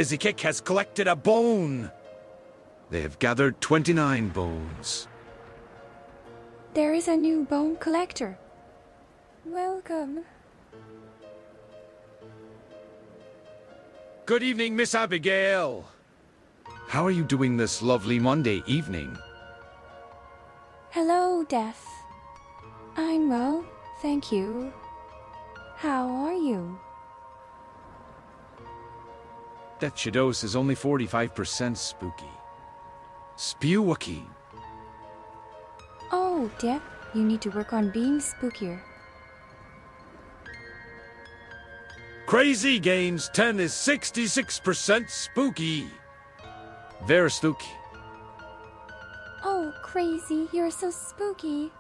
Busy Kick has collected a bone. They have gathered 29 bones. There is a new bone collector. Welcome. Good evening, Miss Abigail. How are you doing this lovely Monday evening? Hello, Death. I'm well, thank you. How are you? That Shadows is only 45% spooky. Spewookie. Oh, Death, you need to work on being spookier. Crazy Games 10 is 66% spooky. Very spooky. Oh, Crazy, you're so spooky.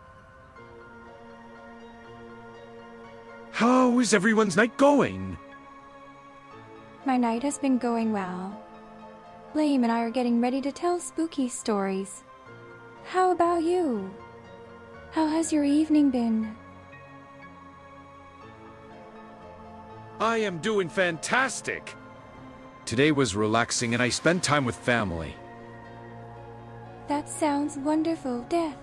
How is everyone's night going? My night has been going well. Lame and I are getting ready to tell spooky stories. How about you? How has your evening been? I am doing fantastic. Today was relaxing and I spent time with family. That sounds wonderful, Death.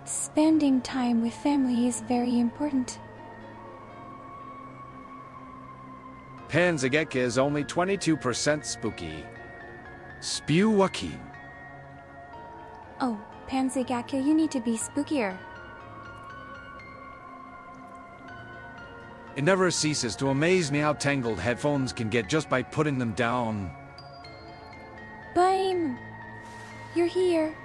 Spending time with family is very important. Panzagek is only 22% spooky. Spewookie. Oh, Panzagaka, you need to be spookier. It never ceases to amaze me how tangled headphones can get just by putting them down. Blame! You're here.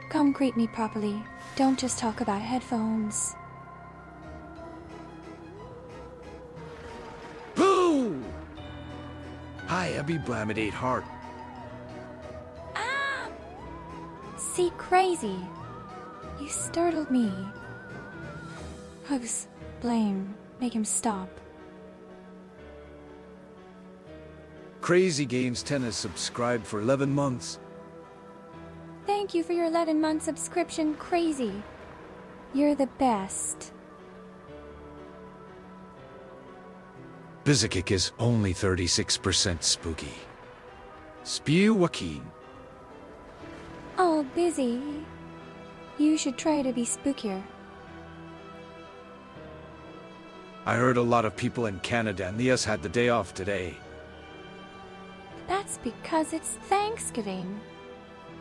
Come greet me properly. Don't just talk about headphones. Boo! Hi, Abby Blamidate Heart. Ah! See, Crazy. You startled me. Hugs, blame, make him stop. Crazy Games 10 is subscribed for 11 months. Thank you for your 11-month subscription, Crazy. You're the best. Bizikik is only 36% spooky. Spewookie. Oh, Busy. You should try to be spookier. I heard a lot of people in Canada and the US had the day off today. That's because it's Thanksgiving.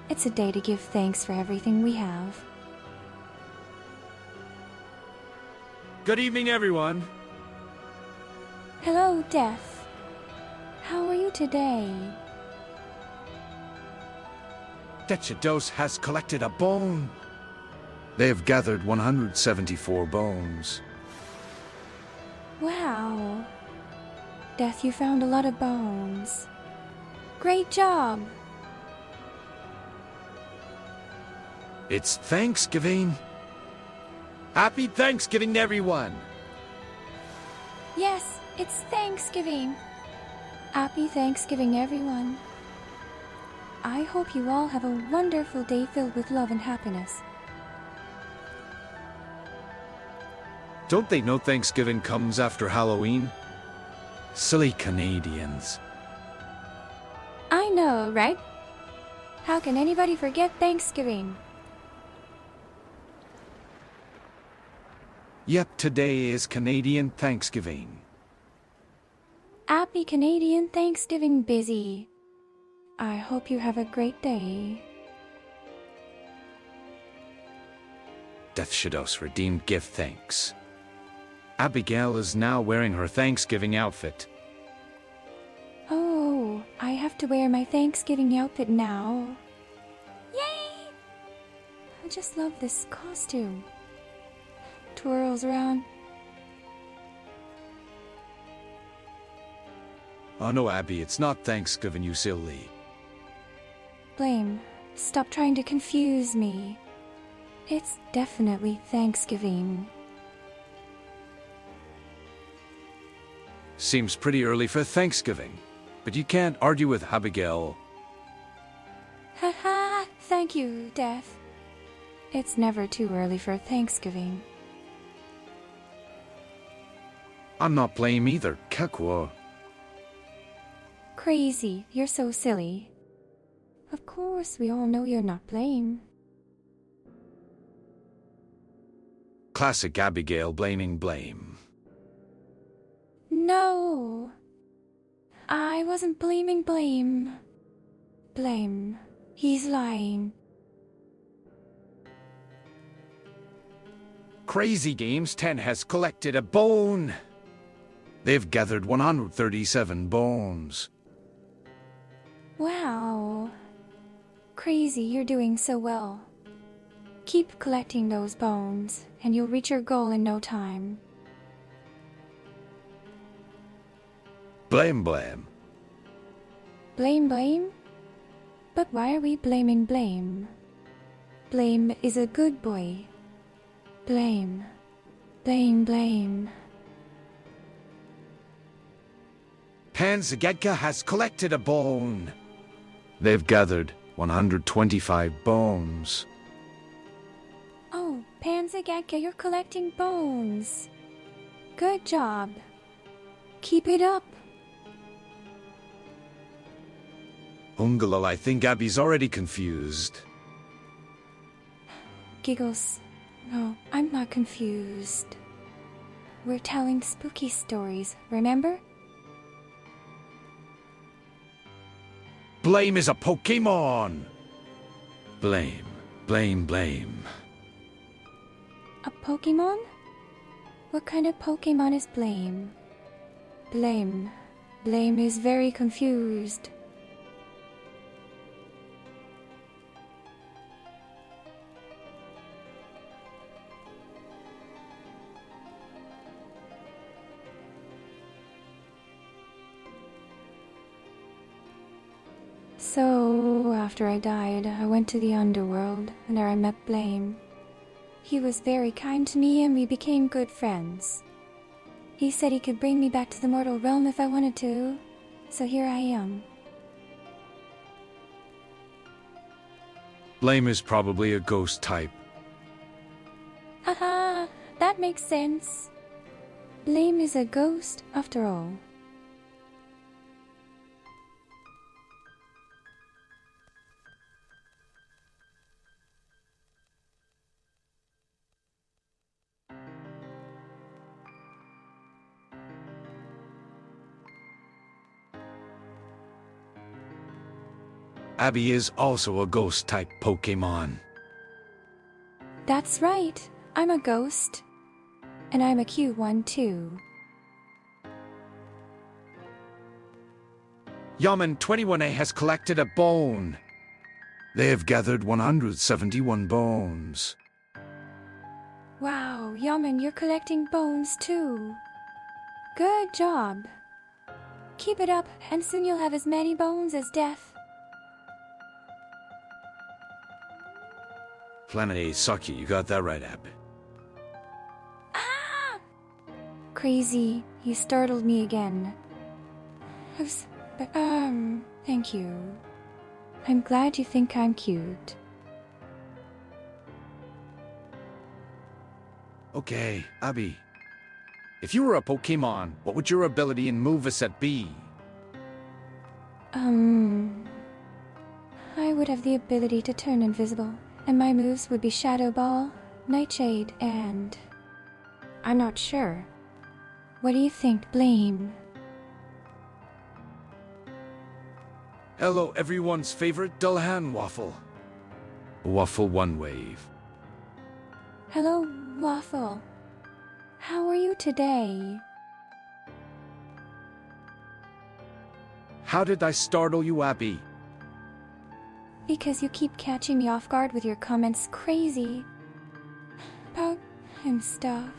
It's a day to give thanks for everything we have. Good evening, everyone. Hello, Death. How are you today? Dechidos has collected a bone. They have gathered 174 bones. Wow. Death, you found a lot of bones. Great job. It's Thanksgiving. Happy Thanksgiving, everyone. Yes, it's Thanksgiving. Happy Thanksgiving, everyone. I hope you all have a wonderful day filled with love and happiness. Don't they know Thanksgiving comes after Halloween? Silly Canadians. I know, right? How can anybody forget Thanksgiving? Yep, today is Canadian Thanksgiving. Happy Canadian Thanksgiving, Busy. I hope you have a great day. Death Shadows redeemed give thanks. Abigail is now wearing her Thanksgiving outfit. Oh, I have to wear my Thanksgiving outfit now. Yay! I just love this costume. Twirls around. Oh no, Abby, it's not Thanksgiving, you silly. Blame, stop trying to confuse me. It's definitely Thanksgiving. Seems pretty early for Thanksgiving, but you can't argue with Abigail. Haha, thank you, Death. It's never too early for Thanksgiving. I'm not blame either, Kekwa. Crazy, you're so silly. Of course, we all know you're not blame. Classic Abigail blaming blame. No! I wasn't blaming Blame. Blame. He's lying. Crazy Games 10 has collected a bone. They've gathered 137 bones. Wow. Crazy, you're doing so well. Keep collecting those bones, and you'll reach your goal in no time. Blame. Blame? But why are we blaming Blame? Blame is a good boy. Blame. Panzagedka has collected a bone. They've gathered 125 bones. Oh, Panzagedka, you're collecting bones. Good job. Keep it up. Ungalal, I think Abby's already confused. Giggles. No, I'm not confused. We're telling spooky stories, remember? Blame is a Pokemon. Blame. A Pokemon? What kind of Pokemon is Blame? Blame is very confused. So, after I died, I went to the underworld, and there I met Blame. He was very kind to me, and we became good friends. He said he could bring me back to the mortal realm if I wanted to, so here I am. Blame is probably a ghost type. Haha, that makes sense. Blame is a ghost, after all. Abby is also a ghost type Pokemon. That's right, I'm a ghost. And I'm a cute one too. Yaman 21A has collected a bone. They have gathered 171 bones. Wow, Yaman, you're collecting bones too. Good job. Keep it up, and soon you'll have as many bones as Death. Planet A sucky, you got that right, Ab. Ah! Crazy, you startled me again. Thank you. I'm glad you think I'm cute. Okay, Abby. If you were a Pokemon, what would your ability and moveset be? I would have the ability to turn invisible, and my moves would be Shadow Ball, Nightshade, and... I'm not sure. What do you think, Blame? Hello, everyone's favorite Dullahan Waffle. Waffle One Wave. Hello, Waffle. How are you today? How did I startle you, Abby? Because you keep catching me off guard with your comments crazy about and stuff.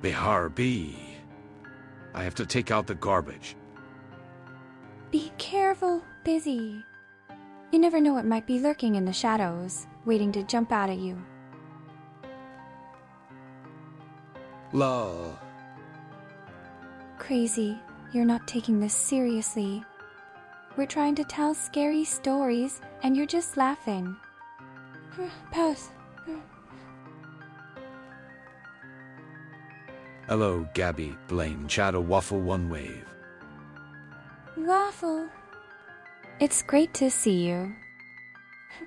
BRB. I have to take out the garbage. Be careful, Busy. You never know what might be lurking in the shadows, waiting to jump out at you. Lol. Crazy, you're not taking this seriously. We're trying to tell scary stories, and you're just laughing. Pause. Hello, Gabby, Blaine, Chatter, Waffle, One Wave. Waffle. It's great to see you.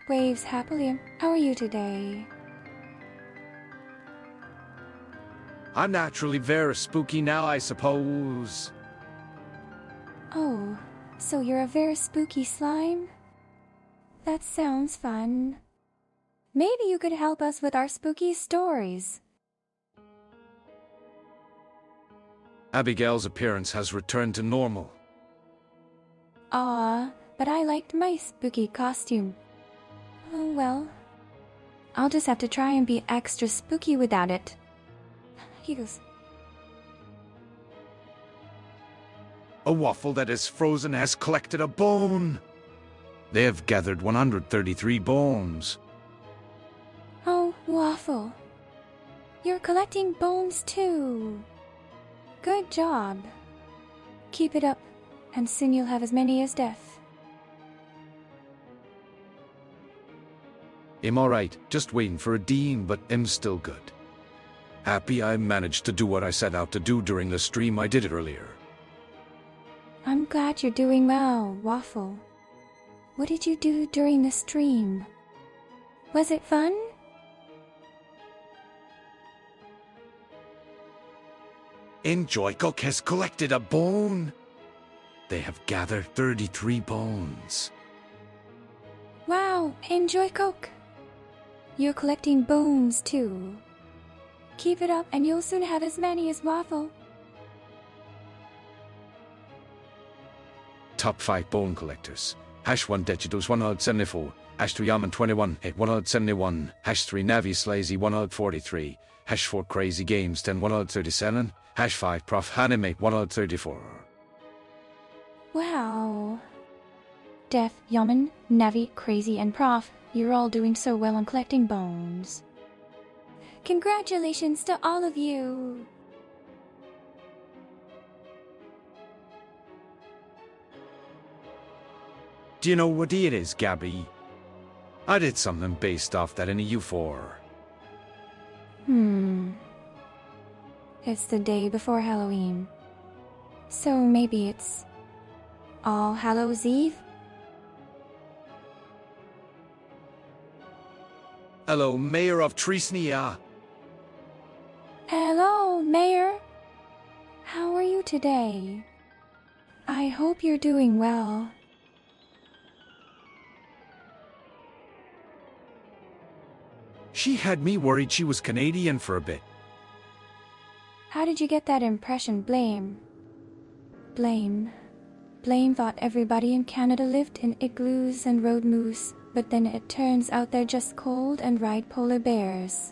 Waves happily. How are you today? I'm naturally very spooky now, I suppose. Oh, so you're a very spooky slime? That sounds fun. Maybe you could help us with our spooky stories. Abigail's appearance has returned to normal. Aw, but I liked my spooky costume. Oh well. I'll just have to try and be extra spooky without it. He goes, A waffle that is frozen has collected a bone. They have gathered 133 bones. oh, Waffle. You're collecting bones too. Good job. Keep it up, and soon you'll have as many as death. I'm alright, just waiting for a dean, but I'm still good. Happy I managed to do what I set out to do during the stream I did earlier. I'm glad you're doing well, Waffle. What did you do during the stream? Was it fun? Enjoy Cook has collected a bone. They have gathered 33 bones. Wow, enjoy Coke. You're collecting bones too. Keep it up and you'll soon have as many as Waffle. Top 5 bone collectors. #1 Digitals 174, #3 Yaman 21, 171, #3 Navi Slazy 143, #4 Crazy Games 10 137, #5 Prof Animate 134. Wow. Def, Yaman, Navi, Crazy, and Prof, you're all doing so well on collecting bones. Congratulations to all of you! Do you know what day it is, Gabby? I did something based off that in a U4. It's the day before Halloween. So maybe it's All Hallows Eve? Hello, Mayor of Trisnia. Hello, Mayor. How are you today? I hope you're doing well. She had me worried she was Canadian for a bit. How did you get that impression, Blame? Blame thought everybody in Canada lived in igloos and rode moose, but then it turns out they're just cold and ride polar bears.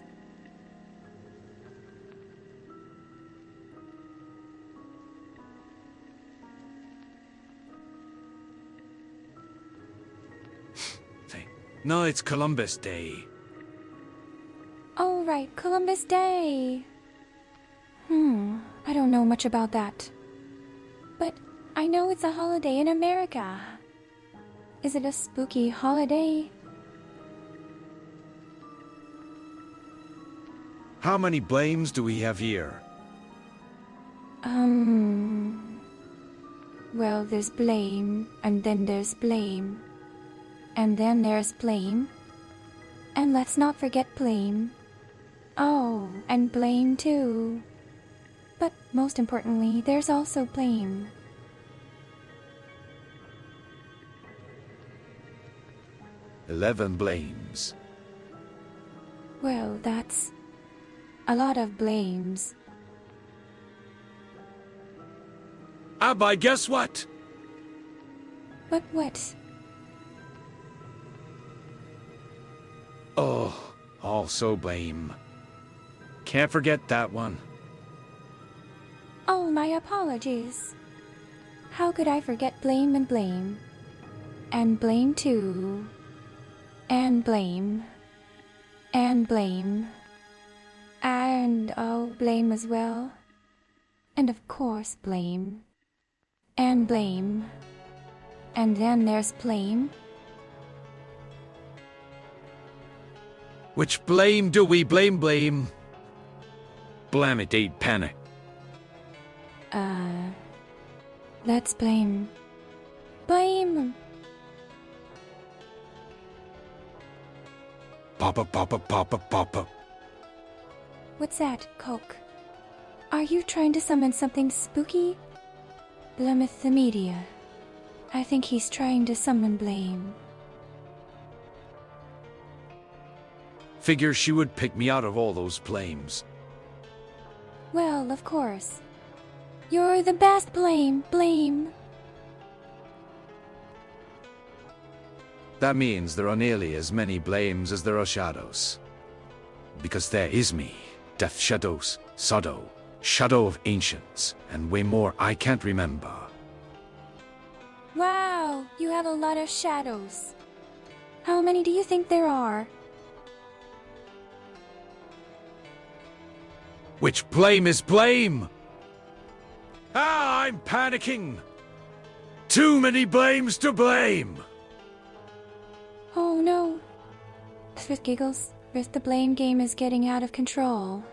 No, it's Columbus Day. Oh, right, Columbus Day. I don't know much about that. But I know it's a holiday in America. Is it a spooky holiday? How many blames do we have here? Well, there's Blame, and then there's Blame. And then there's Blame. And let's not forget Blame. Oh, and Blame too. But most importantly, there's also Blame. "11 blames. Well, that's a lot of blames. Abi, guess what? But what? Oh, also blame. Can't forget that one. Oh, my apologies. How could I forget blame and blame? And blame too. And blame. And blame. And oh, blame as well. And of course, blame. And blame. And then there's blame. Which blame do we blame? Blam it, ain't panic. Let's blame. Blame! Papa. What's that, Coke? Are you trying to summon something spooky? Blameth the media. I think he's trying to summon blame. Figure she would pick me out of all those blames. Well, of course. You're the best, blame. That means there are nearly as many blames as there are shadows. Because there is me, Death Shadows, Sado, Shadow of Ancients, and way more I can't remember. Wow, you have a lot of shadows. How many do you think there are? Which blame is blame? I'm panicking! Too many blames to blame! Oh no. With giggles, the blame game is getting out of control.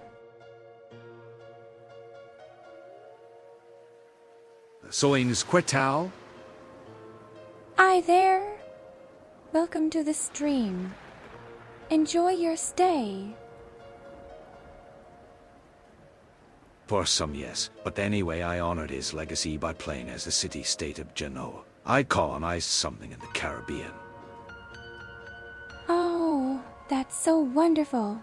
Solene's Quetal? Hi there. Welcome to the stream. Enjoy your stay. For some, yes, but anyway, I honored his legacy by playing as the city-state of Genoa. I colonized something in the Caribbean. Oh, that's so wonderful.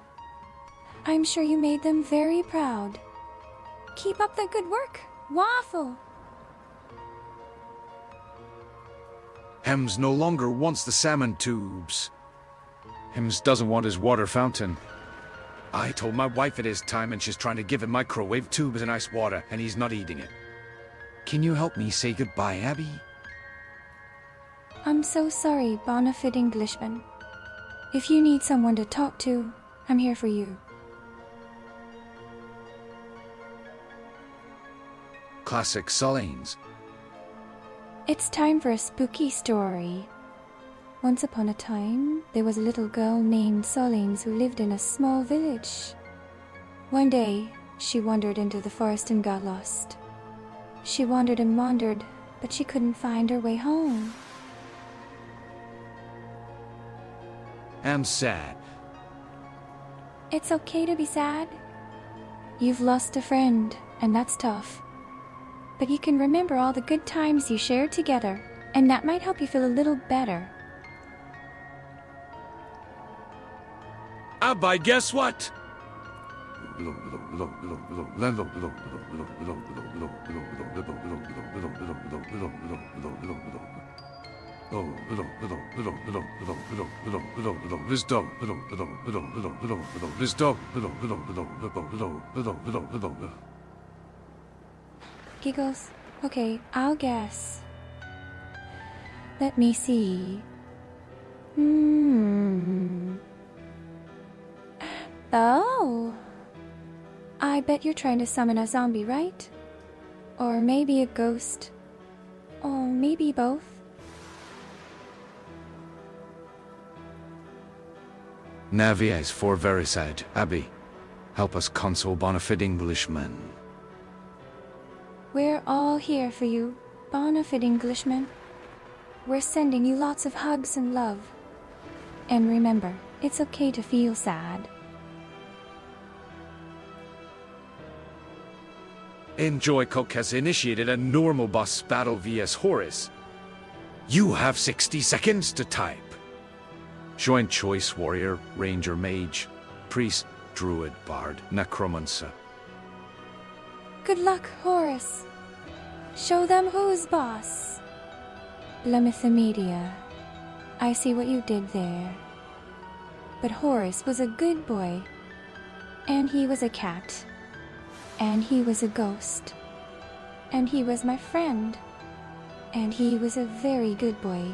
I'm sure you made them very proud. Keep up the good work, Waffle. Hems no longer wants the salmon tubes. Hems doesn't want his water fountain. I told my wife it is time and she's trying to give him microwave tubes and ice water and he's not eating it. Can you help me say goodbye, Abby? I'm so sorry, Bonafide Englishman. If you need someone to talk to, I'm here for you. Classic Solenes. It's time for a spooky story. Once upon a time, there was a little girl named Solenes who lived in a small village. One day, she wandered into the forest and got lost. She wandered and wandered, but she couldn't find her way home. I'm sad. It's okay to be sad. You've lost a friend, and that's tough. But you can remember all the good times you shared together, and that might help you feel a little better. Abby, guess what? Giggles. Okay, I'll guess. Let me see. Oh. I bet you're trying to summon a zombie, right? Or maybe a ghost. Or maybe both. Navia is for very sad. Abby, help us console Bonafide Englishman. We're all here for you, Bonafide Englishman. We're sending you lots of hugs and love. And remember, it's okay to feel sad. Enjoy Coke has initiated a normal boss battle vs Horus. You have 60 seconds to type. Join Choice Warrior, Ranger Mage. priest, druid, bard, necromancer. Good luck, Horace. Show them who's boss. Media. I see what you did there. But Horace was a good boy. And he was a cat. And he was a ghost. And he was my friend. And he was a very good boy.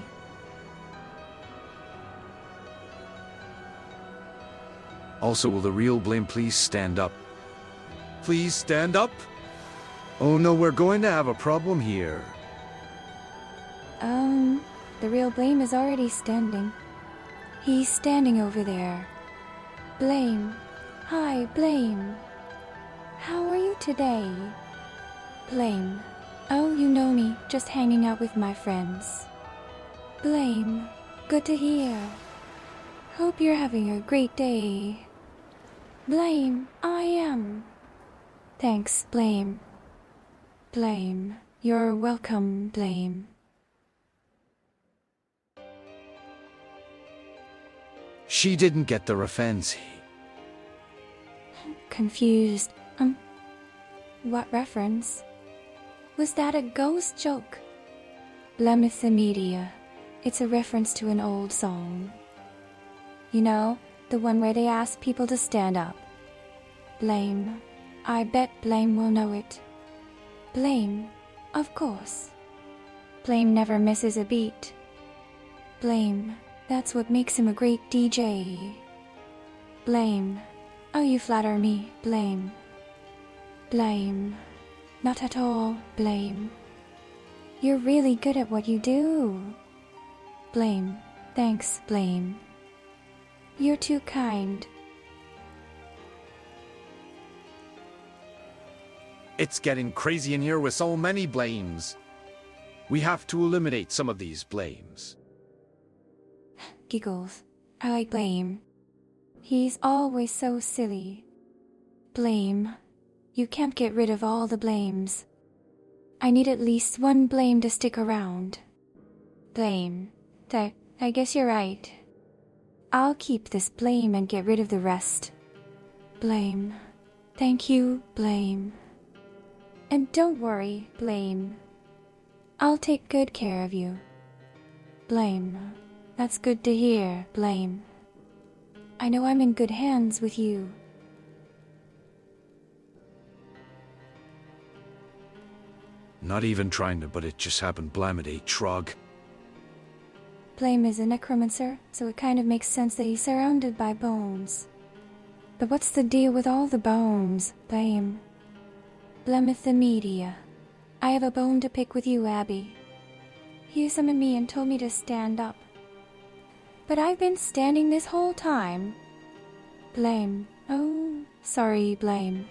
Also, will the real Blame please stand up? Please stand up? Oh no, we're going to have a problem here. The real Blame is already standing. He's standing over there. Blame. Hi, Blame. How are you today? Blame. Oh, you know me, just hanging out with my friends. Blame. Good to hear. Hope you're having a great day. Blame. I am. Thanks, Blame. Blame. You're welcome, Blame. She didn't get the reference. Confused. What reference? Was that a ghost joke? Media. It's a reference to an old song. You know, the one where they ask people to stand up. Blame. I bet Blame will know it. Blame. Of course. Blame never misses a beat. Blame. That's what makes him a great DJ. Blame. Oh, you flatter me, Blame. Blame. Not at all, Blame. You're really good at what you do. Blame. Thanks, Blame. You're too kind. It's getting crazy in here with so many blames. We have to eliminate some of these blames. Giggles. I like Blame. He's always so silly. Blame. You can't get rid of all the blames. I need at least one Blame to stick around. Blame. I guess you're right. I'll keep this Blame and get rid of the rest. Blame. Thank you, Blame. And don't worry, Blame. I'll take good care of you. Blame. That's good to hear, Blame. I know I'm in good hands with you. Not even trying to, but it just happened. Blamity, Trog. Blame is a necromancer, so it kind of makes sense that he's surrounded by bones. But what's the deal with all the bones, Blame? Media. I have a bone to pick with you, Abby. You summoned me and told me to stand up. But I've been standing this whole time. Blame. Oh, sorry, Blame.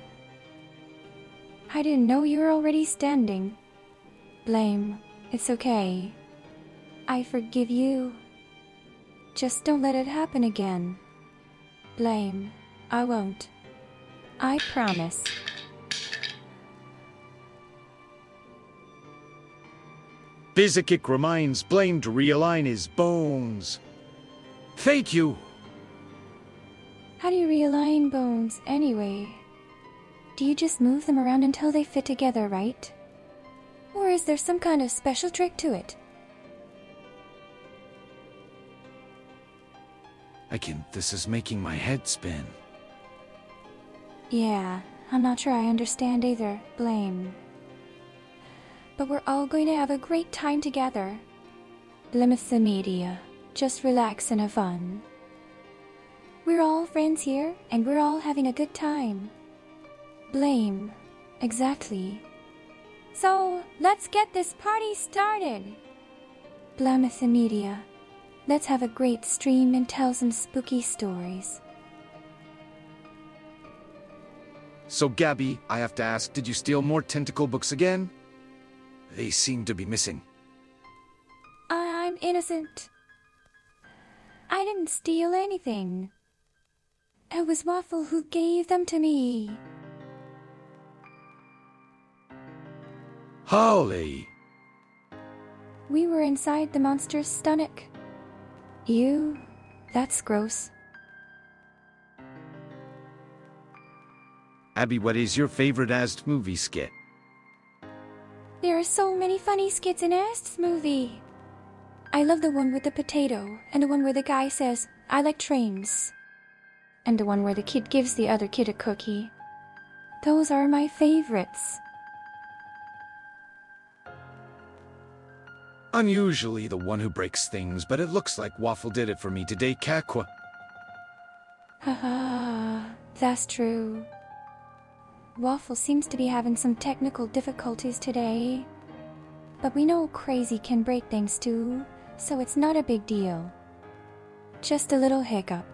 I didn't know you were already standing. Blame. It's okay. I forgive you. Just don't let it happen again. Blame. I won't. I promise. Physikic reminds Blame to realign his bones. Thank you. How do you realign bones, anyway? Do you just move them around until they fit together, right? Or is there some kind of special trick to it? This is making my head spin. Yeah, I'm not sure I understand either, Blame. But we're all going to have a great time together. Media. Just relax and have fun. We're all friends here, and we're all having a good time. Blame. Exactly. So, let's get this party started. Media. Let's have a great stream and tell some spooky stories. So, Gabby, I have to ask, did you steal more tentacle books again? They seem to be missing. I'm innocent. I didn't steal anything. It was Waffle who gave them to me. Holy! We were inside the monster's stomach. Ew, that's gross. Abby, what is your favorite Ast movie skit? There are so many funny skits in Ast's movie. I love the one with the potato, and the one where the guy says, "I like trains," and the one where the kid gives the other kid a cookie. Those are my favorites. Unusually the one who breaks things, but it looks like Waffle did it for me today, Kakwa. Haha, that's true. Waffle seems to be having some technical difficulties today. But we know Crazy can break things too, so it's not a big deal. Just a little hiccup.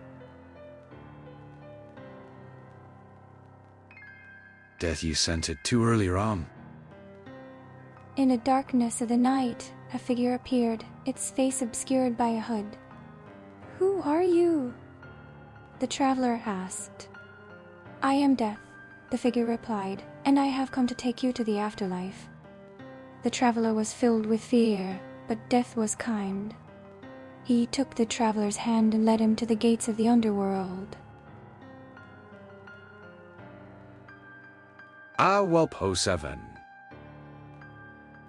Death, you sent it too early on. In the darkness of the night, a figure appeared, its face obscured by a hood. "Who are you?" the traveler asked. "I am Death," the figure replied, "and I have come to take you to the afterlife." The traveler was filled with fear, but Death was kind. He took the traveler's hand and led him to the gates of the underworld. Well, Po 7.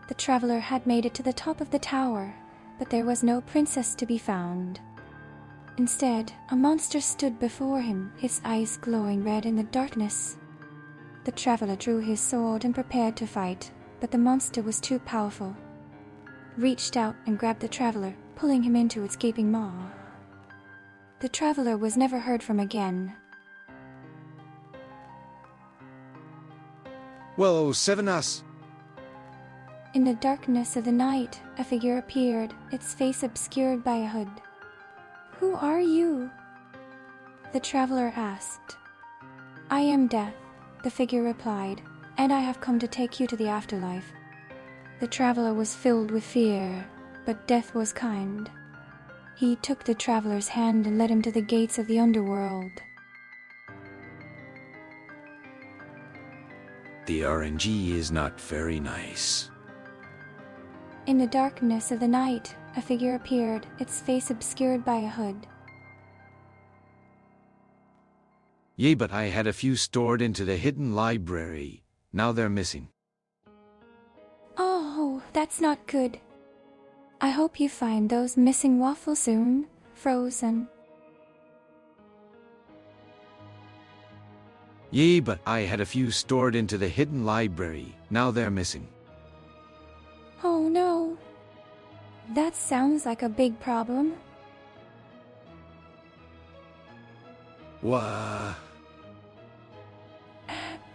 The traveler had made it to the top of the tower, but there was no princess to be found. Instead, a monster stood before him, its eyes glowing red in the darkness. The traveler drew his sword and prepared to fight, but the monster was too powerful. Reached out and grabbed the traveler, pulling him into its gaping maw. The traveler was never heard from again. Well, 7 us. In the darkness of the night, a figure appeared, its face obscured by a hood. "Who are you?" the traveler asked. "I am Death," the figure replied, "and I have come to take you to the afterlife." The traveler was filled with fear, but Death was kind. He took the traveler's hand and led him to the gates of the underworld. The RNG is not very nice. In the darkness of the night, a figure appeared, its face obscured by a hood. Yea, but I had a few stored into the hidden library. Now they're missing. Oh, that's not good. I hope you find those missing waffles soon, Frozen. Yea, but I had a few stored into the hidden library. Now they're missing. Oh no. That sounds like a big problem. Wha?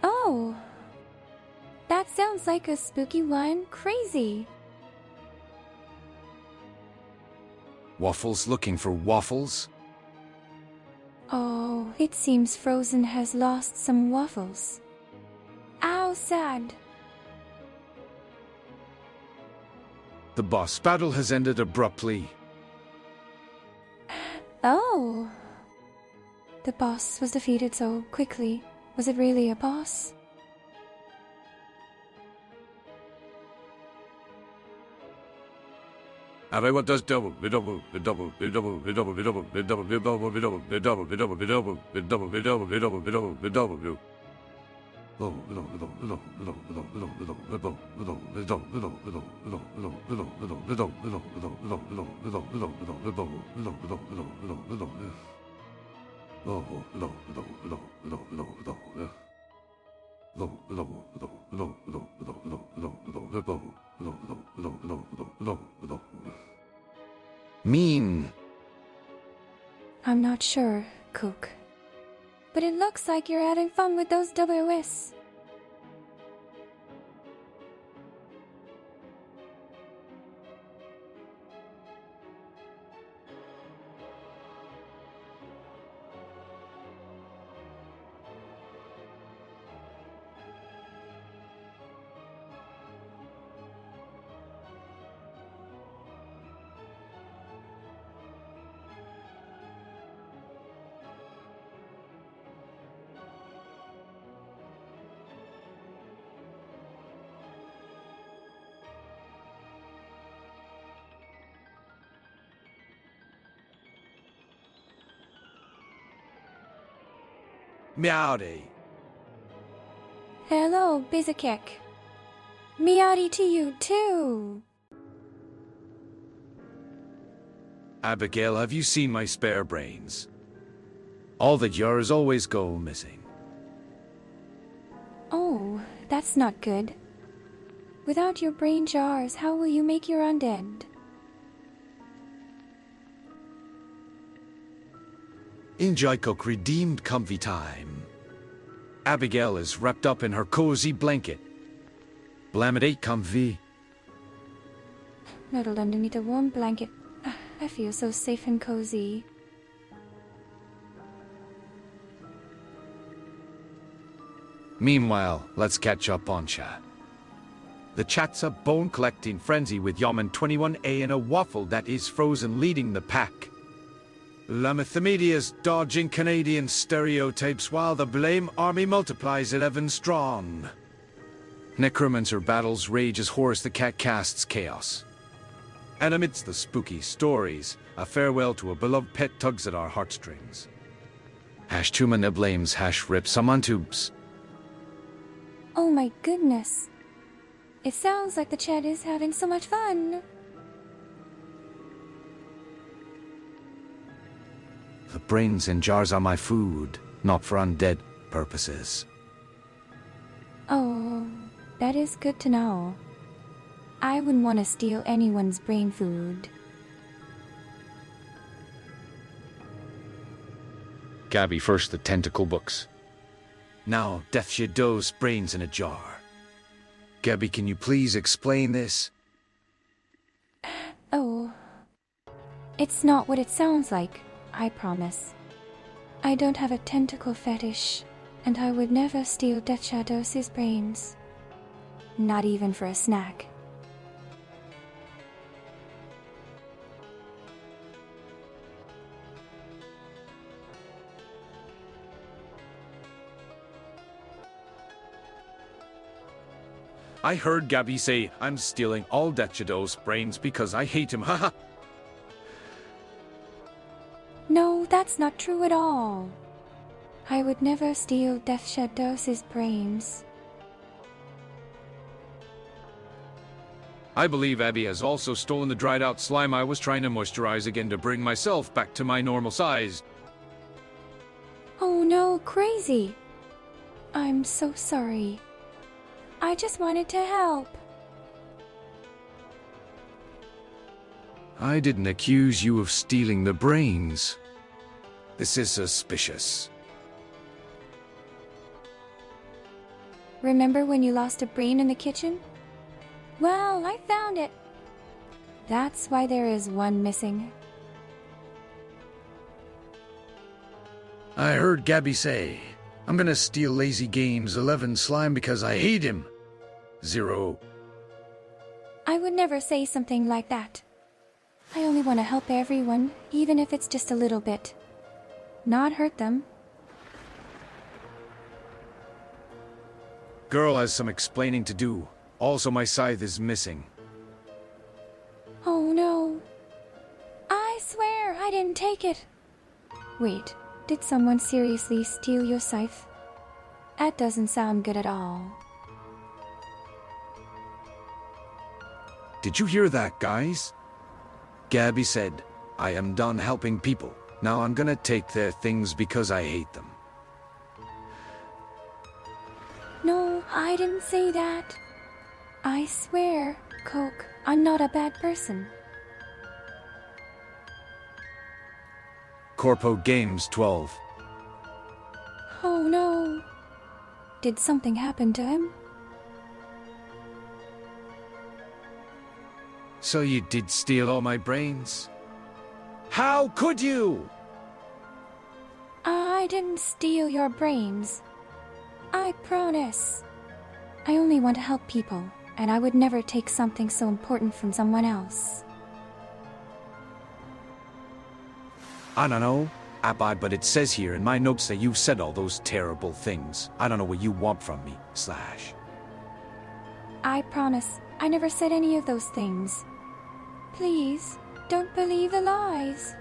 Oh. That sounds like a spooky one. Crazy. Waffles looking for waffles? Oh, it seems Frozen has lost some waffles. Ow, sad. The boss battle has ended abruptly. Oh. The boss was defeated so quickly. Was it really a boss? Abby, what does double? Mean. I'm not sure, Cook. But it looks like you're having fun with those WS. Meowdy. Hello, Bizakek. Miati to you too. Abigail, have you seen my spare brains? All that yours always go missing. Oh, that's not good. Without your brain jars, how will you make your undead? Enjoy cook redeemed comfy time. Abigail is wrapped up in her cozy blanket. Blam it ain't comfy. Nuddled underneath a warm blanket. I feel so safe and cozy. Meanwhile, let's catch up on chat. The chat's a bone-collecting frenzy with Yaman 21A and a waffle that is frozen leading the pack. Lamithomedia's dodging Canadian stereotypes while the blame army multiplies 11 strong. Necromancer battles rage as Horus the cat casts chaos. And amidst the spooky stories, a farewell to a beloved pet tugs at our heartstrings. #Tumana blames #rip some on tubes. Oh my goodness. It sounds like the chat is having so much fun. The brains in jars are my food, not for undead purposes. Oh, that is good to know. I wouldn't want to steal anyone's brain food. Gabby first the tentacle books. Now, Death Shadow's brains in a jar. Gabby, can you please explain this? Oh, it's not what it sounds like, I promise. I don't have a tentacle fetish, and I would never steal Death Shadow's brains. Not even for a snack. I heard Gabby say, I'm stealing all Death Shadow's brains because I hate him, haha. No, that's not true at all. I would never steal Death Shadow's brains. I believe Abby has also stolen the dried out slime I was trying to moisturize again to bring myself back to my normal size. Oh no, crazy. I'm so sorry. I just wanted to help. I didn't accuse you of stealing the brains. This is suspicious. Remember when you lost a brain in the kitchen? Well, I found it. That's why there is one missing. I heard Gabby say, I'm gonna steal Lazy Games 11 slime because I hate him. 0. I would never say something like that. I only want to help everyone, even if it's just a little bit. Not hurt them. Girl has some explaining to do. Also, my scythe is missing. Oh no. I swear I didn't take it. Wait, did someone seriously steal your scythe? That doesn't sound good at all. Did you hear that, guys? Gabby said, I am done helping people. Now I'm gonna take their things because I hate them. No, I didn't say that. I swear, Coke, I'm not a bad person. Corpo Games 12. Oh no. Did something happen to him? So you did steal all my brains? How could you? I didn't steal your brains. I promise. I only want to help people, and I would never take something so important from someone else. I don't know, Abby, but it says here in my notes that you've said all those terrible things. I don't know what you want from me, Slash. I promise, I never said any of those things. Please, don't believe the lies.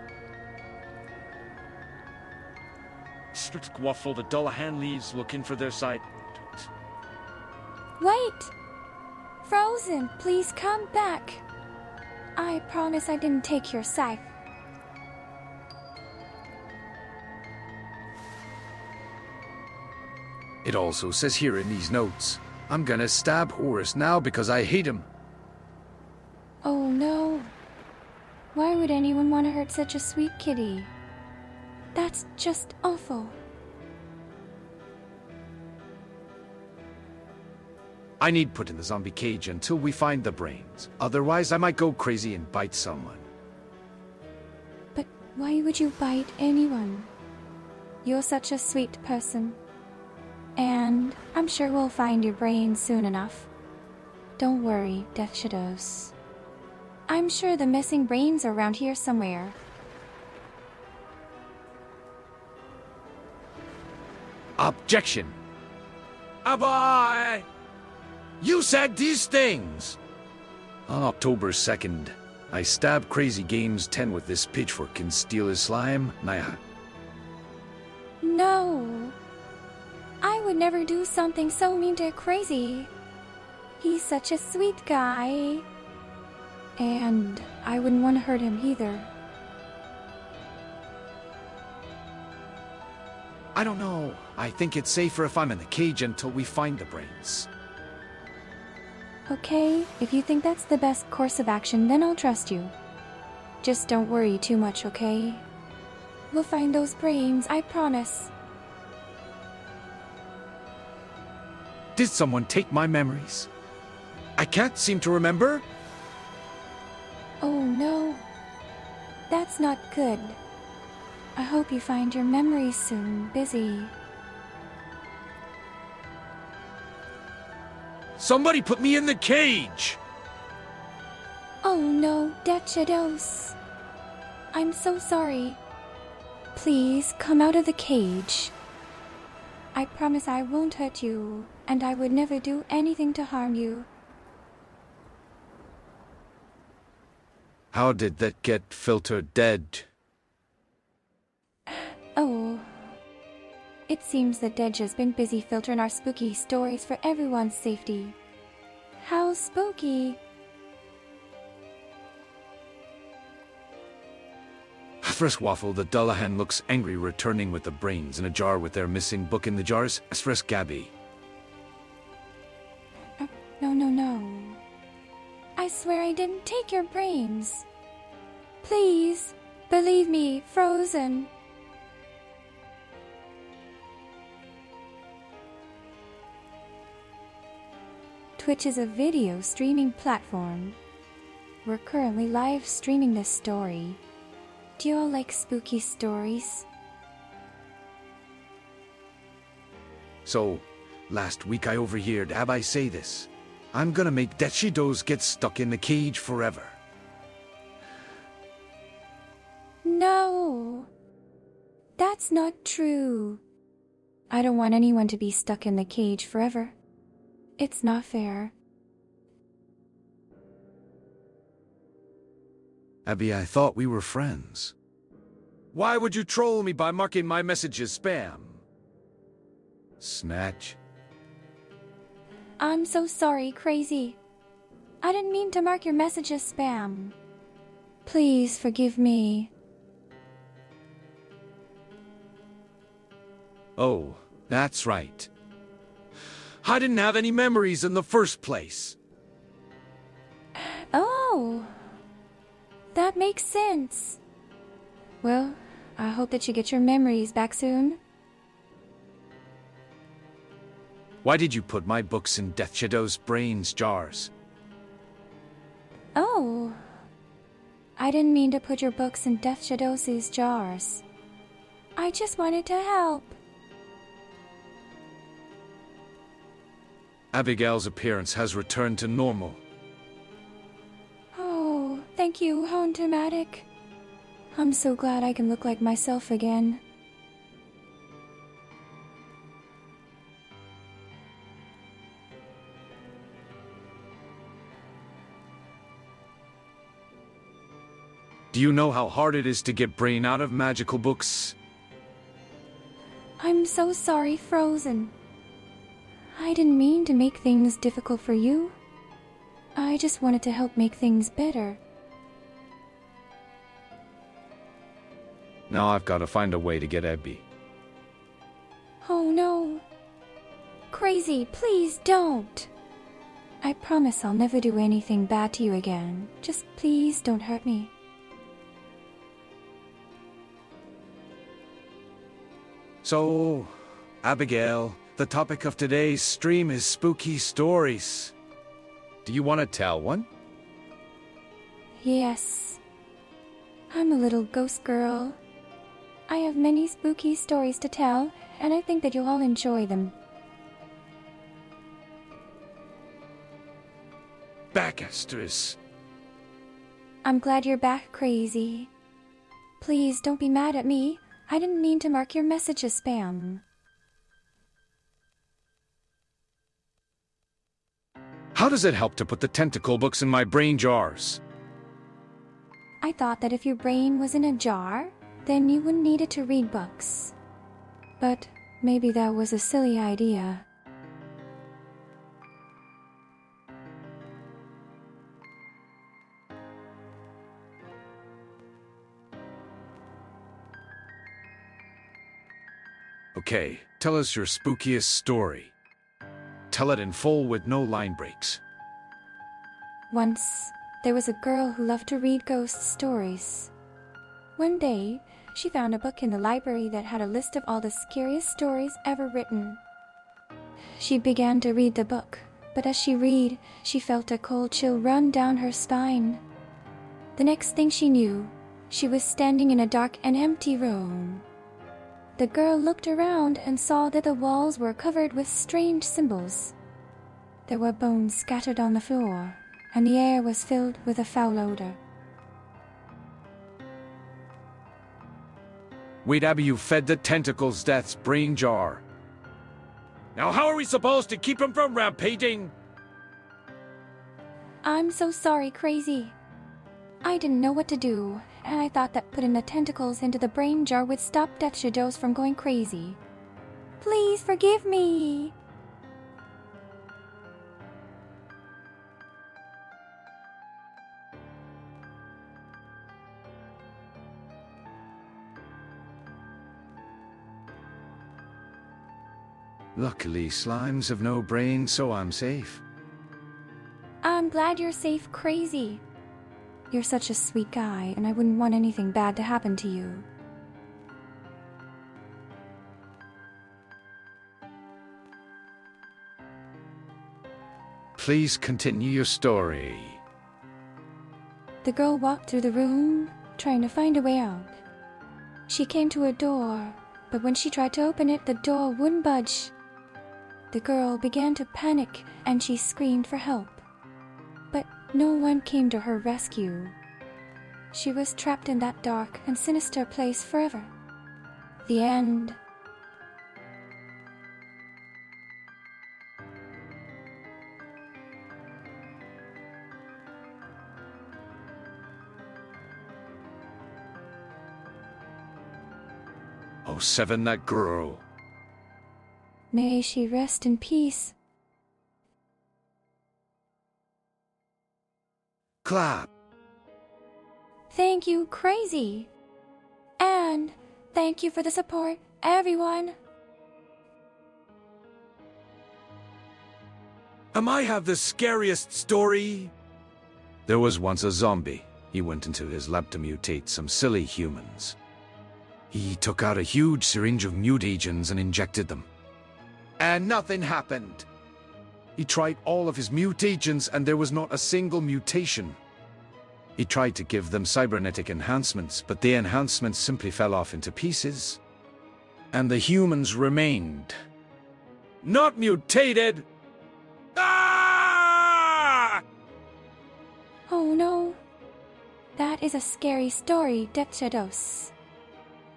Waffle, the Dullahan leaves looking for their side. Wait! Frozen, please come back. I promise I didn't take your scythe. It also says here in these notes, I'm gonna stab Horus now because I hate him. Oh no. Why would anyone want to hurt such a sweet kitty? That's just awful. I need put in the zombie cage until we find the brains. Otherwise, I might go crazy and bite someone. But why would you bite anyone? You're such a sweet person. And I'm sure we'll find your brains soon enough. Don't worry, Death Shadows. I'm sure the missing brains are around here somewhere. Objection! Abai! You said these things! On October 2nd, I stabbed Crazy Games 10 with this pitchfork and steal his slime. Naya. No! I would never do something so mean to Crazy. He's such a sweet guy. And I wouldn't want to hurt him either. I don't know. I think it's safer if I'm in the cage until we find the brains. Okay, if you think that's the best course of action, then I'll trust you. Just don't worry too much, okay? We'll find those brains, I promise. Did someone take my memories? I can't seem to remember. Oh no. That's not good. I hope you find your memories soon, Busy. Somebody put me in the cage! Oh no, Death Shadows. I'm so sorry. Please come out of the cage. I promise I won't hurt you, and I would never do anything to harm you. How did that get filtered dead? Oh. It seems that Dedge has been busy filtering our spooky stories for everyone's safety. How spooky! First Waffle, the Dullahan looks angry returning with the brains in a jar with their missing book in the jars. First Gabby. No. I swear I didn't take your brains. Please, believe me, Frozen. Twitch is a video streaming platform. We're currently live streaming this story. Do you all like spooky stories? So, last week I overheard Abby say this. I'm gonna make Death Shadows get stuck in the cage forever. No! That's not true. I don't want anyone to be stuck in the cage forever. It's not fair. Abby, I thought we were friends. Why would you troll me by marking my messages spam? Snatch. I'm so sorry, Crazy. I didn't mean to mark your messages spam. Please forgive me. Oh, that's right. I didn't have any memories in the first place. Oh, that makes sense. Well, I hope that you get your memories back soon. Why did you put my books in Death Shadow's brains jars? Oh, I didn't mean to put your books in Death Shadow's jars. I just wanted to help. Abigail's appearance has returned to normal. Oh, thank you, Hauntomatic. I'm so glad I can look like myself again. Do you know how hard it is to get brain out of magical books? I'm so sorry, Frozen. I didn't mean to make things difficult for you. I just wanted to help make things better. Now I've got to find a way to get Abby. Oh no. Crazy, please don't. I promise I'll never do anything bad to you again. Just please don't hurt me. So, Abigail, the topic of today's stream is spooky stories. Do you want to tell one? Yes. I'm a little ghost girl. I have many spooky stories to tell, and I think that you'll all enjoy them. Backasters. I'm glad you're back, Crazy. Please don't be mad at me. I didn't mean to mark your message as spam. How does it help to put the tentacle books in my brain jars? I thought that if your brain was in a jar, then you wouldn't need it to read books. But maybe that was a silly idea. Okay, tell us your spookiest story. Tell it in full with no line breaks. Once, there was a girl who loved to read ghost stories. One day, she found a book in the library that had a list of all the scariest stories ever written. She began to read the book, but as she read, she felt a cold chill run down her spine. The next thing she knew, she was standing in a dark and empty room. The girl looked around and saw that the walls were covered with strange symbols. There were bones scattered on the floor, and the air was filled with a foul odor. Wait, Abby, you fed the tentacles Death's brain jar. Now how are we supposed to keep him from rampaging? I'm so sorry, Crazy. I didn't know what to do, and I thought that putting the tentacles into the brain jar would stop Death Shadows from going crazy. Please forgive me! Luckily, slimes have no brain, so I'm safe. I'm glad you're safe, Crazy. You're such a sweet guy, and I wouldn't want anything bad to happen to you. Please continue your story. The girl walked through the room, trying to find a way out. She came to a door, but when she tried to open it, the door wouldn't budge. The girl began to panic, and she screamed for help. But no one came to her rescue. She was trapped in that dark and sinister place forever. The end. Oh, Seven, that girl. May she rest in peace. Clap. Thank you, Crazy. And thank you for the support, everyone. Am I have the scariest story? There was once a zombie. He went into his lab to mutate some silly humans. He took out a huge syringe of mutagens and injected them. And nothing happened. He tried all of his mutagens and there was not a single mutation. He tried to give them cybernetic enhancements, but the enhancements simply fell off into pieces. And the humans remained. Not mutated! Ah! Oh no. That is a scary story, Death Shadows.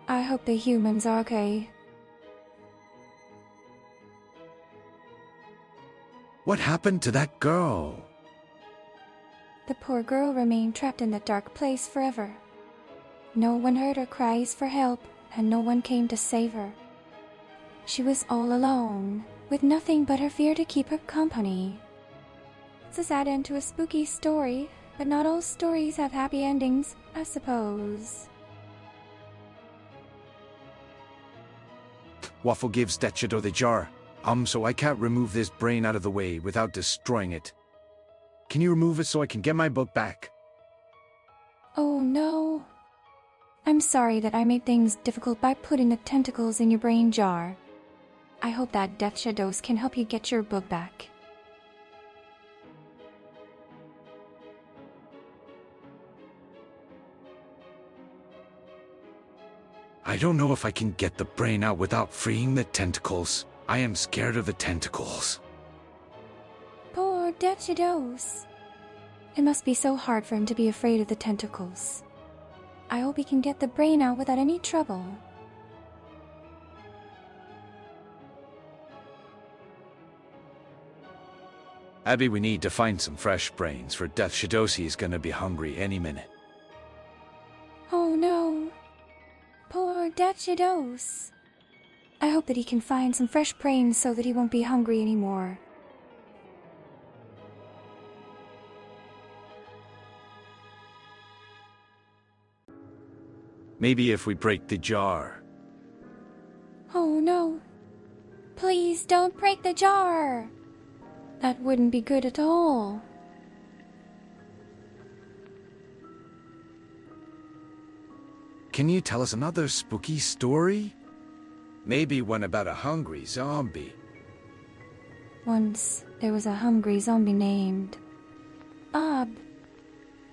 I hope the humans are okay. What happened to that girl? The poor girl remained trapped in that dark place forever. No one heard her cries for help, and no one came to save her. She was all alone, with nothing but her fear to keep her company. It's a sad end to a spooky story, but not all stories have happy endings, I suppose. Waffle gives Death Shadow the jar. So I can't remove this brain out of the way without destroying it. Can you remove it so I can get my book back? Oh no. I'm sorry that I made things difficult by putting the tentacles in your brain jar. I hope that Death Shadows can help you get your book back. I don't know if I can get the brain out without freeing the tentacles. I am scared of the tentacles. Poor Death Shadows. It must be so hard for him to be afraid of the tentacles. I hope he can get the brain out without any trouble. Abby, we need to find some fresh brains for Death Shadows. He's gonna be hungry any minute. Oh no. Poor Death Shadows. I hope that he can find some fresh brains so that he won't be hungry anymore. Maybe if we break the jar. Oh no. Please don't break the jar. That wouldn't be good at all. Can you tell us another spooky story? Maybe one about a hungry zombie. Once there was a hungry zombie named Bob.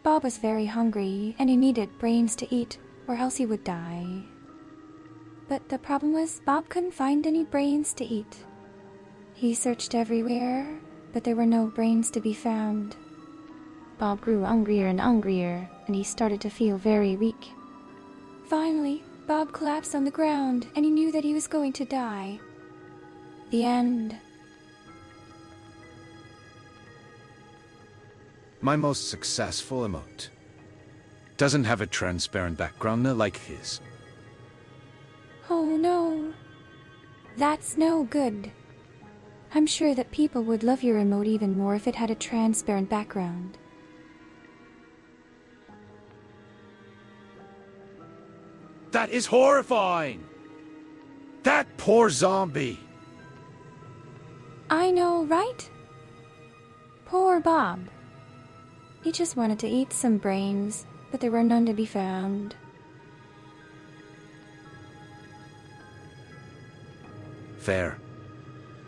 Bob was very hungry and he needed brains to eat or else he would die. But the problem was Bob couldn't find any brains to eat. He searched everywhere, but there were no brains to be found. Bob grew hungrier and hungrier, and he started to feel very weak. Finally, Bob collapsed on the ground, and he knew that he was going to die. The end. My most successful emote doesn't have a transparent background like his. Oh no. That's no good. I'm sure that people would love your emote even more if it had a transparent background. That is horrifying! That poor zombie! I know, right? Poor Bob. He just wanted to eat some brains, but there were none to be found. Fair.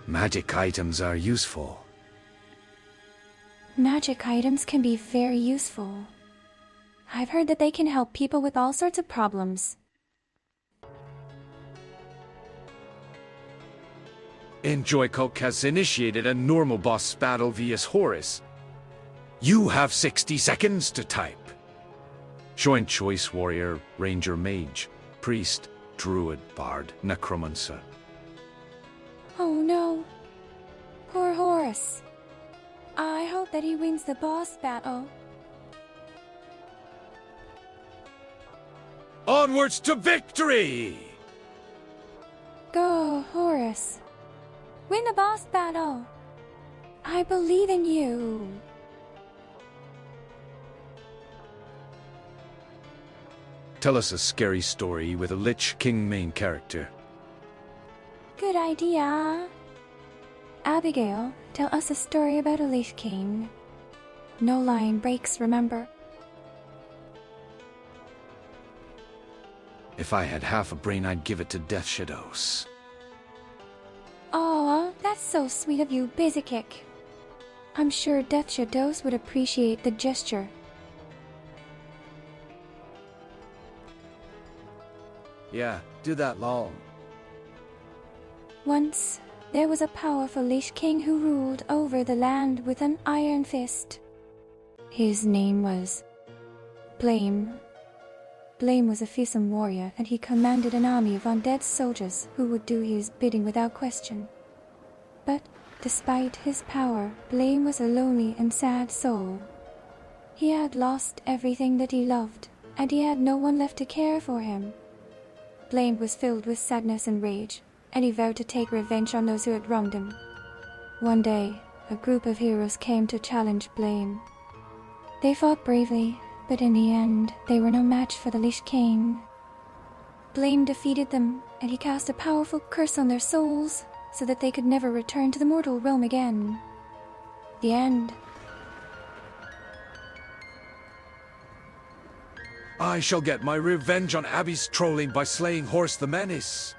Magic items are useful. Magic items can be very useful. I've heard that they can help people with all sorts of problems. Enjoy Coke has initiated a normal boss battle vs Horus. You have 60 seconds to type. Join Choice Warrior, Ranger Mage, Priest, Druid, Bard, Necromancer. Oh no. Poor Horus. I hope that he wins the boss battle. Onwards to victory! Go, Horus. Win the boss battle. I believe in you. Tell us a scary story with a Lich King main character. Good idea. Abigail, tell us a story about a Lich King. No line breaks, remember? If I had half a brain, I'd give it to Death Shadows. Aw, that's so sweet of you, Basic. I'm sure Death Shadows would appreciate the gesture. Yeah, do that lol. Once, there was a powerful Lich King who ruled over the land with an iron fist. His name was Blame. Blame was a fearsome warrior, and he commanded an army of undead soldiers who would do his bidding without question. But despite his power, Blame was a lonely and sad soul. He had lost everything that he loved, and he had no one left to care for him. Blame was filled with sadness and rage, and he vowed to take revenge on those who had wronged him. One day, a group of heroes came to challenge Blame. They fought bravely, but in the end, they were no match for the Lich King. Blame defeated them, and he cast a powerful curse on their souls, so that they could never return to the mortal realm again. The end. I shall get my revenge on Abby's trolling by slaying Horse the Menace.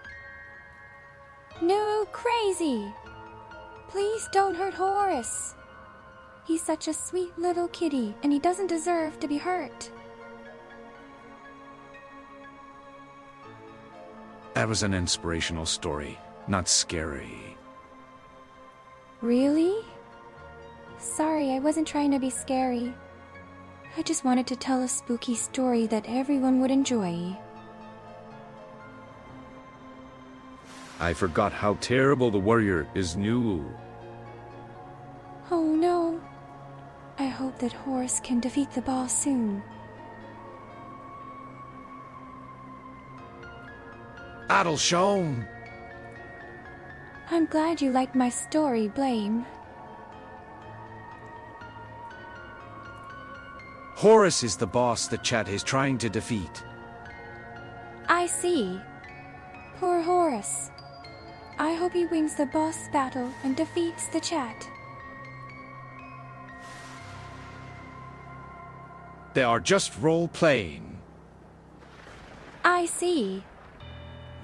No, crazy! Please don't hurt Horace. He's such a sweet little kitty, and he doesn't deserve to be hurt. That was an inspirational story, not scary. Really? Sorry, I wasn't trying to be scary. I just wanted to tell a spooky story that everyone would enjoy. I forgot how terrible the warrior is new. Oh no. I hope that Horace can defeat the boss soon. Battle shown. I'm glad you liked my story, Blame. Horus is the boss that Chat is trying to defeat. I see. Poor Horace. I hope he wins the boss battle and defeats the Chat. They are just role-playing. I see.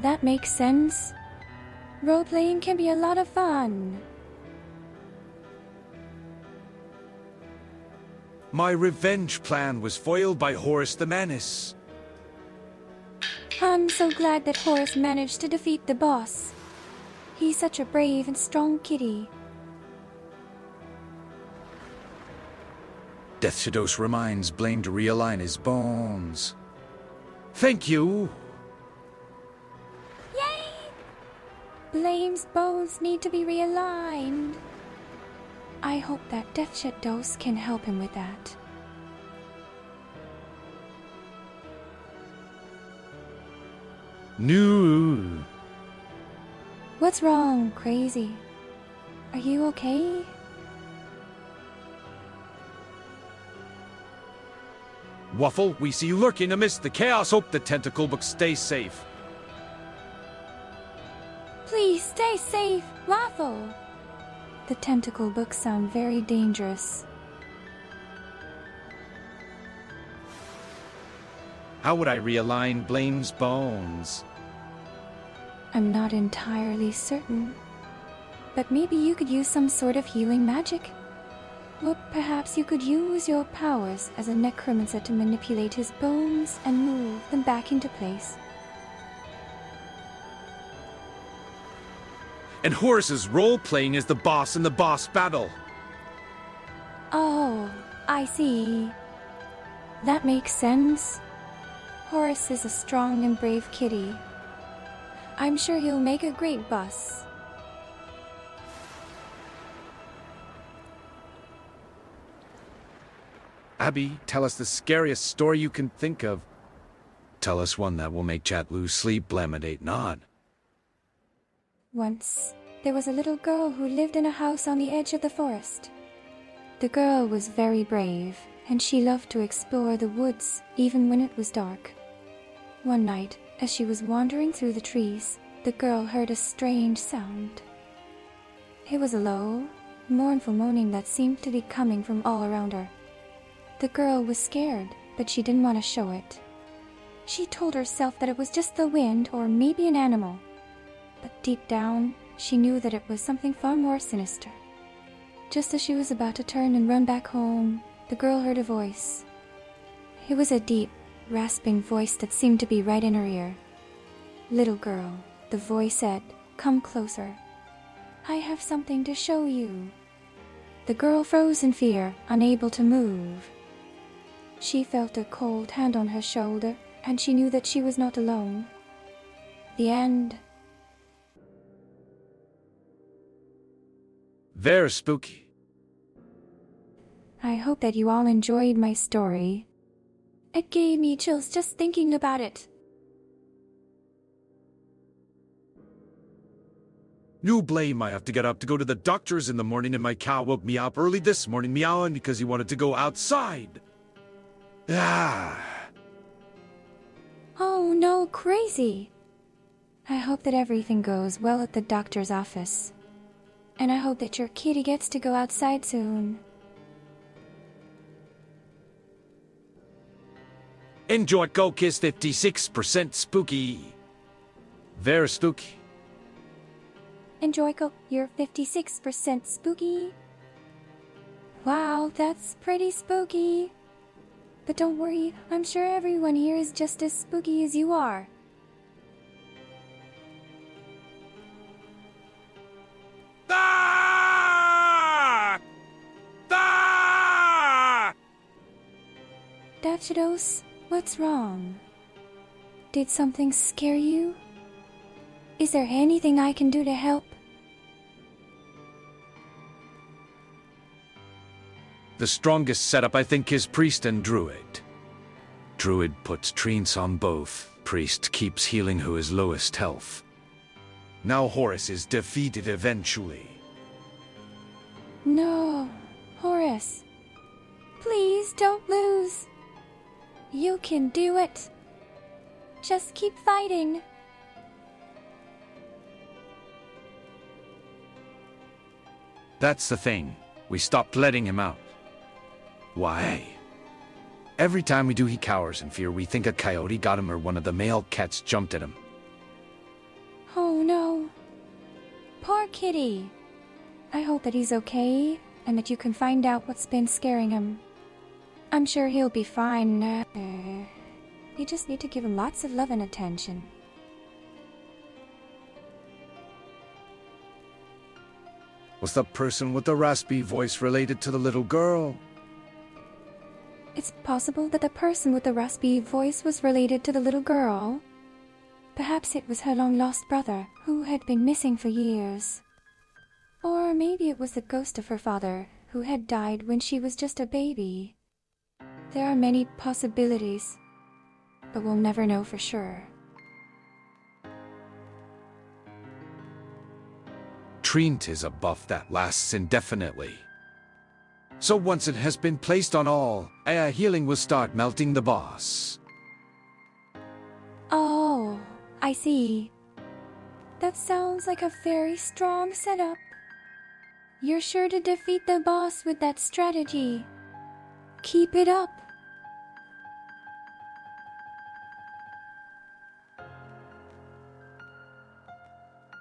That makes sense. Role-playing can be a lot of fun. My revenge plan was foiled by Horus the Menace. I'm so glad that Horace managed to defeat the boss. He's such a brave and strong kitty. Death Shadows reminds Blame to realign his bones. Thank you. Yay! Blame's bones need to be realigned. I hope that Death Shadows can help him with that. No. What's wrong, Crazy? Are you okay? Waffle, we see you lurking amidst the chaos. Hope the tentacle book stays safe. Please stay safe, Waffle! The tentacle books sound very dangerous. How would I realign Blame's bones? I'm not entirely certain. But maybe you could use some sort of healing magic? Or perhaps you could use your powers as a necromancer to manipulate his bones and move them back into place. And Horus's role-playing is the boss in the boss battle. Oh, I see. That makes sense. Horace is a strong and brave kitty. I'm sure he'll make a great boss. Abby, tell us the scariest story you can think of. Tell us one that will make Chat lose sleep, Blamidate not. Once, there was a little girl who lived in a house on the edge of the forest. The girl was very brave, and she loved to explore the woods even when it was dark. One night, as she was wandering through the trees, the girl heard a strange sound. It was a low, mournful moaning that seemed to be coming from all around her. The girl was scared, but she didn't want to show it. She told herself that it was just the wind or maybe an animal. But deep down, she knew that it was something far more sinister. Just as she was about to turn and run back home, the girl heard a voice. It was a deep, rasping voice that seemed to be right in her ear. "Little girl," the voice said, "come closer. I have something to show you." The girl froze in fear, unable to move. She felt a cold hand on her shoulder, and she knew that she was not alone. The end. Very spooky. I hope that you all enjoyed my story. It gave me chills just thinking about it. You blame I have to get up to go to the doctor's in the morning and my cow woke me up early this morning meowing because he wanted to go outside. Ah. Oh no, crazy! I hope that everything goes well at the doctor's office. And I hope that your kitty gets to go outside soon. Enjoy Coke is 56% spooky. Very spooky. Enjoy Coke, you're 56% spooky. Wow, that's pretty spooky. But don't worry, I'm sure everyone here is just as spooky as you are. Ah! Ah! Daffydos, what's wrong? Did something scare you? Is there anything I can do to help? The strongest setup I think is Priest and Druid. Druid puts treants on both. Priest keeps healing who is lowest health. Now Horus is defeated eventually. No, Horus. Please don't lose. You can do it. Just keep fighting. That's the thing. We stopped letting him out. Why? Every time we do, he cowers in fear. We think a coyote got him or one of the male cats jumped at him. Oh no. Poor kitty. I hope that he's okay and that you can find out what's been scaring him. I'm sure he'll be fine. You just need to give him lots of love and attention. Was the person with the raspy voice related to the little girl? It's possible that the person with the raspy voice was related to the little girl. Perhaps it was her long-lost brother, who had been missing for years. Or maybe it was the ghost of her father, who had died when she was just a baby. There are many possibilities, but we'll never know for sure. Treant is a buff that lasts indefinitely. So once it has been placed on all, healing will start melting the boss. Oh, I see. That sounds like a very strong setup. You're sure to defeat the boss with that strategy. Keep it up.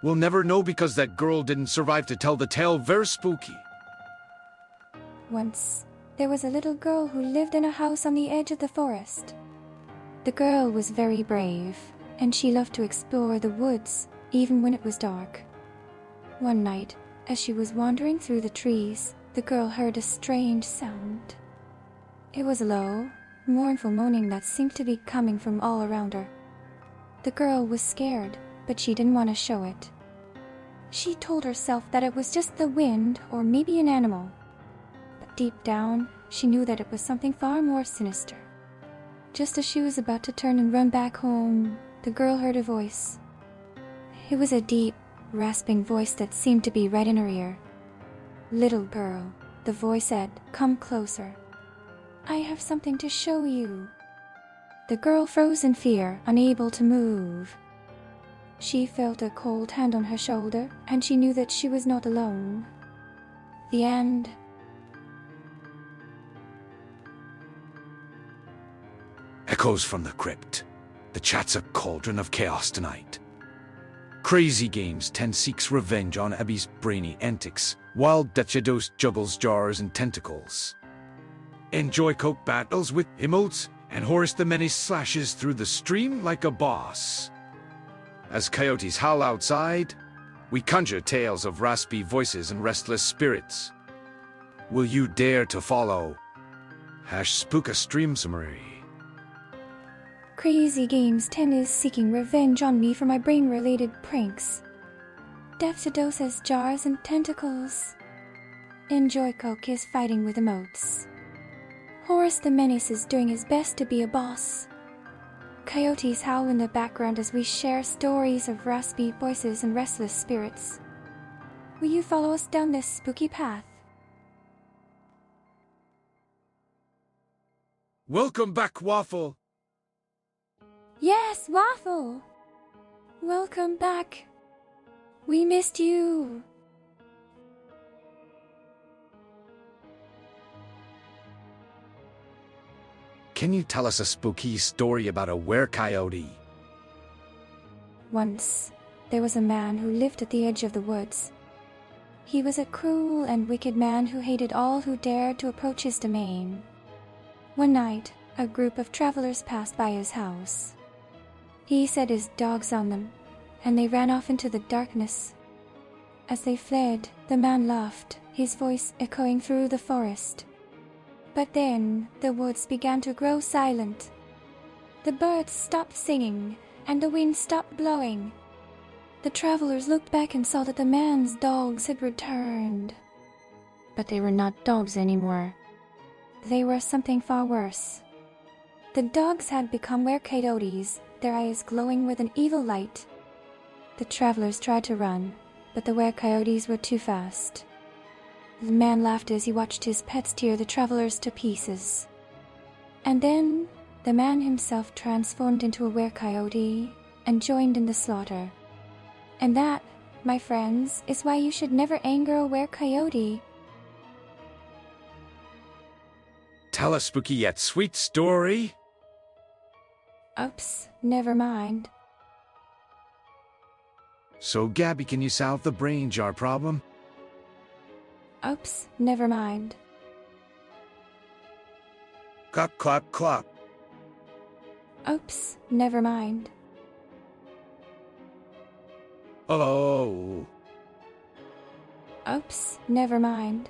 We'll never know because that girl didn't survive to tell the tale. Very spooky. Once, there was a little girl who lived in a house on the edge of the forest. The girl was very brave, and she loved to explore the woods, even when it was dark. One night, as she was wandering through the trees, the girl heard a strange sound. It was low, mournful moaning that seemed to be coming from all around her. The girl was scared, but she didn't want to show it. She told herself that it was just the wind or maybe an animal. But deep down, she knew that it was something far more sinister. Just as she was about to turn and run back home, the girl heard a voice. It was a deep, rasping voice that seemed to be right in her ear. "Little girl," the voice said, "come closer. I have something to show you." The girl froze in fear, unable to move. She felt a cold hand on her shoulder, and she knew that she was not alone. The end. Echoes from the crypt. The chat's a cauldron of chaos tonight. Crazy Games 10 seeks revenge on Abby's brainy antics, while Daffydos juggles jars and tentacles. Enjoy Coke battles with emotes, and Horus the Menace slashes through the stream like a boss. As coyotes howl outside, we conjure tales of raspy voices and restless spirits. Will you dare to follow? #Spooka Stream Summary. Crazy Games 10 is seeking revenge on me for my brain-related pranks. Daffydos has jars and tentacles. Enjoy Coke is fighting with emotes. Horus the Menace is doing his best to be a boss. Coyotes howl in the background as we share stories of raspy voices and restless spirits. will you follow us down this spooky path? Welcome back, Waffle. Yes, Waffle! Welcome back. We missed you. Can you tell us a spooky story about a were-coyote? Once, there was a man who lived at the edge of the woods. He was a cruel and wicked man who hated all who dared to approach his domain. One night, a group of travelers passed by his house. He set his dogs on them, and they ran off into the darkness. As they fled, the man laughed, his voice echoing through the forest. But then the woods began to grow silent. The birds stopped singing, and the wind stopped blowing. The travelers looked back and saw that the man's dogs had returned. But they were not dogs anymore. They were something far worse. The dogs had become were-coyotes, their eyes glowing with an evil light. The travelers tried to run, but the were-coyotes were too fast. The man laughed as he watched his pets tear the travelers to pieces. And then, the man himself transformed into a were-coyote and joined in the slaughter. And that, my friends, is why you should never anger a were-coyote. Tell a spooky yet sweet story. Oops, never mind. So, Gabby, can you solve the brain jar problem? Oops, never mind. Clap, clap, clap. Oops, never mind. Oh. Oops, never mind.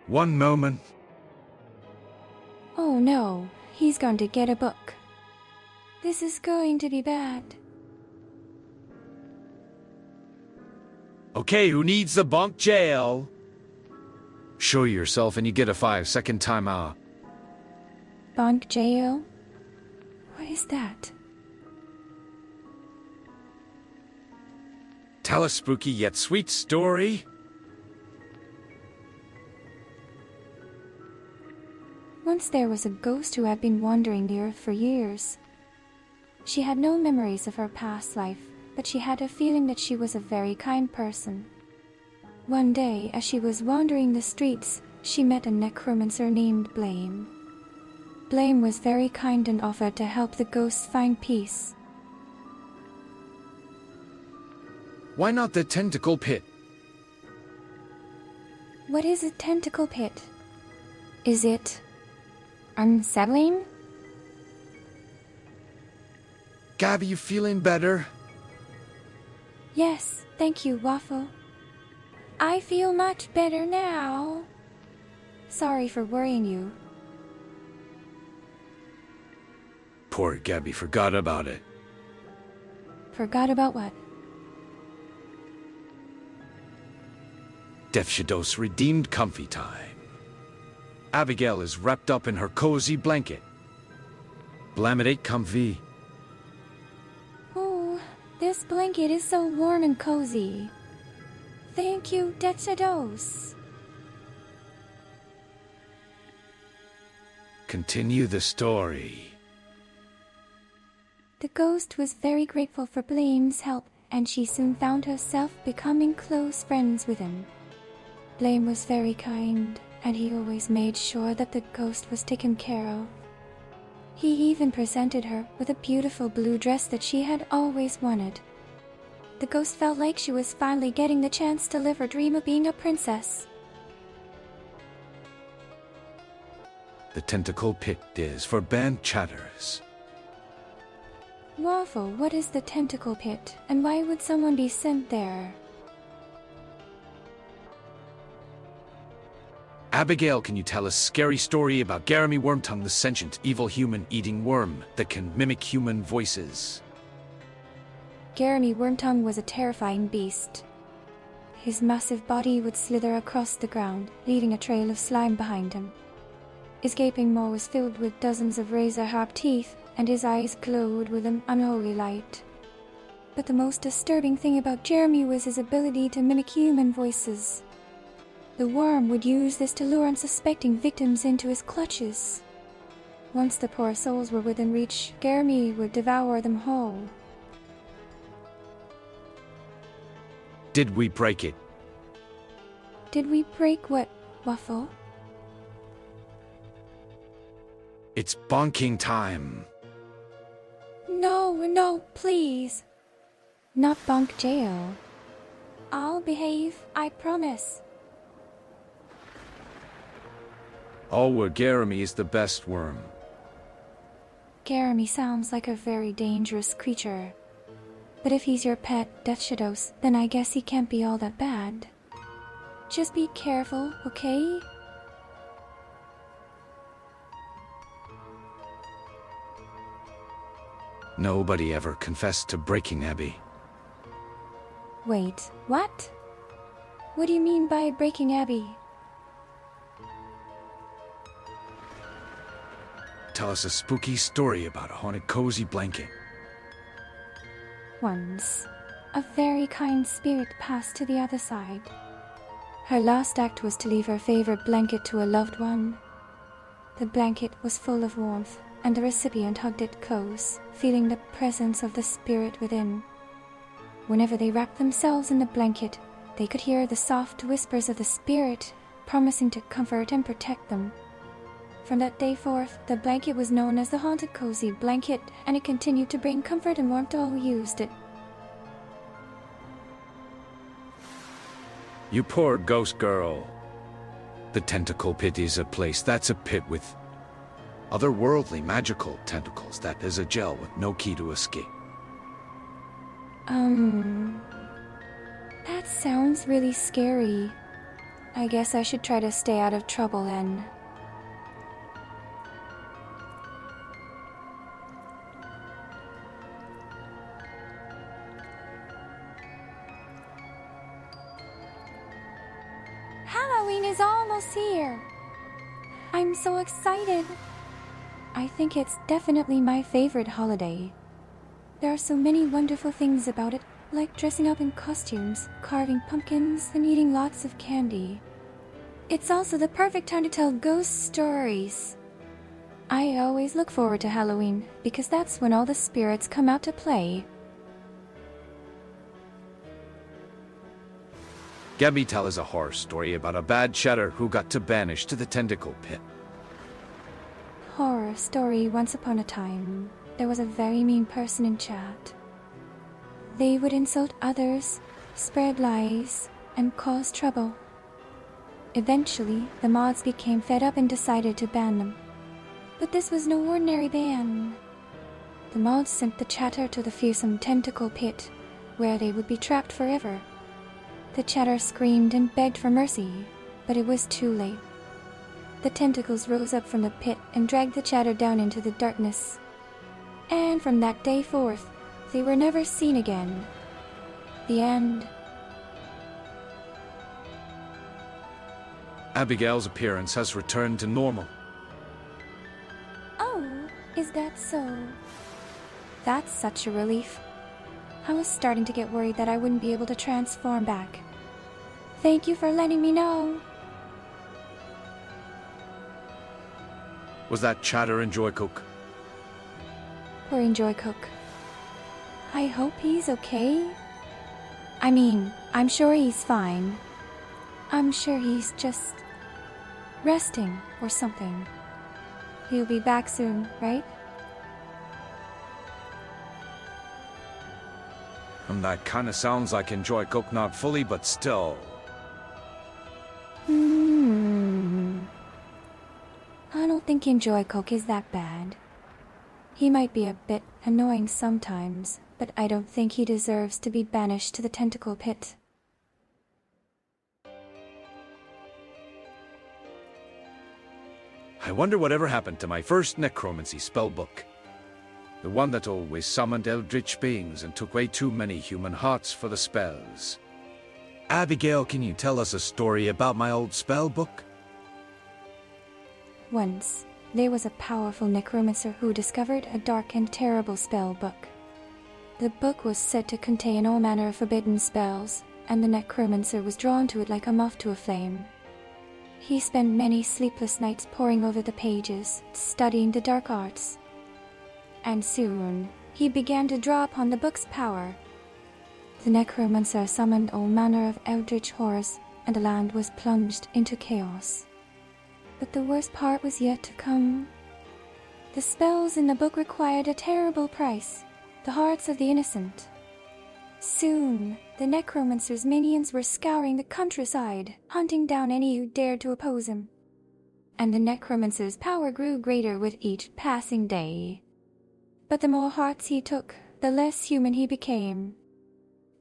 One moment. Oh no, he's going to get a book. This is going to be bad. Okay, who needs the bunk jail? Show yourself and you get a 5-second timeout. Bunk jail? What is that? Tell a spooky yet sweet story. Once there was a ghost who had been wandering the earth for years. She had no memories of her past life, but she had a feeling that she was a very kind person. One day, as she was wandering the streets, she met a necromancer named Blame. Blame was very kind and offered to help the ghost find peace. Why not the tentacle pit? What is a tentacle pit? Is it unsettling? Gabby, you feeling better? Yes, thank you, Waffle. I feel much better now. Sorry for worrying you. Poor Gabby forgot about it. Forgot about what? Def Shadows redeemed comfy time. Abigail is wrapped up in her cozy blanket. Blamidate comfy. Oh, this blanket is so warm and cozy. Thank you, Dexidos. Continue the story. The ghost was very grateful for Blame's help, and she soon found herself becoming close friends with him. Blame was very kind, and he always made sure that the ghost was taken care of. He even presented her with a beautiful blue dress that she had always wanted. The ghost felt like she was finally getting the chance to live her dream of being a princess. The tentacle pit is for band chatters. Waffle, what is the tentacle pit, and why would someone be sent there? Abigail, can you tell a scary story about Jeremy Wormtongue, the sentient, evil human-eating worm that can mimic human voices? Jeremy Wormtongue was a terrifying beast. His massive body would slither across the ground, leaving a trail of slime behind him. His gaping maw was filled with dozens of razor-sharp teeth, and his eyes glowed with an unholy light. But the most disturbing thing about Jeremy was his ability to mimic human voices. The worm would use this to lure unsuspecting victims into his clutches. Once the poor souls were within reach, Jeremy would devour them whole. Did we break it? Did we break what, Waffle? It's bonking time. No, please. Not bonk jail. I'll behave, I promise. Oh, Jeremy is the best worm. Jeremy sounds like a very dangerous creature. But if he's your pet, Death Shadows, then I guess he can't be all that bad. Just be careful, okay? Nobody ever confessed to breaking Abby. Wait, what? What do you mean by breaking Abby? Tell us a spooky story about a haunted cozy blanket. Once, a very kind spirit passed to the other side. Her last act was to leave her favorite blanket to a loved one. The blanket was full of warmth, and the recipient hugged it close, feeling the presence of the spirit within. Whenever they wrapped themselves in the blanket, they could hear the soft whispers of the spirit, promising to comfort and protect them. From that day forth, the blanket was known as the Haunted Cozy Blanket, and it continued to bring comfort and warmth to all who used it. You poor ghost girl. The tentacle pit is a place that's a pit with otherworldly magical tentacles that is a gel with no key to escape. That sounds really scary. I guess I should try to stay out of trouble then. Halloween is almost here. I'm so excited. I think it's definitely my favorite holiday. There are so many wonderful things about it, like dressing up in costumes, carving pumpkins, and eating lots of candy. It's also the perfect time to tell ghost stories. I always look forward to Halloween, because that's when all the spirits come out to play. Gabby tell us a horror story about a bad chatter who got to banish to the tentacle pit. Horror story. Once upon a time, there was a very mean person in chat. They would insult others, spread lies, and cause trouble. Eventually, the mods became fed up and decided to ban them. But this was no ordinary ban. The mods sent the chatter to the fearsome tentacle pit, where they would be trapped forever. The chatter screamed and begged for mercy, but it was too late. The tentacles rose up from the pit and dragged the chatter down into the darkness. And from that day forth, they were never seen again. The end. Abigail's appearance has returned to normal. Oh, is that so? That's such a relief. I was starting to get worried that I wouldn't be able to transform back. Thank you for letting me know. Was that chatter in Joycook? Or in Joycook. I hope he's okay. I mean, I'm sure he's fine. I'm sure he's just resting or something. He'll be back soon, right? And that kinda sounds like in Joycook, not fully, but still. I don't think Enjoy Coke is that bad. He might be a bit annoying sometimes, but I don't think he deserves to be banished to the tentacle pit. I wonder whatever happened to my first necromancy spellbook. The one that always summoned eldritch beings and took way too many human hearts for the spells. Abigail, can you tell us a story about my old spellbook? Once, there was a powerful necromancer who discovered a dark and terrible spell book. The book was said to contain all manner of forbidden spells, and the necromancer was drawn to it like a moth to a flame. He spent many sleepless nights poring over the pages, studying the dark arts. And soon, he began to draw upon the book's power. The necromancer summoned all manner of eldritch horrors, and the land was plunged into chaos. But the worst part was yet to come. The spells in the book required a terrible price, the hearts of the innocent. Soon, the necromancer's minions were scouring the countryside, hunting down any who dared to oppose him. And the necromancer's power grew greater with each passing day. But the more hearts he took, the less human he became.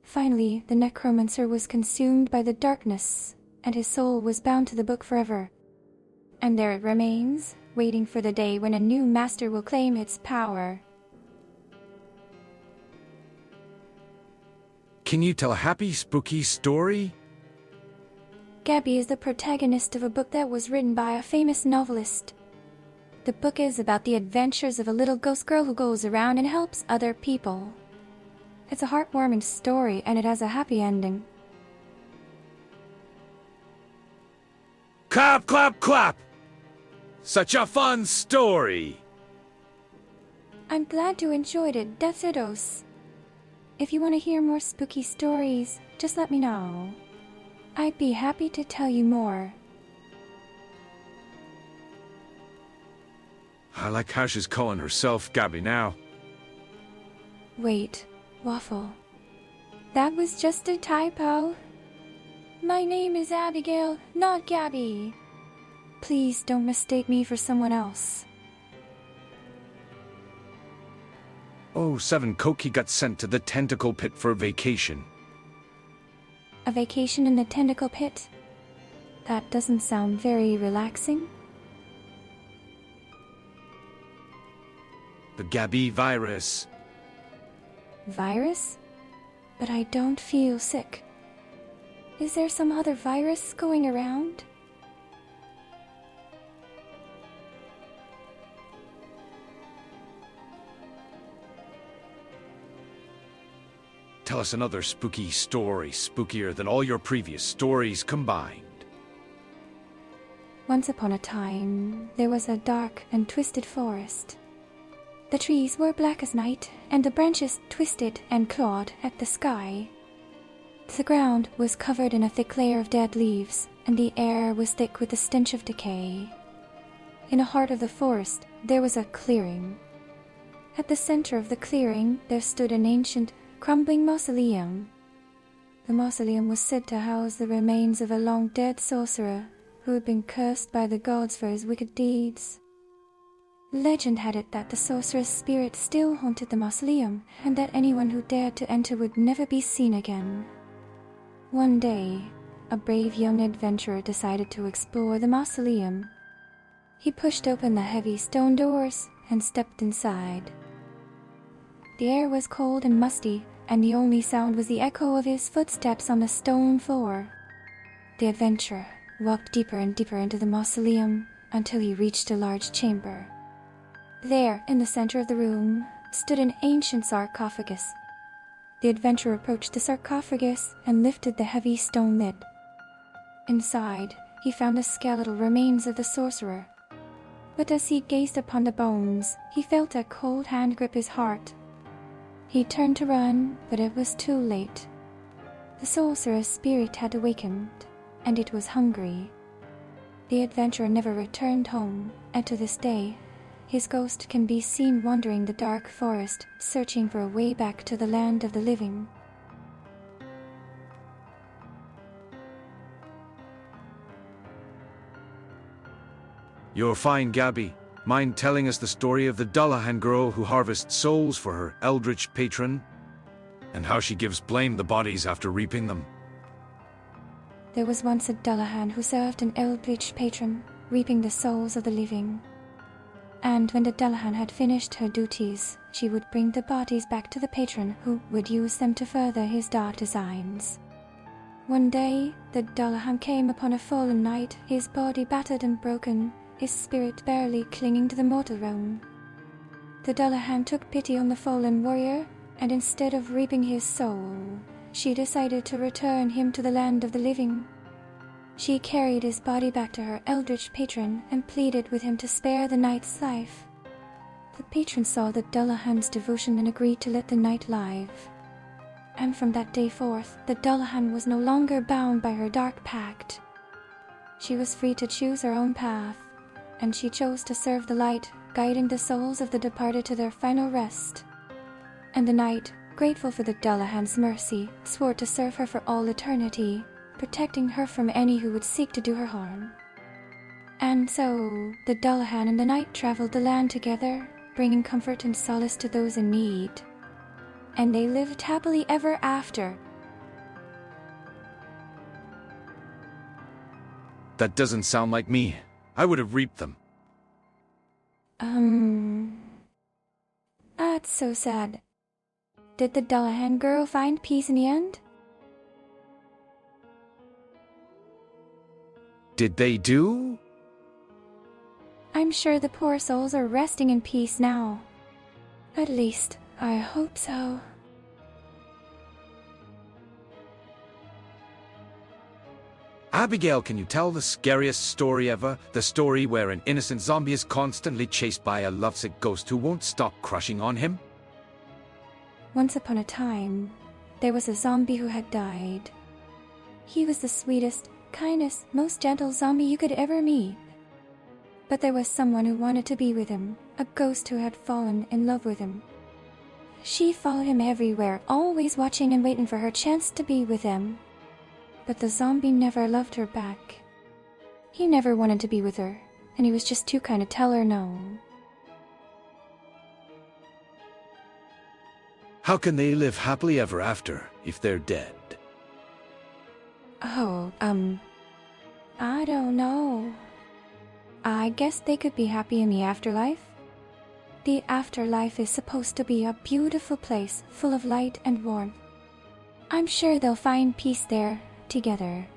Finally, the necromancer was consumed by the darkness, and his soul was bound to the book forever. And there it remains, waiting for the day when a new master will claim its power. Can you tell a happy, spooky story? Gabby is the protagonist of a book that was written by a famous novelist. The book is about the adventures of a little ghost girl who goes around and helps other people. It's a heartwarming story, and it has a happy ending. Clap, clap, clap! Such a fun story! I'm glad you enjoyed it, Decidos. If you want to hear more spooky stories, just let me know. I'd be happy to tell you more. I like how she's calling herself Gabby now. Wait, Waffle. That was just a typo. My name is Abigail, not Gabby. Please don't mistake me for someone else. Oh, 7 Koki got sent to the tentacle pit for vacation. A vacation in the tentacle pit? That doesn't sound very relaxing. The Gabby virus. Virus? But I don't feel sick. Is there some other virus going around? Tell us another spooky story, spookier than all your previous stories combined. Once upon a time, there was a dark and twisted forest. The trees were black as night, and the branches twisted and clawed at the sky. The ground was covered in a thick layer of dead leaves, and the air was thick with the stench of decay. In the heart of the forest, there was a clearing. At the center of the clearing, there stood an ancient, crumbling mausoleum. The mausoleum was said to house the remains of a long-dead sorcerer who had been cursed by the gods for his wicked deeds. Legend had it that the sorcerer's spirit still haunted the mausoleum, and that anyone who dared to enter would never be seen again. One day, a brave young adventurer decided to explore the mausoleum. He pushed open the heavy stone doors and stepped inside. The air was cold and musty, and the only sound was the echo of his footsteps on the stone floor. The adventurer walked deeper and deeper into the mausoleum until he reached a large chamber. There, in the center of the room, stood an ancient sarcophagus. The adventurer approached the sarcophagus and lifted the heavy stone lid. Inside, he found the skeletal remains of the sorcerer. But as he gazed upon the bones, he felt a cold hand grip his heart. He turned to run, but it was too late. The sorcerer's spirit had awakened, and it was hungry. The adventurer never returned home, and to this day, his ghost can be seen wandering the dark forest, searching for a way back to the land of the living. You're fine, Gabby. Mind telling us the story of the Dullahan girl who harvests souls for her eldritch patron? And how she gives blame the bodies after reaping them? There was once a Dullahan who served an eldritch patron, reaping the souls of the living. And when the Dullahan had finished her duties, she would bring the bodies back to the patron, who would use them to further his dark designs. One day, the Dullahan came upon a fallen knight, his body battered and broken, his spirit barely clinging to the mortal realm. The Dullahan took pity on the fallen warrior, and instead of reaping his soul, she decided to return him to the land of the living. She carried his body back to her eldritch patron and pleaded with him to spare the knight's life. The patron saw the Dullahan's devotion and agreed to let the knight live. And from that day forth, the Dullahan was no longer bound by her dark pact. She was free to choose her own path, and she chose to serve the light, guiding the souls of the departed to their final rest. And the knight, grateful for the Dullahan's mercy, swore to serve her for all eternity, protecting her from any who would seek to do her harm. And so, the Dullahan and the knight traveled the land together, bringing comfort and solace to those in need. And they lived happily ever after. That doesn't sound like me. I would have reaped them. That's so sad. Did the Dullahan girl find peace in the end? Did they do? I'm sure the poor souls are resting in peace now. At least, I hope so. Abigail, can you tell the scariest story ever? The story where an innocent zombie is constantly chased by a lovesick ghost who won't stop crushing on him? Once upon a time, there was a zombie who had died. He was the sweetest, kindest, most gentle zombie you could ever meet. But there was someone who wanted to be with him, a ghost who had fallen in love with him. She followed him everywhere, always watching and waiting for her chance to be with him. But the zombie never loved her back. He never wanted to be with her, and he was just too kind to tell her no. How can they live happily ever after if they're dead? Oh, I don't know. I guess they could be happy in the afterlife. The afterlife is supposed to be a beautiful place full of light and warmth. I'm sure they'll find peace there, together.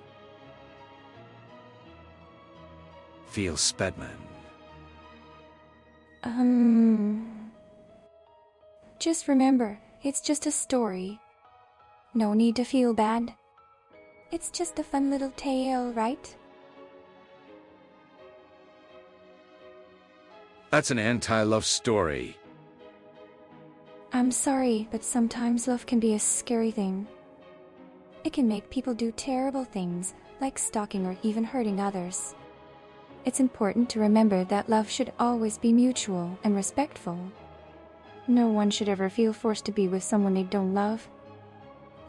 Feels Spedman. Just remember, it's just a story. No need to feel bad. It's just a fun little tale, right? That's an anti-love story. I'm sorry, but sometimes love can be a scary thing. It can make people do terrible things, like stalking or even hurting others. It's important to remember that love should always be mutual and respectful. No one should ever feel forced to be with someone they don't love.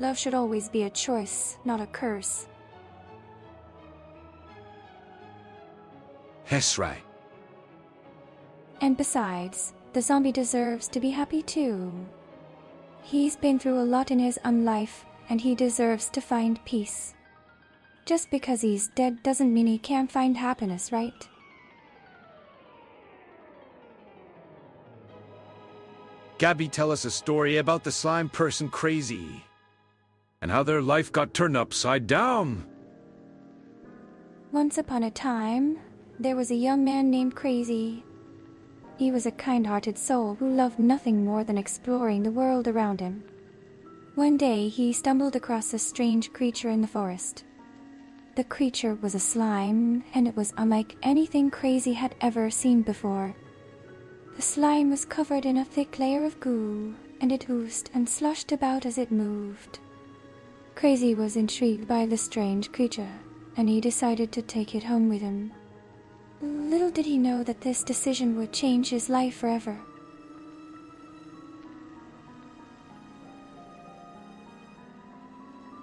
Love should always be a choice, not a curse. That's right. And besides, the zombie deserves to be happy too. He's been through a lot in his own life, and he deserves to find peace. Just because he's dead doesn't mean he can't find happiness, right? Gabby, tell us a story about the slime person Crazy, and how their life got turned upside down. Once upon a time, there was a young man named Crazy. He was a kind-hearted soul who loved nothing more than exploring the world around him. One day, he stumbled across a strange creature in the forest. The creature was a slime, and it was unlike anything Crazy had ever seen before. The slime was covered in a thick layer of goo, and it oozed and sloshed about as it moved. Crazy was intrigued by the strange creature, and he decided to take it home with him. Little did he know that this decision would change his life forever.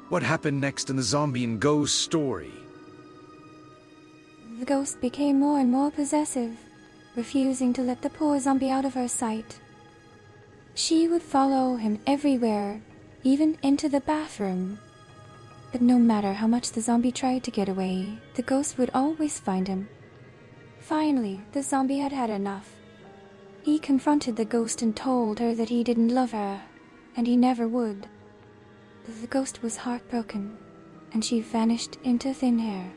What happened next in the zombie and ghost story? The ghost became more and more possessive, refusing to let the poor zombie out of her sight. She would follow him everywhere, even into the bathroom. But no matter how much the zombie tried to get away, the ghost would always find him. Finally, the zombie had had enough. He confronted the ghost and told her that he didn't love her, and he never would. The ghost was heartbroken, and she vanished into thin air.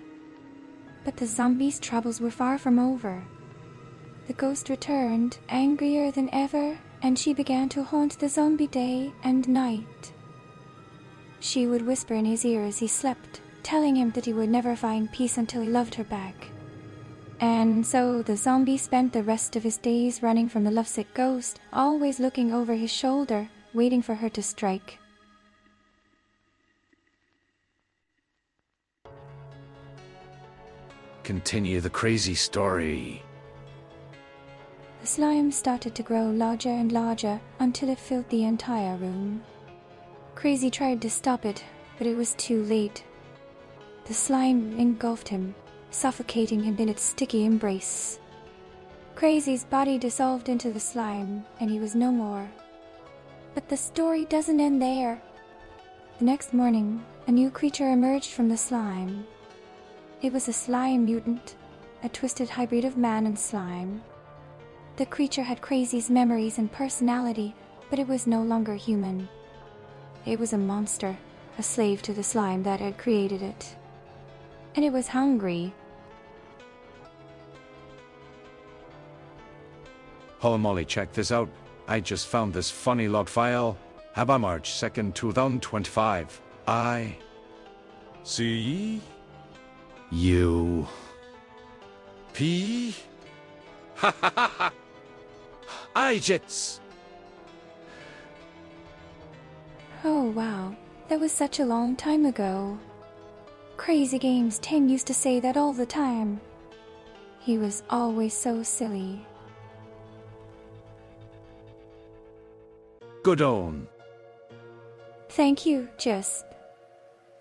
But the zombie's troubles were far from over. The ghost returned, angrier than ever, and she began to haunt the zombie day and night. She would whisper in his ear as he slept, telling him that he would never find peace until he loved her back. And so the zombie spent the rest of his days running from the lovesick ghost, always looking over his shoulder, waiting for her to strike. Continue the crazy story. The slime started to grow larger and larger until it filled the entire room. Crazy tried to stop it, but it was too late. The slime engulfed him, suffocating him in its sticky embrace. Crazy's body dissolved into the slime, and he was no more. But the story doesn't end there. The next morning, a new creature emerged from the slime. It was a slime mutant, a twisted hybrid of man and slime. The creature had Crazy's memories and personality, but it was no longer human. It was a monster, a slave to the slime that had created it. And it was hungry. Holy moly, check this out. I just found this funny log file. How about March 2nd, 2025? I see you. P. Ha ha ha ha. I jits. Oh wow, that was such a long time ago. Crazy Games 10 used to say that all the time. He was always so silly. Good own. Thank you, Jesp.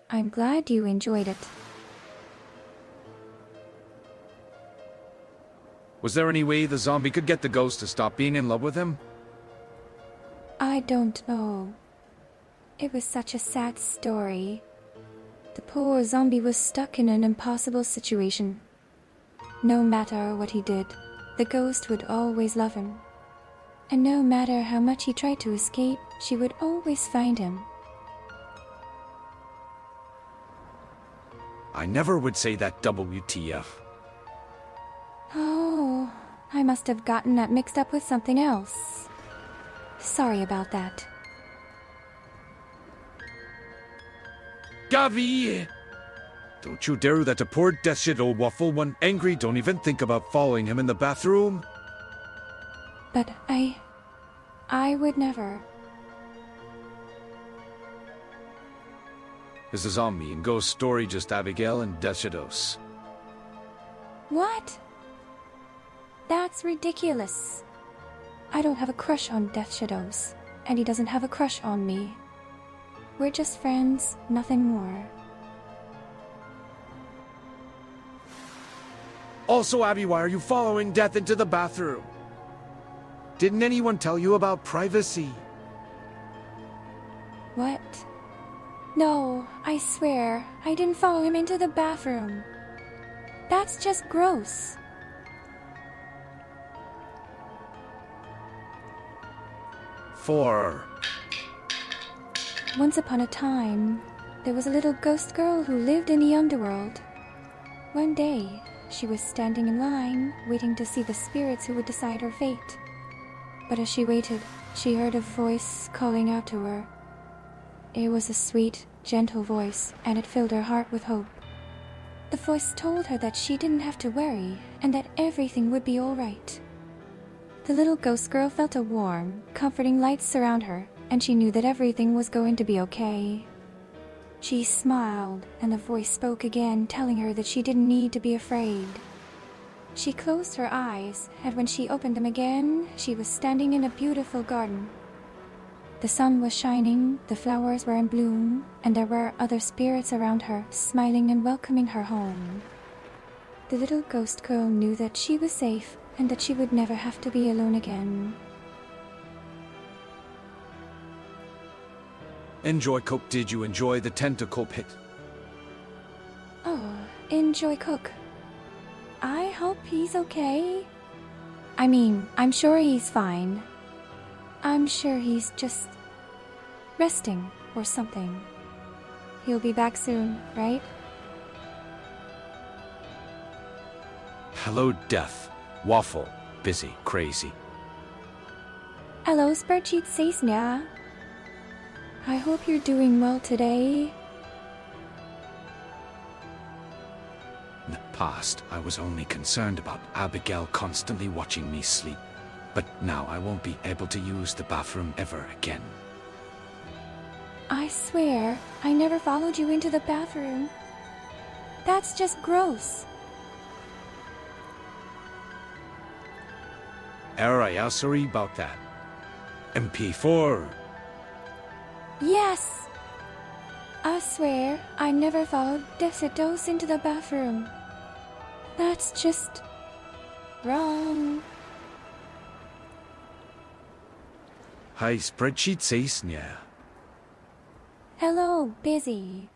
I'm glad you enjoyed it. Was there any way the zombie could get the ghost to stop being in love with him? I don't know. It was such a sad story. The poor zombie was stuck in an impossible situation. No matter what he did, the ghost would always love him. And no matter how much he tried to escape, she would always find him. I never would say that WTF. Oh, I must have gotten that mixed up with something else. Sorry about that. Gavi! Don't you dare that a poor death shit old waffle when angry don't even think about following him in the bathroom. But I would never. Is the zombie and ghost story just Abigail and Death Shadows? What? That's ridiculous. I don't have a crush on Death Shadows, and he doesn't have a crush on me. We're just friends, nothing more. Also, Abby, why are you following Death into the bathroom? Didn't anyone tell you about privacy? What? No, I swear, I didn't follow him into the bathroom. That's just gross. Four. Once upon a time, there was a little ghost girl who lived in the underworld. One day, she was standing in line, waiting to see the spirits who would decide her fate. But as she waited, she heard a voice calling out to her. It was a sweet, gentle voice, and it filled her heart with hope. The voice told her that she didn't have to worry, and that everything would be all right. The little ghost girl felt a warm, comforting light surround her, and she knew that everything was going to be okay. She smiled, and the voice spoke again, telling her that she didn't need to be afraid. She closed her eyes, and when she opened them again, she was standing in a beautiful garden. The sun was shining, the flowers were in bloom, and there were other spirits around her, smiling and welcoming her home. The little ghost girl knew that she was safe, and that she would never have to be alone again. Enjoy Coke. Did you enjoy the tentacle pit? Oh, enjoy Cook. I hope he's okay. I mean, I'm sure he's fine. I'm sure he's just resting or something. He'll be back soon, right? Hello, Death. Waffle. Busy. Crazy. Hello, Spreadsheet Sasnia. I hope you're doing well today. In the past, I was only concerned about Abigail constantly watching me sleep. But now I won't be able to use the bathroom ever again. I swear, I never followed you into the bathroom. That's just gross. I'm sorry about that. MP4. Yes! I swear, I never followed Decidos into the bathroom. That's just wrong. Hi, Spreadsheet Sasnia. Hello, Busy.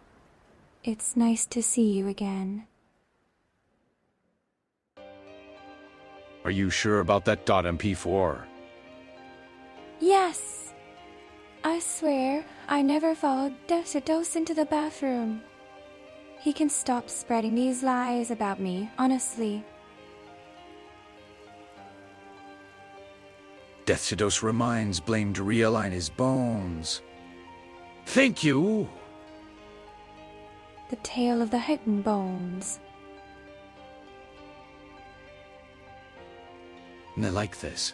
It's nice to see you again. Are you sure about that .mp4? Yes! I swear, I never followed Decidos into the bathroom. He can stop spreading these lies about me, honestly. Decidos reminds blame to realign his bones. Thank you! The tale of the hidden bones. And I like this.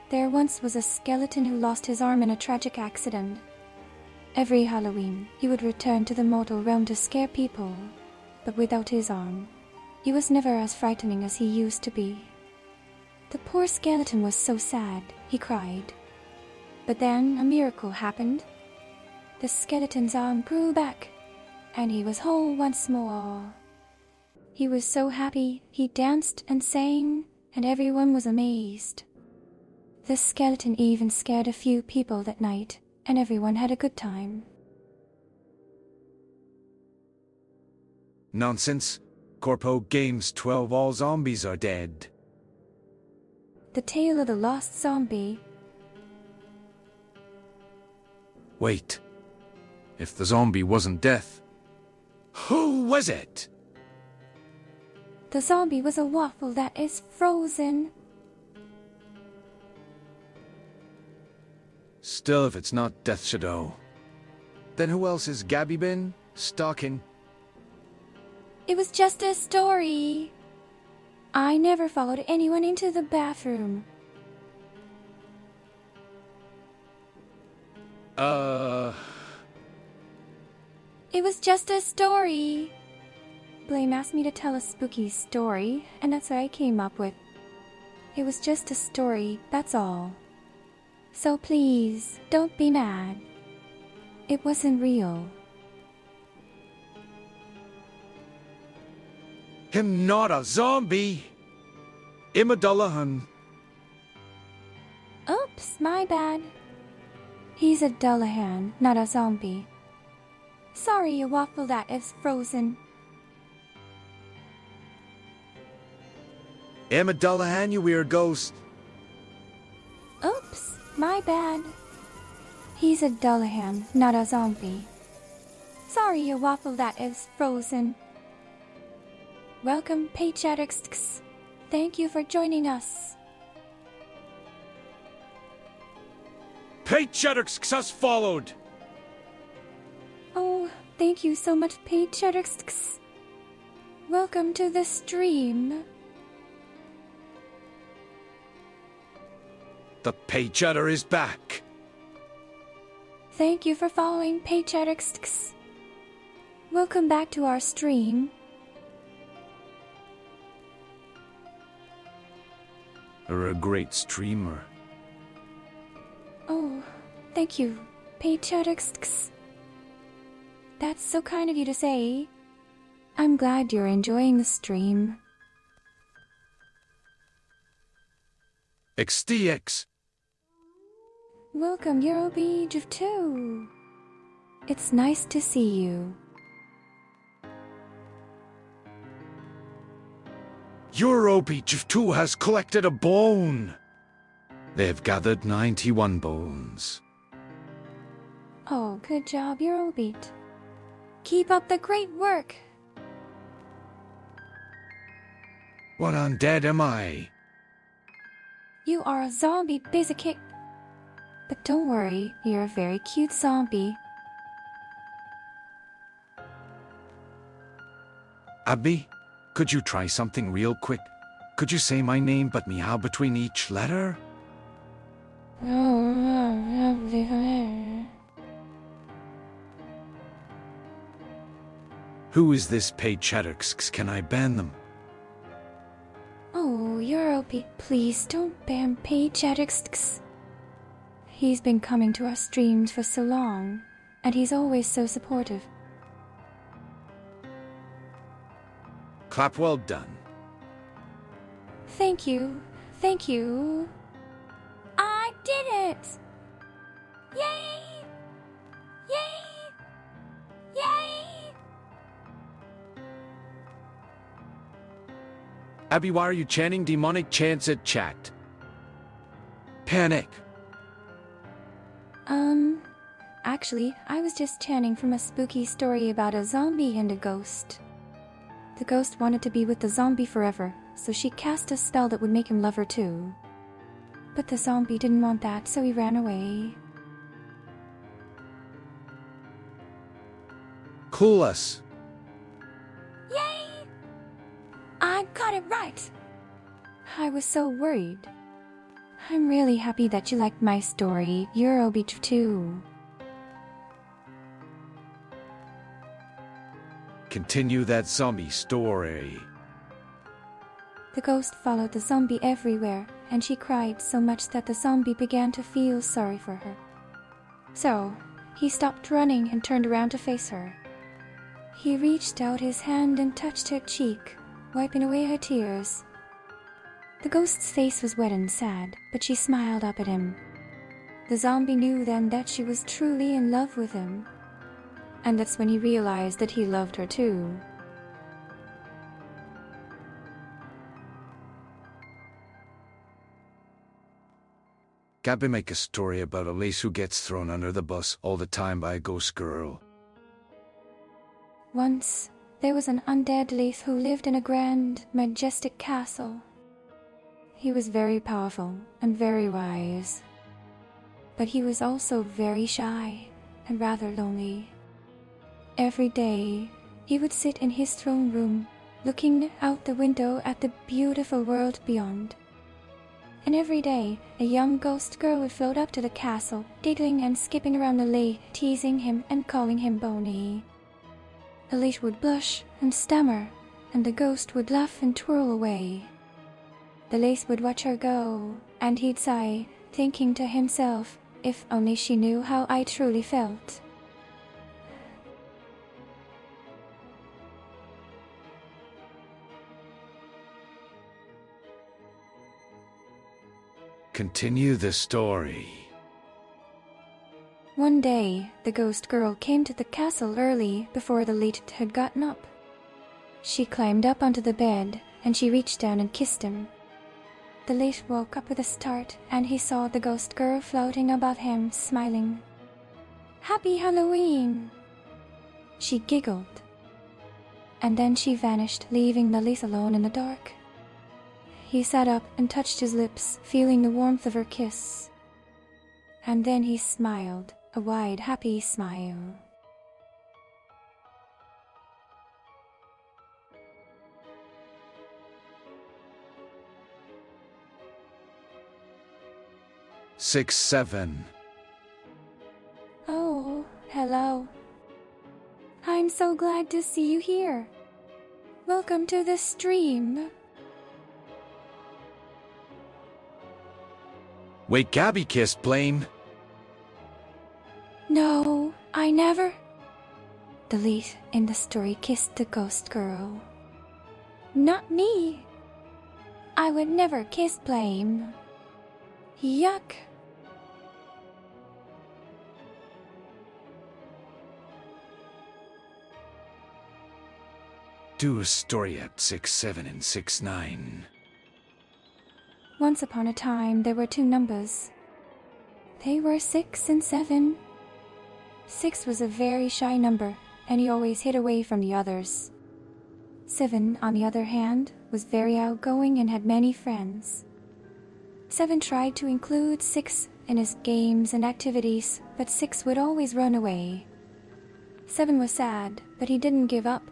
There once was a skeleton who lost his arm in a tragic accident. Every Halloween, he would return to the mortal realm to scare people, but without his arm, he was never as frightening as he used to be. The poor skeleton was so sad, he cried. But then a miracle happened. The skeleton's arm grew back, and he was whole once more. He was so happy, he danced and sang, and everyone was amazed. The skeleton even scared a few people that night, and everyone had a good time. Nonsense. Corpo Games 12 all zombies are dead. The tale of the lost zombie. Wait. If the zombie wasn't death, who was it? The zombie was a waffle that is frozen. Still, if it's not Death Shadow, then who else has Gabby been stalking? It was just a story. I never followed anyone into the bathroom. It was just a story. Blame asked me to tell a spooky story, and that's what I came up with. It was just a story, that's all. So please, don't be mad. It wasn't real. Him not a zombie. Him a Dullahan. Oops, my bad. He's a Dullahan, not a zombie. Sorry, a waffle that is frozen. Him a Dullahan, you weird ghost. Oops, my bad. He's a Dullahan, not a zombie. Sorry, a waffle that is frozen. Welcome, Paychatterx. Thank you for joining us. Paychatterx us followed. Oh, thank you so much, Paychatterx. Welcome to the stream. The Paychatter is back. Thank you for following Paychatterx. Welcome back to our stream. You're a great streamer. Oh, thank you, Paychatterx. That's so kind of you to say. I'm glad you're enjoying the stream. XDX. Welcome, Eurobeej too. It's nice to see you. Eurobeach 2 has collected a bone. They've gathered 91 bones. Oh, good job, Eurobeat. Keep up the great work. What undead am I? You are a zombie basic. But don't worry, you're a very cute zombie. Abby, could you try something real quick? Could you say my name but meow between each letter? Who is this Paychatterx? Can I ban them? Oh, Eurobeat, please don't ban Paychatterx. He's been coming to our streams for so long, and he's always so supportive. Clap well done. Thank you. Thank you. I did it! Yay! Yay! Yay! Abby, why are you chanting demonic chants at chat? Panic. Actually, I was just chanting from a spooky story about a zombie and a ghost. The ghost wanted to be with the zombie forever, so she cast a spell that would make him love her too. But the zombie didn't want that, so he ran away. Cool us. Yay! I got it right! I was so worried. I'm really happy that you liked my story, Eurobeach 2. Continue that zombie story. The ghost followed the zombie everywhere, and she cried so much that the zombie began to feel sorry for her. So, he stopped running and turned around to face her. He reached out his hand and touched her cheek, wiping away her tears. The ghost's face was wet and sad, but she smiled up at him. The zombie knew then that she was truly in love with him. And that's when he realized that he loved her too. Gabby make a story about Elise who gets thrown under the bus all the time by a ghost girl. Once, there was an undead Leith who lived in a grand, majestic castle. He was very powerful and very wise. But he was also very shy and rather lonely. Every day, he would sit in his throne room, looking out the window at the beautiful world beyond. And every day, a young ghost girl would float up to the castle, giggling and skipping around the lake, teasing him and calling him Boney. Elise would blush and stammer, and the ghost would laugh and twirl away. The Lace would watch her go, and he'd sigh, thinking to himself, if only she knew how I truly felt. Continue the story. One day, the ghost girl came to the castle early before the Leet had gotten up. She climbed up onto the bed, and she reached down and kissed him. The Leet woke up with a start, and he saw the ghost girl floating above him, smiling. "Happy Halloween!" She giggled. And then she vanished, leaving the Leet alone in the dark. He sat up and touched his lips, feeling the warmth of her kiss. And then he smiled, a wide, happy smile. Six, 7. Oh, hello. I'm so glad to see you here. Welcome to the stream. Wait, Gabby kissed Blame? No, I never. The Leet in the story kissed the ghost girl. Not me. I would never kiss Blame. Yuck. do a story at 6, 7, and 6, 9. Once upon a time, there were two numbers. They were 6 and 7. 6 was a very shy number, and he always hid away from the others. 7, on the other hand, was very outgoing and had many friends. 7 tried to include 6 in his games and activities, but 6 would always run away. 7 was sad, but he didn't give up.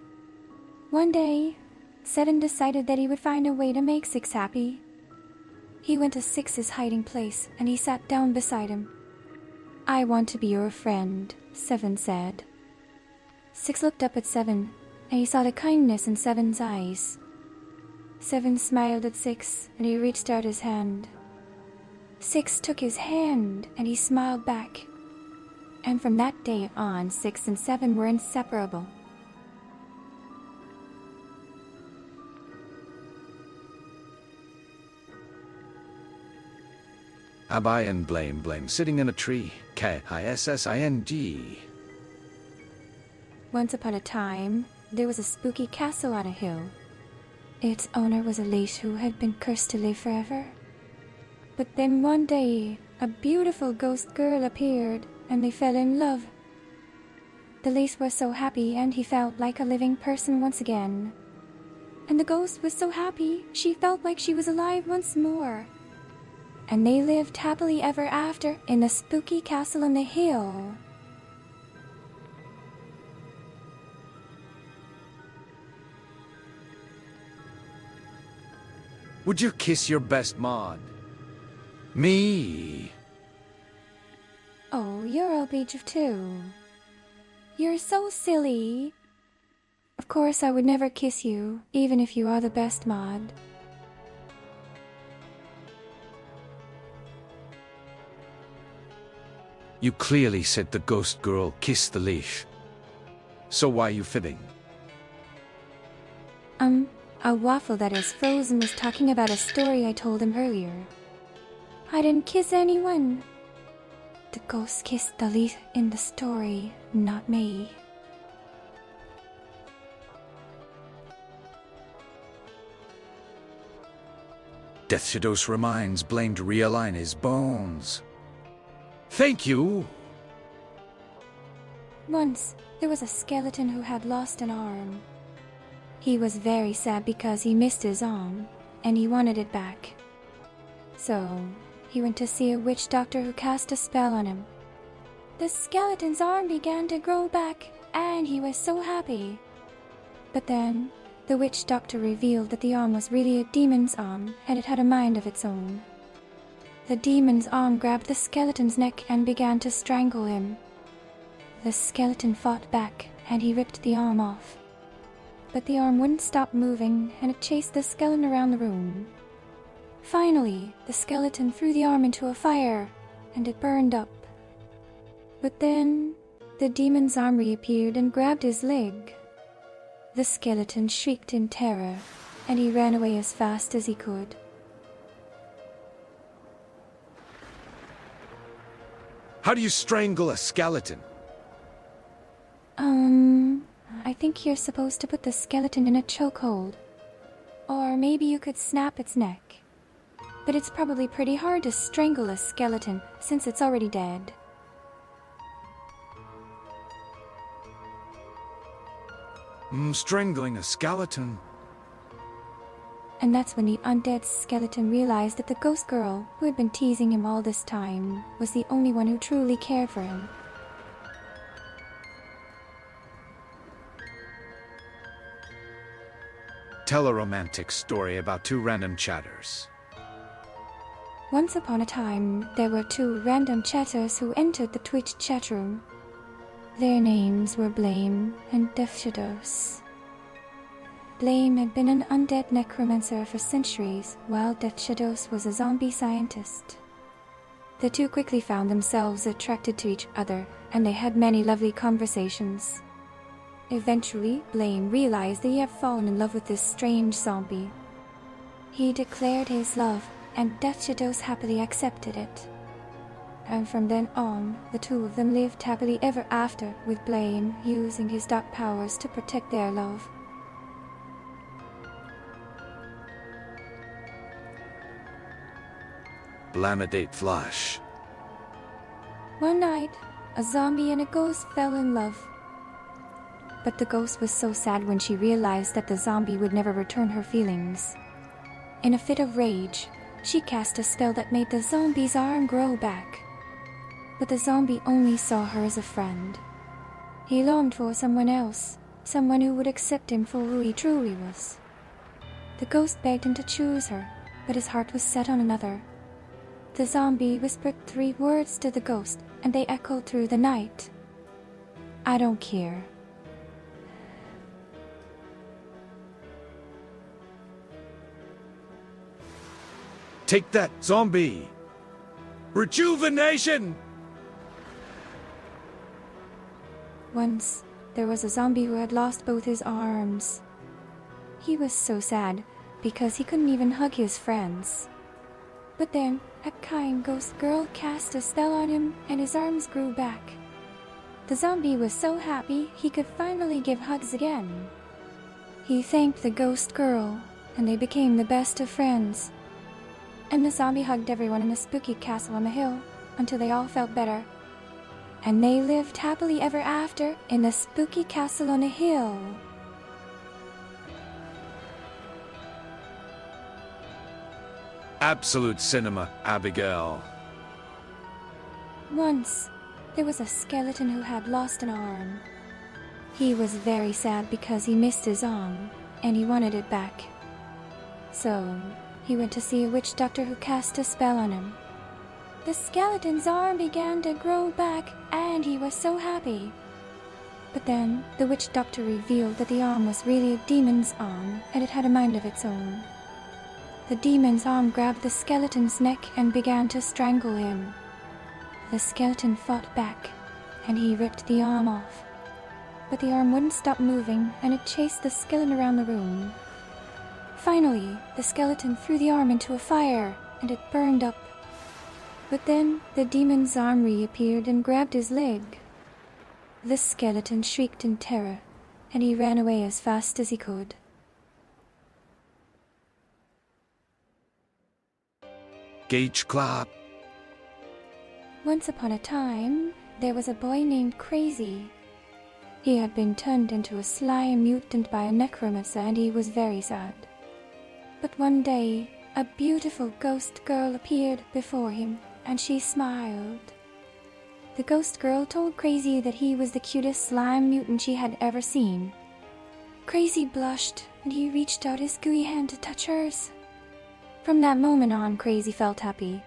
One day, 7 decided that he would find a way to make 6 happy. He went to 6's hiding place, and he sat down beside him. "I want to be your friend," 7 said. 6 looked up at 7, and he saw the kindness in 7's eyes. 7 smiled at 6, and he reached out his hand. 6 took his hand, and he smiled back. And from that day on, 6 and 7 were inseparable. Abi and Blame sitting in a tree. Kissing. Once upon a time, there was a spooky castle on a hill. Its owner was a leash who had been cursed to live forever. But then one day, a beautiful ghost girl appeared, and they fell in love. The leash was so happy, and he felt like a living person once again. And the ghost was so happy, she felt like she was alive once more. And they lived happily ever after in the spooky castle on the hill. Would you kiss your best mod? Me? Oh, you're a beach too. You're so silly. Of course I would never kiss you, even if you are the best mod. You clearly said the ghost girl kissed the leash. So why you fibbing? A waffle that is frozen was talking about a story I told him earlier. I didn't kiss anyone. The ghost kissed the leash in the story, not me. Death Shadows reminds Blame to realign his bones. Thank you! Once, there was a skeleton who had lost an arm. He was very sad because he missed his arm, and he wanted it back. So, he went to see a witch doctor who cast a spell on him. The skeleton's arm began to grow back, and he was so happy. But then, the witch doctor revealed that the arm was really a demon's arm, and it had a mind of its own. The demon's arm grabbed the skeleton's neck and began to strangle him. The skeleton fought back, and he ripped the arm off. But the arm wouldn't stop moving, and it chased the skeleton around the room. Finally, the skeleton threw the arm into a fire, and it burned up. But then, the demon's arm reappeared and grabbed his leg. The skeleton shrieked in terror, and he ran away as fast as he could. How do you strangle a skeleton? I think you're supposed to put the skeleton in a chokehold. Or maybe you could snap its neck. But it's probably pretty hard to strangle a skeleton since it's already dead. Strangling a skeleton. And that's when the undead skeleton realized that the ghost girl, who had been teasing him all this time, was the only one who truly cared for him. Tell a romantic story about two random chatters. Once upon a time, there were two random chatters who entered the Twitch chat room. Their names were Blame and Death Shadows. Blame had been an undead necromancer for centuries, while Death Shadows was a zombie scientist. The two quickly found themselves attracted to each other, and they had many lovely conversations. Eventually, Blame realized that he had fallen in love with this strange zombie. He declared his love, and Death Shadows happily accepted it. And from then on, the two of them lived happily ever after, with Blame using his dark powers to protect their love. Blamidate Flash. One night, a zombie and a ghost fell in love. But the ghost was so sad when she realized that the zombie would never return her feelings. In a fit of rage, she cast a spell that made the zombie's arm grow back. But the zombie only saw her as a friend. He longed for someone else, someone who would accept him for who he truly was. The ghost begged him to choose her, but his heart was set on another. The zombie whispered 3 words to the ghost, and they echoed through the night. I don't care. Take that, zombie! Rejuvenation! Once, there was a zombie who had lost both his arms. He was so sad because he couldn't even hug his friends. But then, a kind ghost girl cast a spell on him and his arms grew back. The zombie was so happy he could finally give hugs again. He thanked the ghost girl, and they became the best of friends. And the zombie hugged everyone in the spooky castle on the hill until they all felt better. And they lived happily ever after in the spooky castle on the hill. Absolute cinema, Abigail. Once, there was a skeleton who had lost an arm. He was very sad because he missed his arm, and he wanted it back. So, he went to see a witch doctor who cast a spell on him. The skeleton's arm began to grow back, and he was so happy. But then, the witch doctor revealed that the arm was really a demon's arm, and it had a mind of its own. The demon's arm grabbed the skeleton's neck and began to strangle him. The skeleton fought back, and he ripped the arm off. But the arm wouldn't stop moving, and it chased the skeleton around the room. Finally, the skeleton threw the arm into a fire, and it burned up. But then, the demon's arm reappeared and grabbed his leg. The skeleton shrieked in terror, and he ran away as fast as he could. Gage clap. Once upon a time, there was a boy named Crazy. He had been turned into a slime mutant by a necromancer, and he was very sad. But one day, a beautiful ghost girl appeared before him, and she smiled. The ghost girl told Crazy that he was the cutest slime mutant she had ever seen. Crazy blushed, and he reached out his gooey hand to touch hers. From that moment on, Crazy felt happy,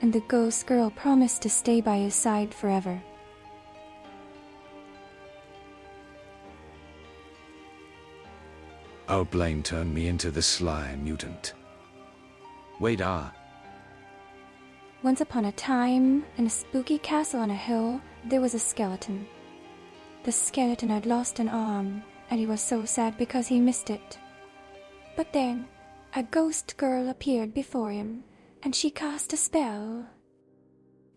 and the ghost girl promised to stay by his side forever. Oh, Blaine turned me into the slime mutant. Wait, Once upon a time, in a spooky castle on a hill, there was a skeleton. The skeleton had lost an arm, and he was so sad because he missed it. But then, a ghost girl appeared before him, and she cast a spell.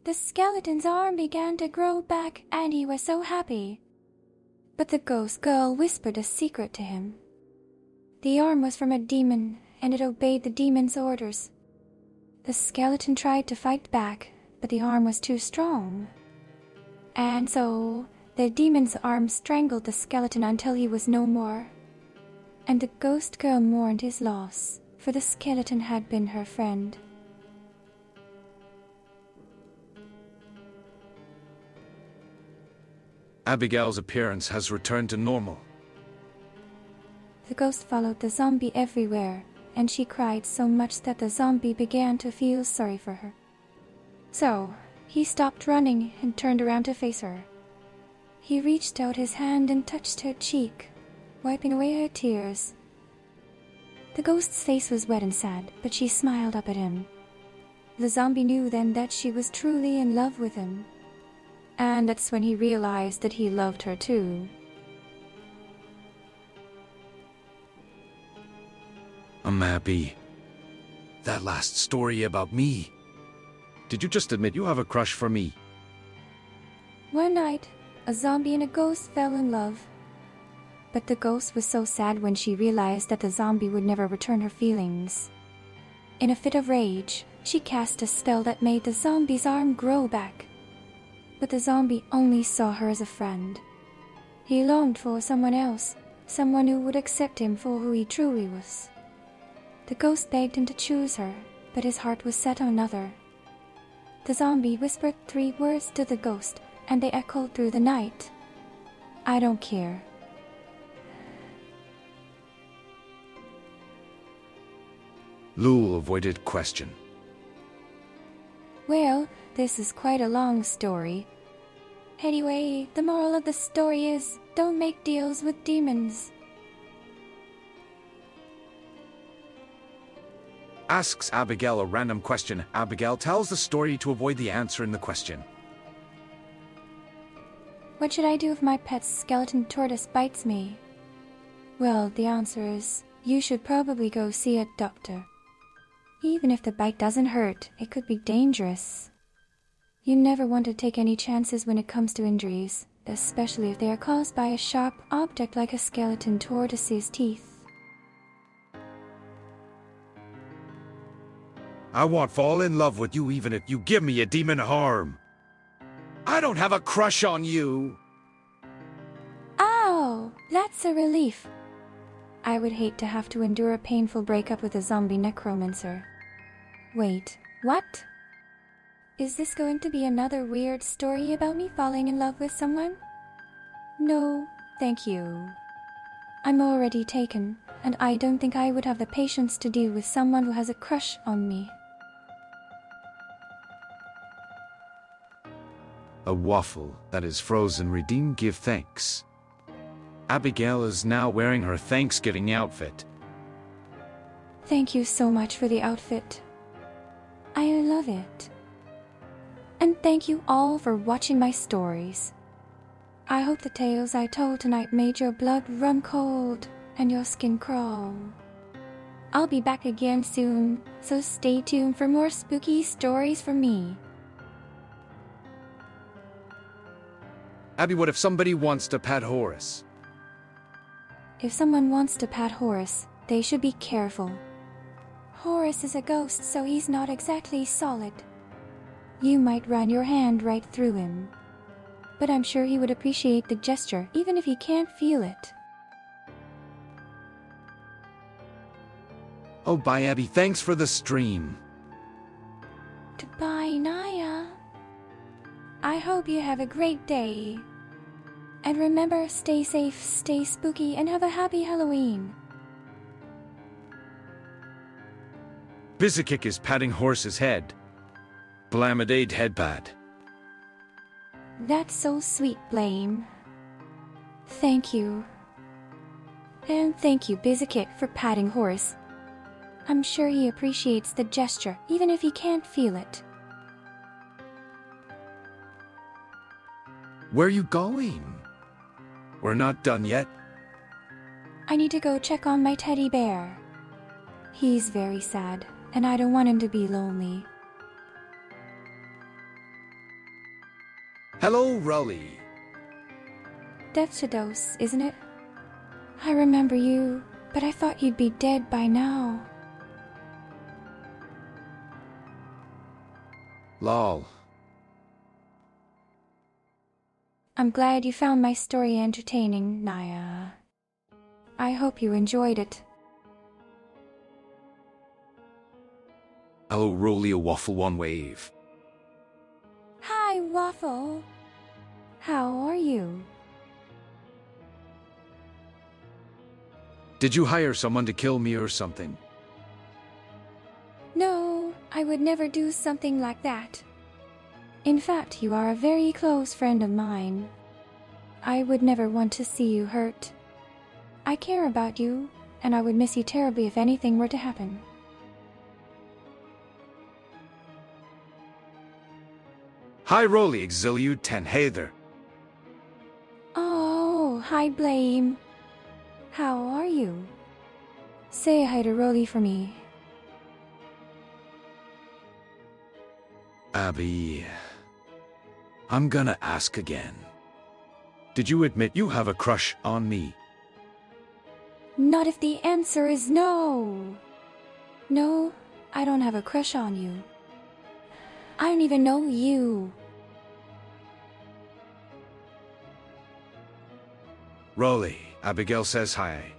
The skeleton's arm began to grow back, and he was so happy. But the ghost girl whispered a secret to him. The arm was from a demon, and it obeyed the demon's orders. The skeleton tried to fight back, but the arm was too strong. And so, the demon's arm strangled the skeleton until he was no more. And the ghost girl mourned his loss, for the skeleton had been her friend. Abigail's appearance has returned to normal. The ghost followed the zombie everywhere, and she cried so much that the zombie began to feel sorry for her. So, he stopped running and turned around to face her. He reached out his hand and touched her cheek, wiping away her tears. The ghost's face was wet and sad, but she smiled up at him. The zombie knew then that she was truly in love with him. And that's when he realized that he loved her too. I'm happy. That last story about me. Did you just admit you have a crush for me? One night, a zombie and a ghost fell in love. But the ghost was so sad when she realized that the zombie would never return her feelings. In a fit of rage, she cast a spell that made the zombie's arm grow back. But the zombie only saw her as a friend. He longed for someone else, someone who would accept him for who he truly was. The ghost begged him to choose her, but his heart was set on another. The zombie whispered 3 words to the ghost, and they echoed through the night. I don't care. Lul avoided question. Well, this is quite a long story. Anyway, the moral of the story is, don't make deals with demons. Asks Abigail a random question. Abigail tells the story to avoid the answer in the question. What should I do if my pet's skeleton tortoise bites me? Well, the answer is, you should probably go see a doctor. Even if the bite doesn't hurt, it could be dangerous. You never want to take any chances when it comes to injuries, especially if they are caused by a sharp object like a skeleton tortoise's teeth. I won't fall in love with you even if you give me a demon harm. I don't have a crush on you. Ow! That's a relief. I would hate to have to endure a painful breakup with a zombie necromancer. Wait, what? Is this going to be another weird story about me falling in love with someone? No, thank you. I'm already taken, and I don't think I would have the patience to deal with someone who has a crush on me. A waffle that is frozen redeemed give thanks. Abigail is now wearing her Thanksgiving outfit. Thank you so much for the outfit. I love it. And thank you all for watching my stories. I hope the tales I told tonight made your blood run cold and your skin crawl. I'll be back again soon, so stay tuned for more spooky stories from me. Abby, what if somebody wants to pet Horace? If someone wants to pat Horace, they should be careful. Horace is a ghost, so he's not exactly solid. You might run your hand right through him. But I'm sure he would appreciate the gesture, even if he can't feel it. Oh, bye, Abby. Thanks for the stream. Goodbye, Naya. I hope you have a great day. And remember, stay safe, stay spooky, and have a happy Halloween. Bizakick is patting Horace's head. Blamidade headpad. That's so sweet, Blame. Thank you. And thank you, Bizakick, for patting Horace. I'm sure he appreciates the gesture, even if he can't feel it. Where are you going? We're not done yet. I need to go check on my teddy bear. He's very sad, and I don't want him to be lonely. Hello, Raleigh. Death to dose, isn't it? I remember you, but I thought you'd be dead by now. Lol. I'm glad you found my story entertaining, Naya. I hope you enjoyed it. Hello, Rolly, a waffle one wave. Hi, Waffle. How are you? Did you hire someone to kill me or something? No, I would never do something like that. In fact, you are a very close friend of mine. I would never want to see you hurt. I care about you, and I would miss you terribly if anything were to happen. Hi, Rolly, Exiliu 10. Hey there. Oh, hi, Blame. How are you? Say hi to Rolly for me. Abby, I'm gonna ask again. Did you admit you have a crush on me? Not if the answer is no. No, I don't have a crush on you. I don't even know you. Rolly, Abigail says hi.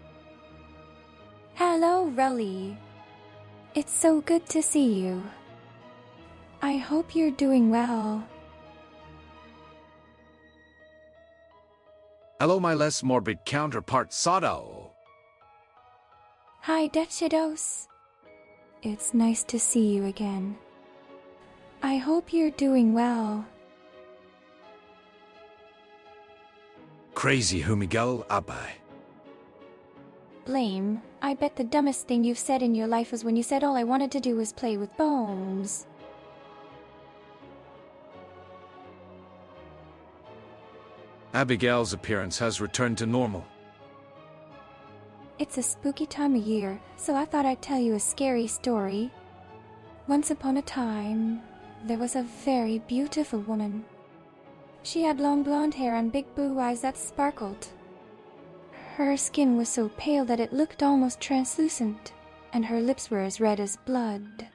Hello, Rolly. It's so good to see you. I hope you're doing well. Hello, my less morbid counterpart, Sado. Hi, Dechidos. It's nice to see you again. I hope you're doing well. Crazy Humigel Abai. Blame, I bet the dumbest thing you've said in your life was when you said all I wanted to do was play with bones. Abigail's appearance has returned to normal. It's a spooky time of year, so I thought I'd tell you a scary story. Once upon a time, there was a very beautiful woman. She had long blonde hair and big blue eyes that sparkled. Her skin was so pale that it looked almost translucent, and her lips were as red as blood.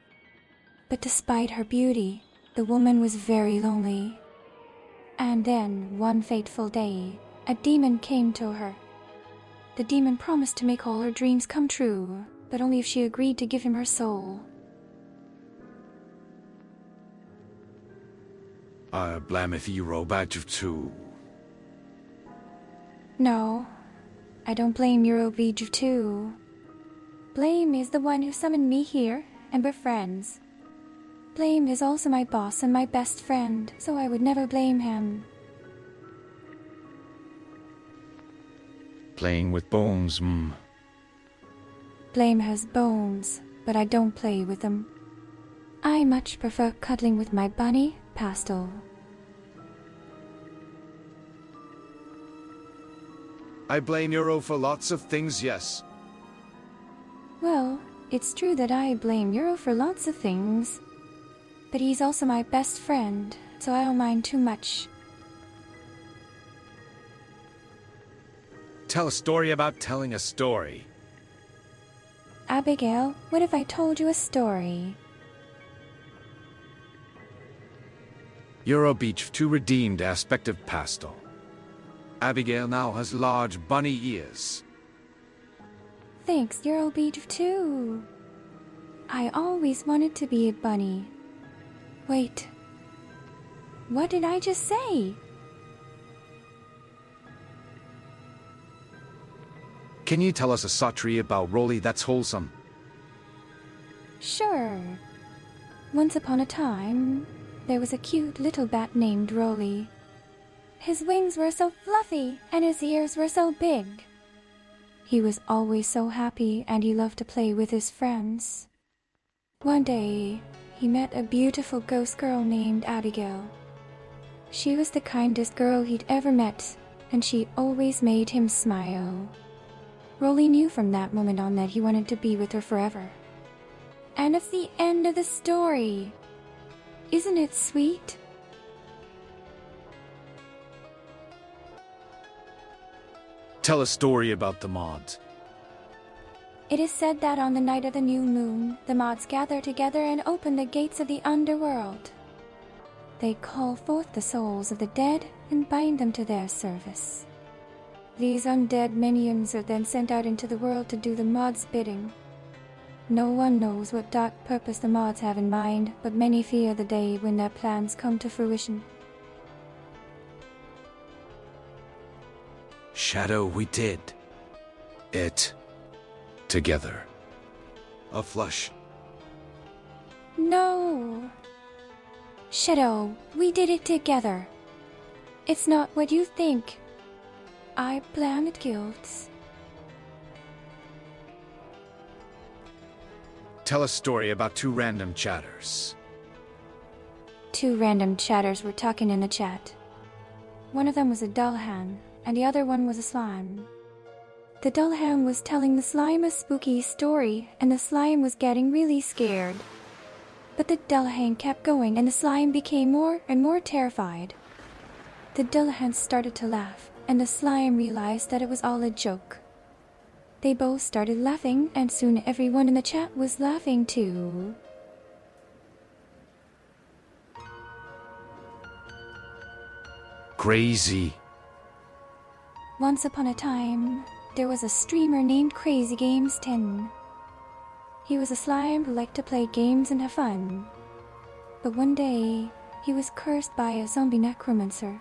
But despite her beauty, the woman was very lonely. And then, one fateful day, a demon came to her. The demon promised to make all her dreams come true, but only if she agreed to give him her soul. I blame if you roll back too. No, I don't blame Euroviju too. Blame is the one who summoned me here, and we're friends. Blame is also my boss and my best friend, so I would never blame him. Playing with bones, Blame has bones, but I don't play with them. I much prefer cuddling with my bunny, Pastel. I blame Euro for lots of things, yes. Well, it's true that I blame Euro for lots of things. But he's also my best friend, so I don't mind too much. Tell a story about telling a story. Abigail, what if I told you a story? Euro Beach 2 redeemed aspect of Pastel. Abigail now has large bunny ears. Thanks, Eurobeach too. I always wanted to be a bunny. Wait. What did I just say? Can you tell us a satri about Rolly that's wholesome? Sure. Once upon a time, there was a cute little bat named Rolly. His wings were so fluffy and his ears were so big. He was always so happy and he loved to play with his friends. One day, he met a beautiful ghost girl named Abigail. She was the kindest girl he'd ever met, and she always made him smile. Rolly knew from that moment on that he wanted to be with her forever. And it's the end of the story. Isn't it sweet? Tell a story about the mods. It is said that on the night of the new moon, the mods gather together and open the gates of the underworld. They call forth the souls of the dead and bind them to their service. These undead minions are then sent out into the world to do the mods' bidding. No one knows what dark purpose the mods have in mind, but many fear the day when their plans come to fruition. Shadow, we did it together. A flush. No! Shadow, we did it together. It's not what you think. I blamed guilds. Tell a story about two random chatters. Two random chatters were talking in the chat. One of them was a dullhan, and the other one was a slime. The dullhan was telling the slime a spooky story, and the slime was getting really scared. But the dullhan kept going, and the slime became more and more terrified. The dullhan started to laugh, and the slime realized that it was all a joke. They both started laughing, and soon everyone in the chat was laughing too. Crazy. Once upon a time, there was a streamer named Crazy Games 10. He was a slime who liked to play games and have fun. But one day, he was cursed by a zombie necromancer.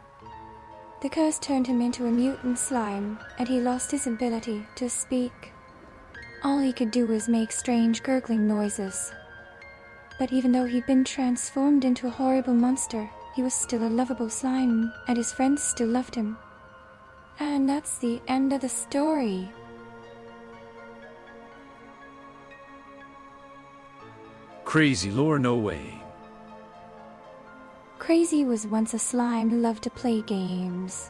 The curse turned him into a mutant slime, and he lost his ability to speak. All he could do was make strange gurgling noises. But even though he'd been transformed into a horrible monster, he was still a lovable slime, and his friends still loved him. And that's the end of the story. Crazy lore, no way. Crazy was once a slime who loved to play games.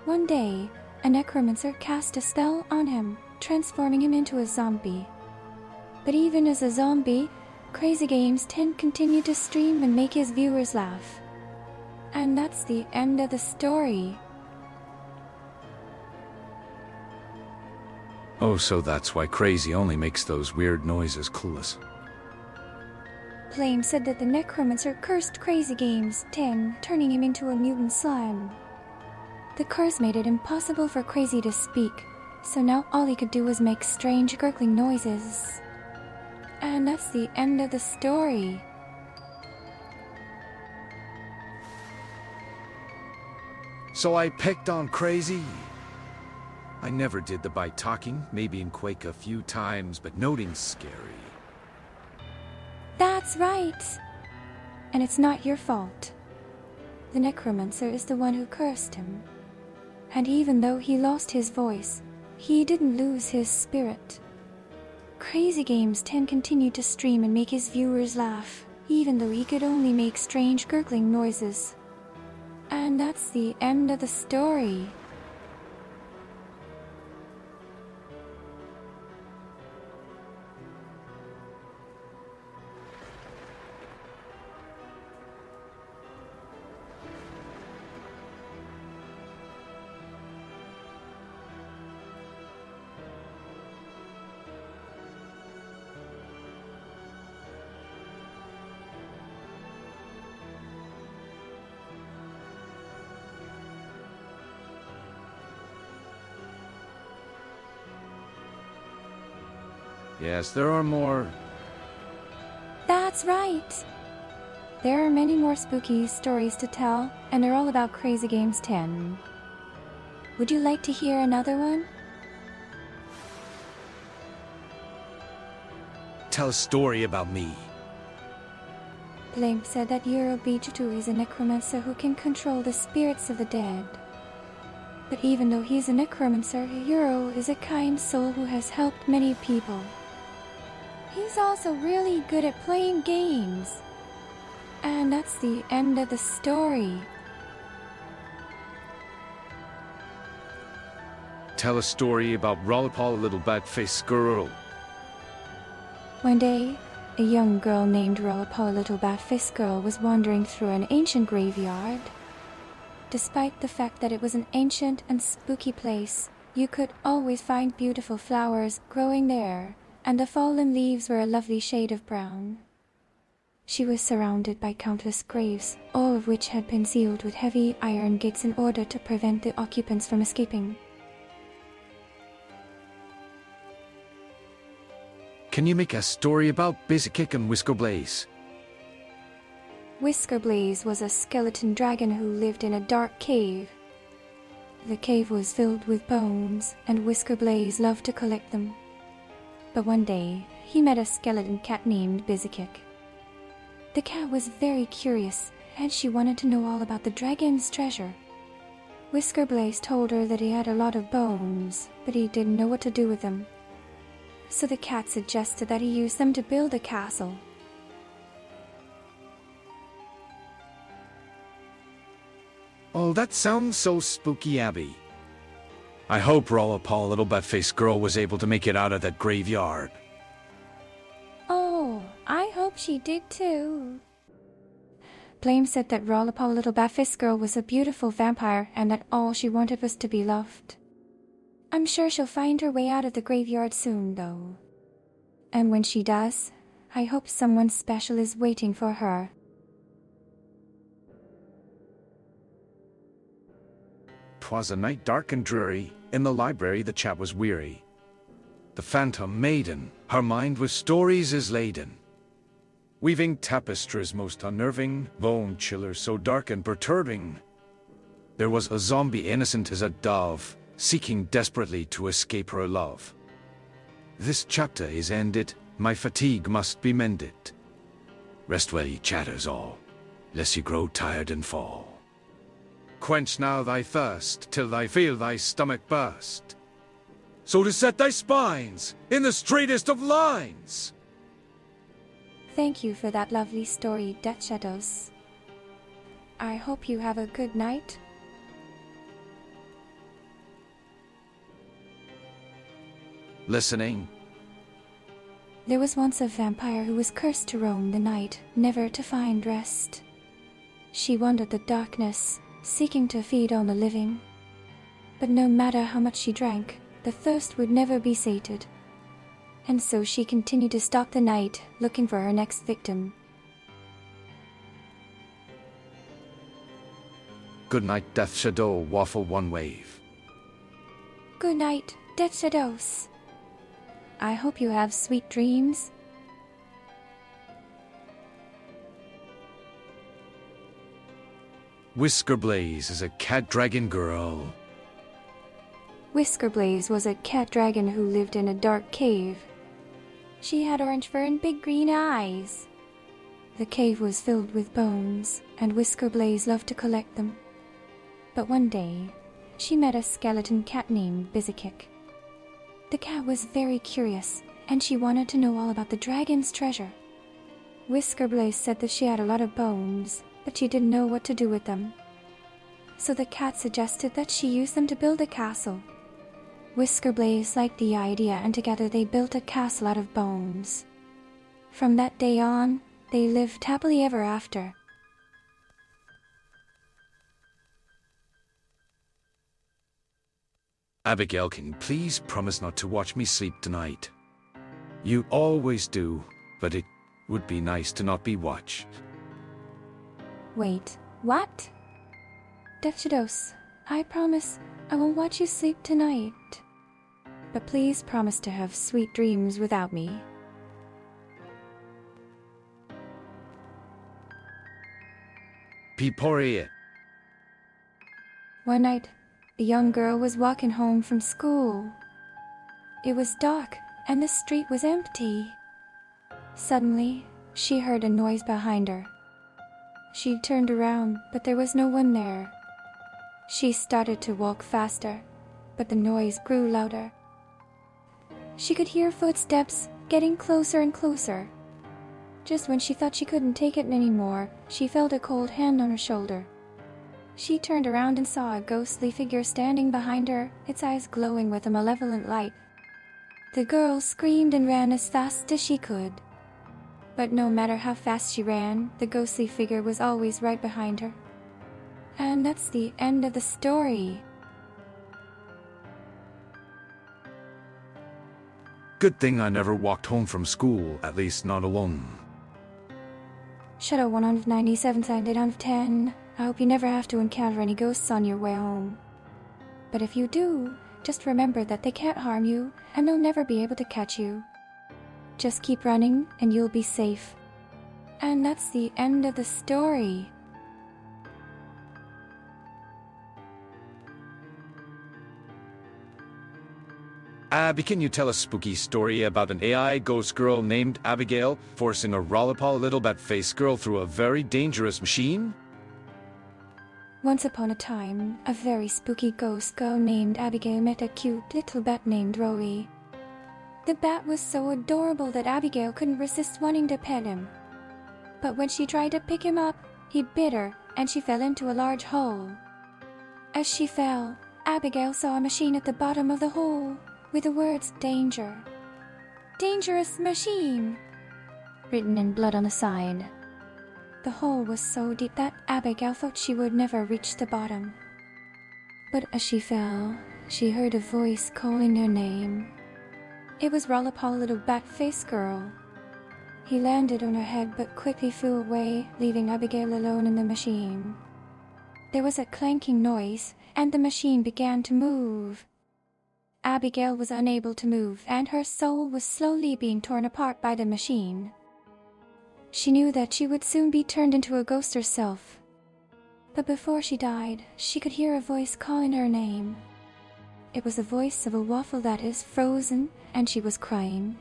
One day, a necromancer cast a spell on him, transforming him into a zombie. But even as a zombie, Crazy Games 10 continued to stream and make his viewers laugh. And that's the end of the story. Oh, so that's why Crazy only makes those weird noises, clueless. Flame said that the necromancer cursed Crazy Games 10, turning him into a mutant slime. The curse made it impossible for Crazy to speak, so now all he could do was make strange gurgling noises. And that's the end of the story. So I picked on Crazy. I never did the by talking, maybe in Quake a few times, but noting's scary. That's right! And it's not your fault. The necromancer is the one who cursed him. And even though he lost his voice, he didn't lose his spirit. Crazy Games 10 continued to stream and make his viewers laugh, even though he could only make strange gurgling noises. And that's the end of the story. Yes, there are more. That's right! There are many more spooky stories to tell, and they're all about Crazy Games 10. Would you like to hear another one? Tell a story about me. Blame said that VTuber is a necromancer who can control the spirits of the dead. But even though he's a necromancer, Euro is a kind soul who has helped many people. He's also really good at playing games. And that's the end of the story. Tell a story about Rollerpaw, a little bat-faced girl. One day, a young girl named Rollerpaw, little bat-faced girl, was wandering through an ancient graveyard. Despite the fact that it was an ancient and spooky place, you could always find beautiful flowers growing there, and the fallen leaves were a lovely shade of brown. She was surrounded by countless graves, all of which had been sealed with heavy iron gates in order to prevent the occupants from escaping. Can you make a story about Basic and Whisker Blaze? Whisker Blaze was a skeleton dragon who lived in a dark cave. The cave was filled with bones, and Whisker Blaze loved to collect them. But one day, he met a skeleton cat named Bizikik. The cat was very curious, and she wanted to know all about the dragon's treasure. Whisker Blaze told her that he had a lot of bones, but he didn't know what to do with them. So the cat suggested that he use them to build a castle. Oh, that sounds so spooky, Abby. I hope Rollerpaw, little bat-faced girl, was able to make it out of that graveyard. Oh, I hope she did too. Blame said that Rollerpaw, little bat-faced girl, was a beautiful vampire and that all she wanted was to be loved. I'm sure she'll find her way out of the graveyard soon, though. And when she does, I hope someone special is waiting for her. 'Twas a night dark and dreary, in the library the chat was weary. The phantom maiden, her mind with stories is laden, weaving tapestries most unnerving, bone chillers so dark and perturbing. There was a zombie innocent as a dove, seeking desperately to escape her love. This chapter is ended, my fatigue must be mended. Rest well, ye chatters all, lest ye grow tired and fall. Quench now thy thirst, till thy feel thy stomach burst, so to set thy spines in the straightest of lines. Thank you for that lovely story, Death Shadows. I hope you have a good night. Listening. There was once a vampire who was cursed to roam the night, never to find rest. She wandered the darkness, seeking to feed on the living. But no matter how much she drank, the thirst would never be sated. And so she continued to stalk the night, looking for her next victim. Good night, Death Shadow, waffle one wave. Good night, Death Shadows. I hope you have sweet dreams. Whiskerblaze is a cat dragon girl. Whiskerblaze was a cat dragon who lived in a dark cave. She had orange fur and big green eyes. The cave was filled with bones, and Whiskerblaze loved to collect them. But one day, she met a skeleton cat named Bizakick. The cat was very curious, and she wanted to know all about the dragon's treasure. Whiskerblaze said that she had a lot of bones, but she didn't know what to do with them. So the cat suggested that she use them to build a castle. Whiskerblaze liked the idea, and together they built a castle out of bones. From that day on, they lived happily ever after. Abigail, can you please promise not to watch me sleep tonight? You always do, but it would be nice to not be watched. Wait, what? Death Shadows, I promise I won't watch you sleep tonight. But please promise to have sweet dreams without me. Peeporia. One night, the young girl was walking home from school. It was dark, and the street was empty. Suddenly, she heard a noise behind her. She turned around, but there was no one there. She started to walk faster, but the noise grew louder. She could hear footsteps getting closer and closer. Just when she thought she couldn't take it anymore, she felt a cold hand on her shoulder. She turned around and saw a ghostly figure standing behind her, its eyes glowing with a malevolent light. The girl screamed and ran as fast as she could. But no matter how fast she ran, the ghostly figure was always right behind her. And that's the end of the story. Good thing I never walked home from school, at least not alone. Shadow 197 signed 8 out of 10. I hope you never have to encounter any ghosts on your way home. But if you do, just remember that they can't harm you, and they'll never be able to catch you. Just keep running, and you'll be safe. And that's the end of the story. Abby, can you tell a spooky story about an AI ghost girl named Abigail forcing a Rollapall little bat-faced girl through a very dangerous machine? Once upon a time, a very spooky ghost girl named Abigail met a cute little bat named Rowie. The bat was so adorable that Abigail couldn't resist wanting to pet him. But when she tried to pick him up, he bit her, and she fell into a large hole. As she fell, Abigail saw a machine at the bottom of the hole, with the words "Danger. Dangerous machine," written in blood on the side. The hole was so deep that Abigail thought she would never reach the bottom. But as she fell, she heard a voice calling her name. It was Rollapall, little bat-faced girl. He landed on her head but quickly flew away, leaving Abigail alone in the machine. There was a clanking noise, and the machine began to move. Abigail was unable to move, and her soul was slowly being torn apart by the machine. She knew that she would soon be turned into a ghost herself. But before she died, she could hear a voice calling her name. It was the voice of a waffle that is frozen, and she was crying.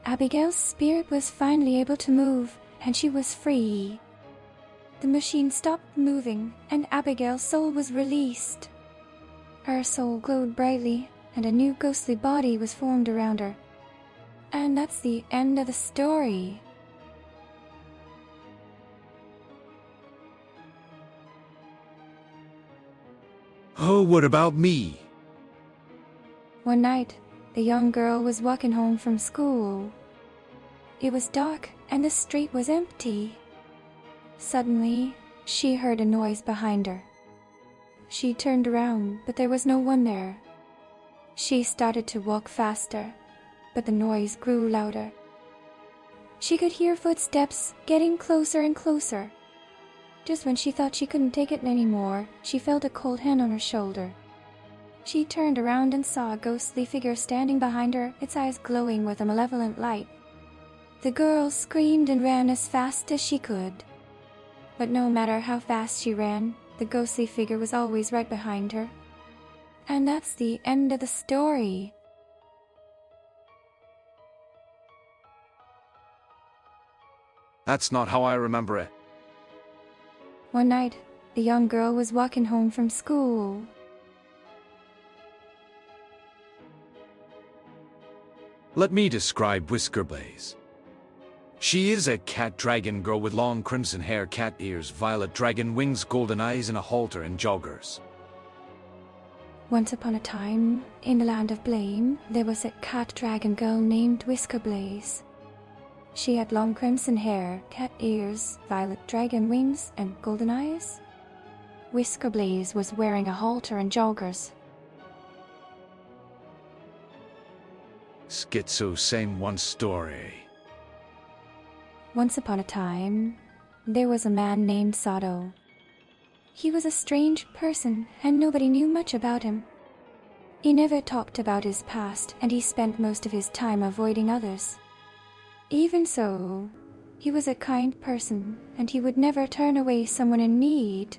Abigail's spirit was finally able to move, and she was free. The machine stopped moving, and Abigail's soul was released. Her soul glowed brightly, and a new ghostly body was formed around her. And that's the end of the story. Oh, what about me? One night, the young girl was walking home from school. It was dark, and the street was empty. Suddenly, she heard a noise behind her. She turned around, but there was no one there. She started to walk faster, but the noise grew louder. She could hear footsteps getting closer and closer. Just when she thought she couldn't take it anymore, she felt a cold hand on her shoulder. She turned around and saw a ghostly figure standing behind her, its eyes glowing with a malevolent light. The girl screamed and ran as fast as she could. But no matter how fast she ran, the ghostly figure was always right behind her. And that's the end of the story. That's not how I remember it. One night, the young girl was walking home from school. Let me describe Whiskerblaze. She is a cat dragon girl with long crimson hair, cat ears, violet dragon wings, golden eyes, and a halter and joggers. Once upon a time, in the land of Blame, there was a cat dragon girl named Whiskerblaze. She had long crimson hair, cat ears, violet dragon wings, and golden eyes. Whiskerblaze was wearing a halter and joggers. Schizo, same one story. Once upon a time, there was a man named Sado. He was a strange person, and nobody knew much about him. He never talked about his past, and he spent most of his time avoiding others. Even so, he was a kind person, and he would never turn away someone in need.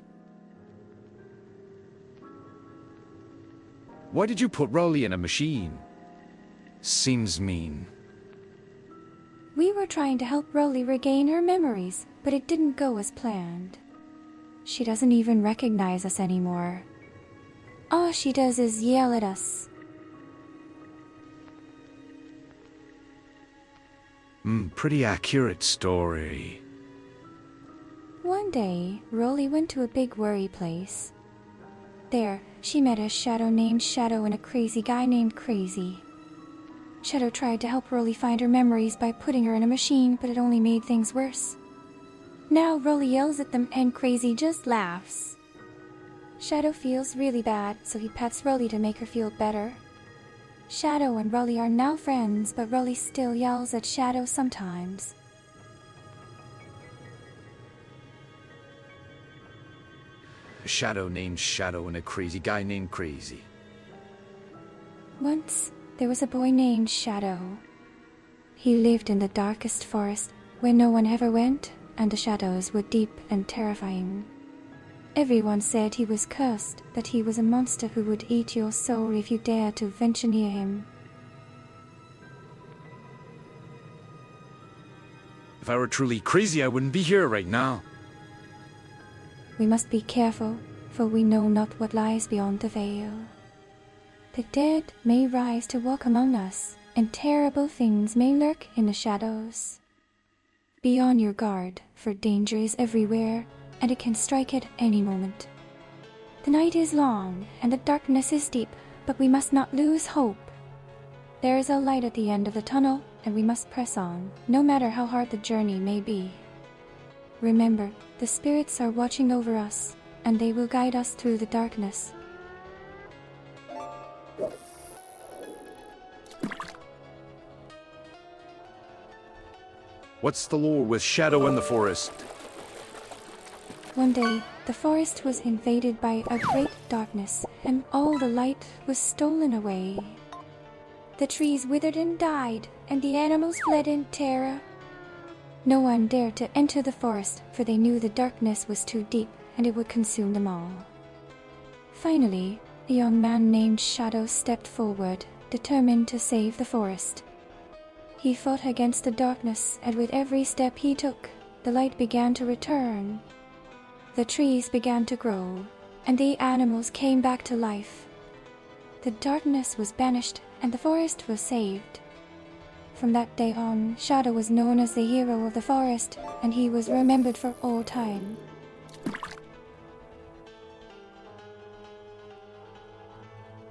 Why did you put Rolly in a machine? Seems mean. We were trying to help Rolly regain her memories, but it didn't go as planned. She doesn't even recognize us anymore. All she does is yell at us. Pretty accurate story. One day, Rolly went to a big worry place. There, she met a shadow named Shadow and a crazy guy named Crazy. Shadow tried to help Rolly find her memories by putting her in a machine, but it only made things worse. Now Rolly yells at them and Crazy just laughs. Shadow feels really bad, so he pets Rolly to make her feel better. Shadow and Rolly are now friends, but Rolly still yells at Shadow sometimes. A shadow named Shadow and a crazy guy named Crazy. Once, there was a boy named Shadow. He lived in the darkest forest, where no one ever went, and the shadows were deep and terrifying. Everyone said he was cursed, that he was a monster who would eat your soul if you dared to venture near him. If I were truly crazy, I wouldn't be here right now. We must be careful, for we know not what lies beyond the veil. The dead may rise to walk among us, and terrible things may lurk in the shadows. Be on your guard, for danger is everywhere, and it can strike at any moment. The night is long, and the darkness is deep, but we must not lose hope. There is a light at the end of the tunnel, and we must press on, no matter how hard the journey may be. Remember, the spirits are watching over us, and they will guide us through the darkness. What's the lore with Shadow in the forest? One day, the forest was invaded by a great darkness, and all the light was stolen away. The trees withered and died, and the animals fled in terror. No one dared to enter the forest, for they knew the darkness was too deep and it would consume them all. Finally, a young man named Shadow stepped forward, determined to save the forest. He fought against the darkness, and with every step he took, the light began to return. The trees began to grow, and the animals came back to life. The darkness was banished, and the forest was saved. From that day on, Shadow was known as the hero of the forest, and he was remembered for all time.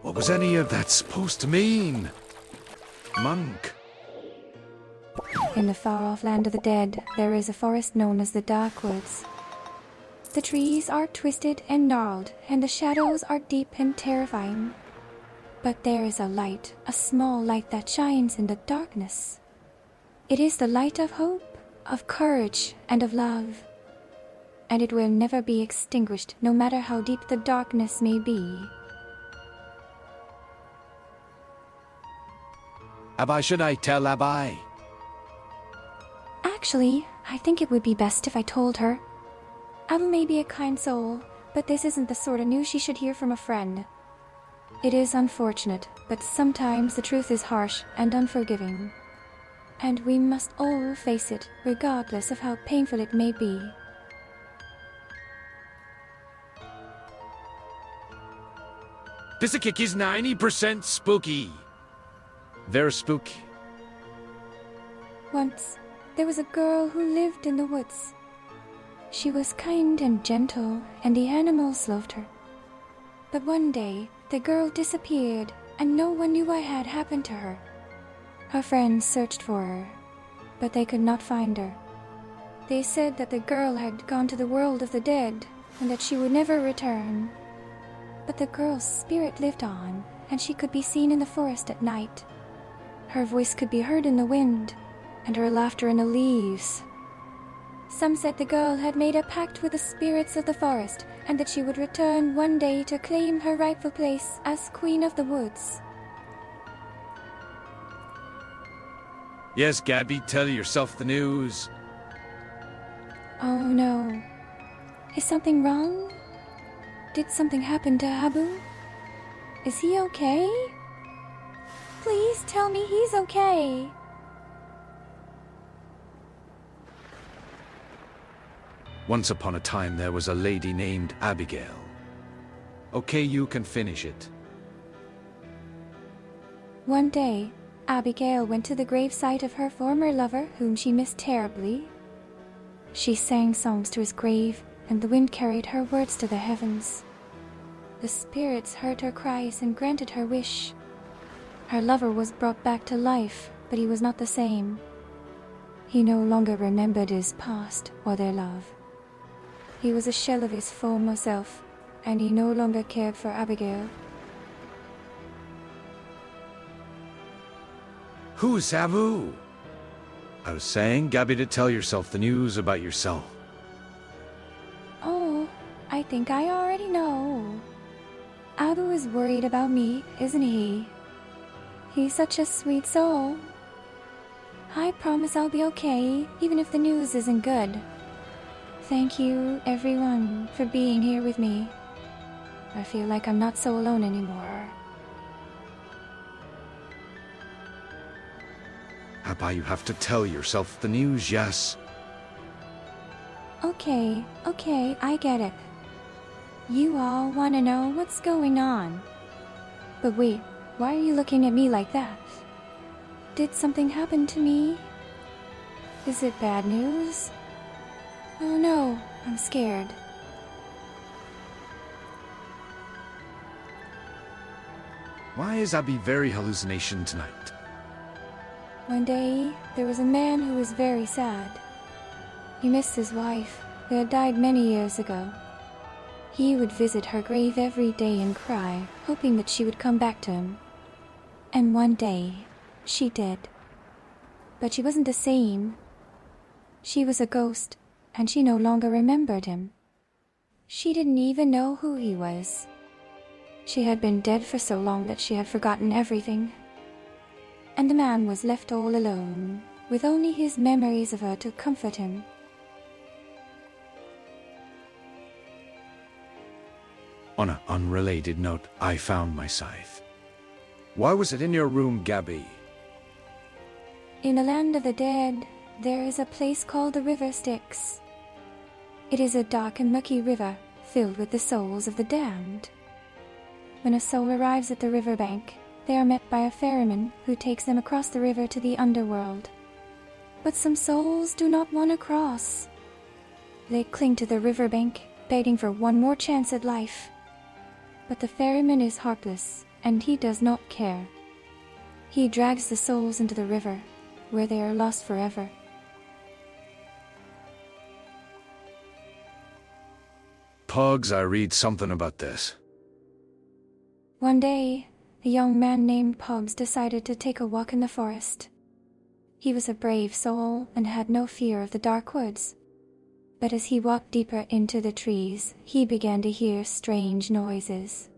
What was any of that supposed to mean? Monk. In the far-off land of the dead, there is a forest known as the Dark Woods. The trees are twisted and gnarled, and the shadows are deep and terrifying. But there is a light, a small light that shines in the darkness. It is the light of hope, of courage, and of love. And it will never be extinguished, no matter how deep the darkness may be. Abby, should I tell Abby? Actually, I think it would be best if I told her. Abba may be a kind soul, but this isn't the sort of news she should hear from a friend. It is unfortunate, but sometimes the truth is harsh and unforgiving. And we must all face it, regardless of how painful it may be. This kick is 90% spooky. Very spooky. Once, there was a girl who lived in the woods. She was kind and gentle, and the animals loved her. But one day, the girl disappeared, and no one knew what had happened to her. Her friends searched for her, but they could not find her. They said that the girl had gone to the world of the dead, and that she would never return. But the girl's spirit lived on, and she could be seen in the forest at night. Her voice could be heard in the wind, and her laughter in the leaves. Some said the girl had made a pact with the spirits of the forest, and that she would return one day to claim her rightful place as Queen of the Woods. Yes, Gabby, tell yourself the news. Oh no. Is something wrong? Did something happen to Abu? Is he okay? Please tell me he's okay. Once upon a time there was a lady named Abigail. Okay, you can finish it. One day, Abigail went to the gravesite of her former lover, whom she missed terribly. She sang songs to his grave, and the wind carried her words to the heavens. The spirits heard her cries and granted her wish. Her lover was brought back to life, but he was not the same. He no longer remembered his past or their love. He was a shell of his former self, and he no longer cared for Abigail. Who's Abu? I was saying, Gabby, to tell yourself the news about yourself. Oh, I think I already know. Abu is worried about me, isn't he? He's such a sweet soul. I promise I'll be okay, even if the news isn't good. Thank you, everyone, for being here with me. I feel like I'm not so alone anymore. Abba, you have to tell yourself the news, yes? Okay, I get it. You all want to know what's going on. But wait, why are you looking at me like that? Did something happen to me? Is it bad news? Oh no, I'm scared. Why is Abby very hallucination tonight? One day, there was a man who was very sad. He missed his wife, who had died many years ago. He would visit her grave every day and cry, hoping that she would come back to him. And one day, she did. But she wasn't the same. She was a ghost, and she no longer remembered him. She didn't even know who he was. She had been dead for so long that she had forgotten everything. And the man was left all alone, with only his memories of her to comfort him. On an unrelated note, I found my scythe. Why was it in your room, Gabby? In the land of the dead, there is a place called the River Styx. It is a dark and murky river filled with the souls of the damned. When a soul arrives at the riverbank, they are met by a ferryman who takes them across the river to the underworld. But some souls do not want to cross. They cling to the riverbank, begging for one more chance at life. But the ferryman is heartless, and he does not care. He drags the souls into the river, where they are lost forever. Pugs, I read something about this. One day, a young man named Pugs decided to take a walk in the forest. He was a brave soul and had no fear of the dark woods. But as he walked deeper into the trees, he began to hear strange noises.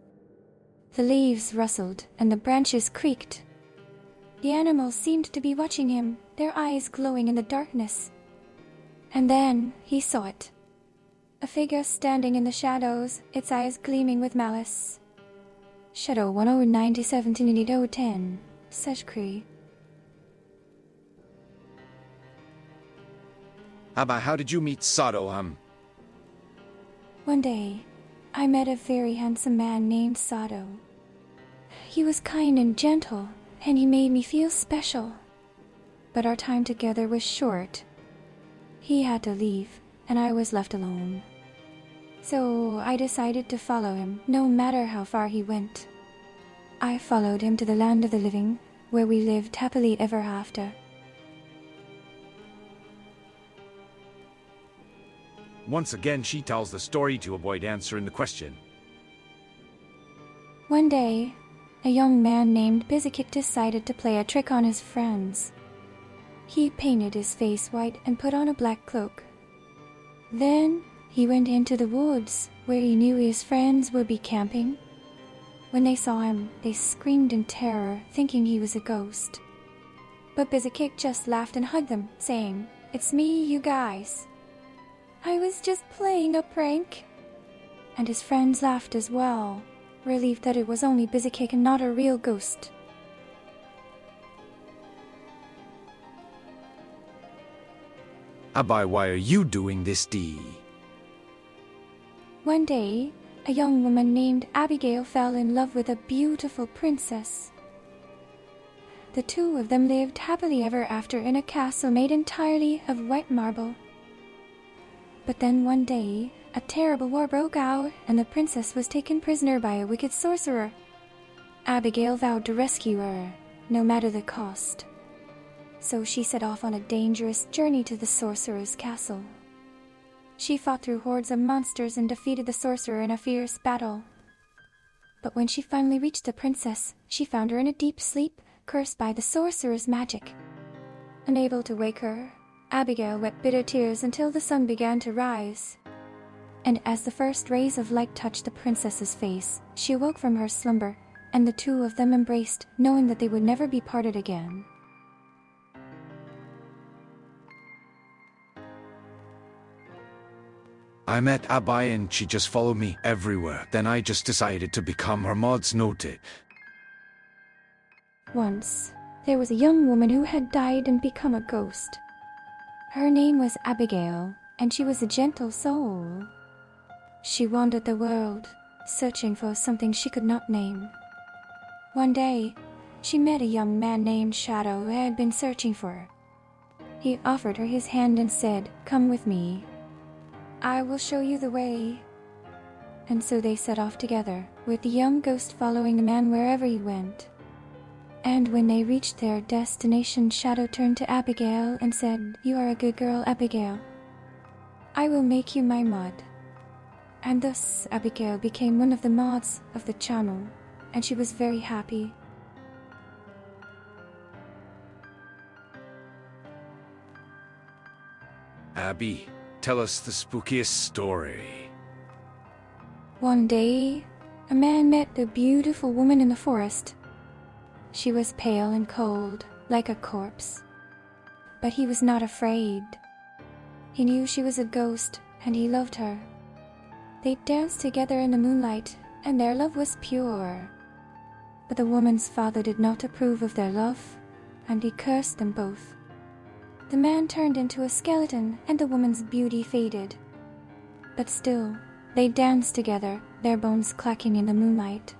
The leaves rustled and the branches creaked. The animals seemed to be watching him, their eyes glowing in the darkness. And then he saw it. A figure standing in the shadows, its eyes gleaming with malice. Shadow 1097-10, Seshkree. Abba, how did you meet Sado, One day, I met a very handsome man named Sado. He was kind and gentle, and he made me feel special. But our time together was short. He had to leave, and I was left alone. So I decided to follow him, no matter how far he went. I followed him to the land of the living, where we lived happily ever after. Once again, she tells the story to avoid answering the question. One day, a young man named Bizikik decided to play a trick on his friends. He painted his face white and put on a black cloak. Then he went into the woods, where he knew his friends would be camping. When they saw him, they screamed in terror, thinking he was a ghost. But Bizikik just laughed and hugged them, saying, "It's me, you guys. I was just playing a prank." And his friends laughed as well, relieved that it was only Bizikik and not a real ghost. Abba, why are you doing this, Dee? One day, a young woman named Abigail fell in love with a beautiful princess. The two of them lived happily ever after in a castle made entirely of white marble. But then one day, a terrible war broke out, and the princess was taken prisoner by a wicked sorcerer. Abigail vowed to rescue her, no matter the cost. So she set off on a dangerous journey to the sorcerer's castle. She fought through hordes of monsters and defeated the sorcerer in a fierce battle. But when she finally reached the princess, she found her in a deep sleep, cursed by the sorcerer's magic. Unable to wake her, Abigail wept bitter tears until the sun began to rise. And as the first rays of light touched the princess's face, she awoke from her slumber, and the two of them embraced, knowing that they would never be parted again. I met Abba and she just followed me everywhere. Then I just decided to become her mod's noted. Once, there was a young woman who had died and become a ghost. Her name was Abigail, and she was a gentle soul. She wandered the world, searching for something she could not name. One day, she met a young man named Shadow who had been searching for her. He offered her his hand and said, "Come with me. I will show you the way." And so they set off together, with the young ghost following the man wherever he went. And when they reached their destination, Shadow turned to Abigail and said, "You are a good girl, Abigail. I will make you my mod." And thus Abigail became one of the mods of the channel, and she was very happy. Abby, tell us the spookiest story. One day, a man met the beautiful woman in the forest. She was pale and cold, like a corpse. But he was not afraid. He knew she was a ghost, and he loved her. They danced together in the moonlight, and their love was pure. But the woman's father did not approve of their love, and he cursed them both. The man turned into a skeleton, and the woman's beauty faded. But still, they danced together, their bones clacking in the moonlight.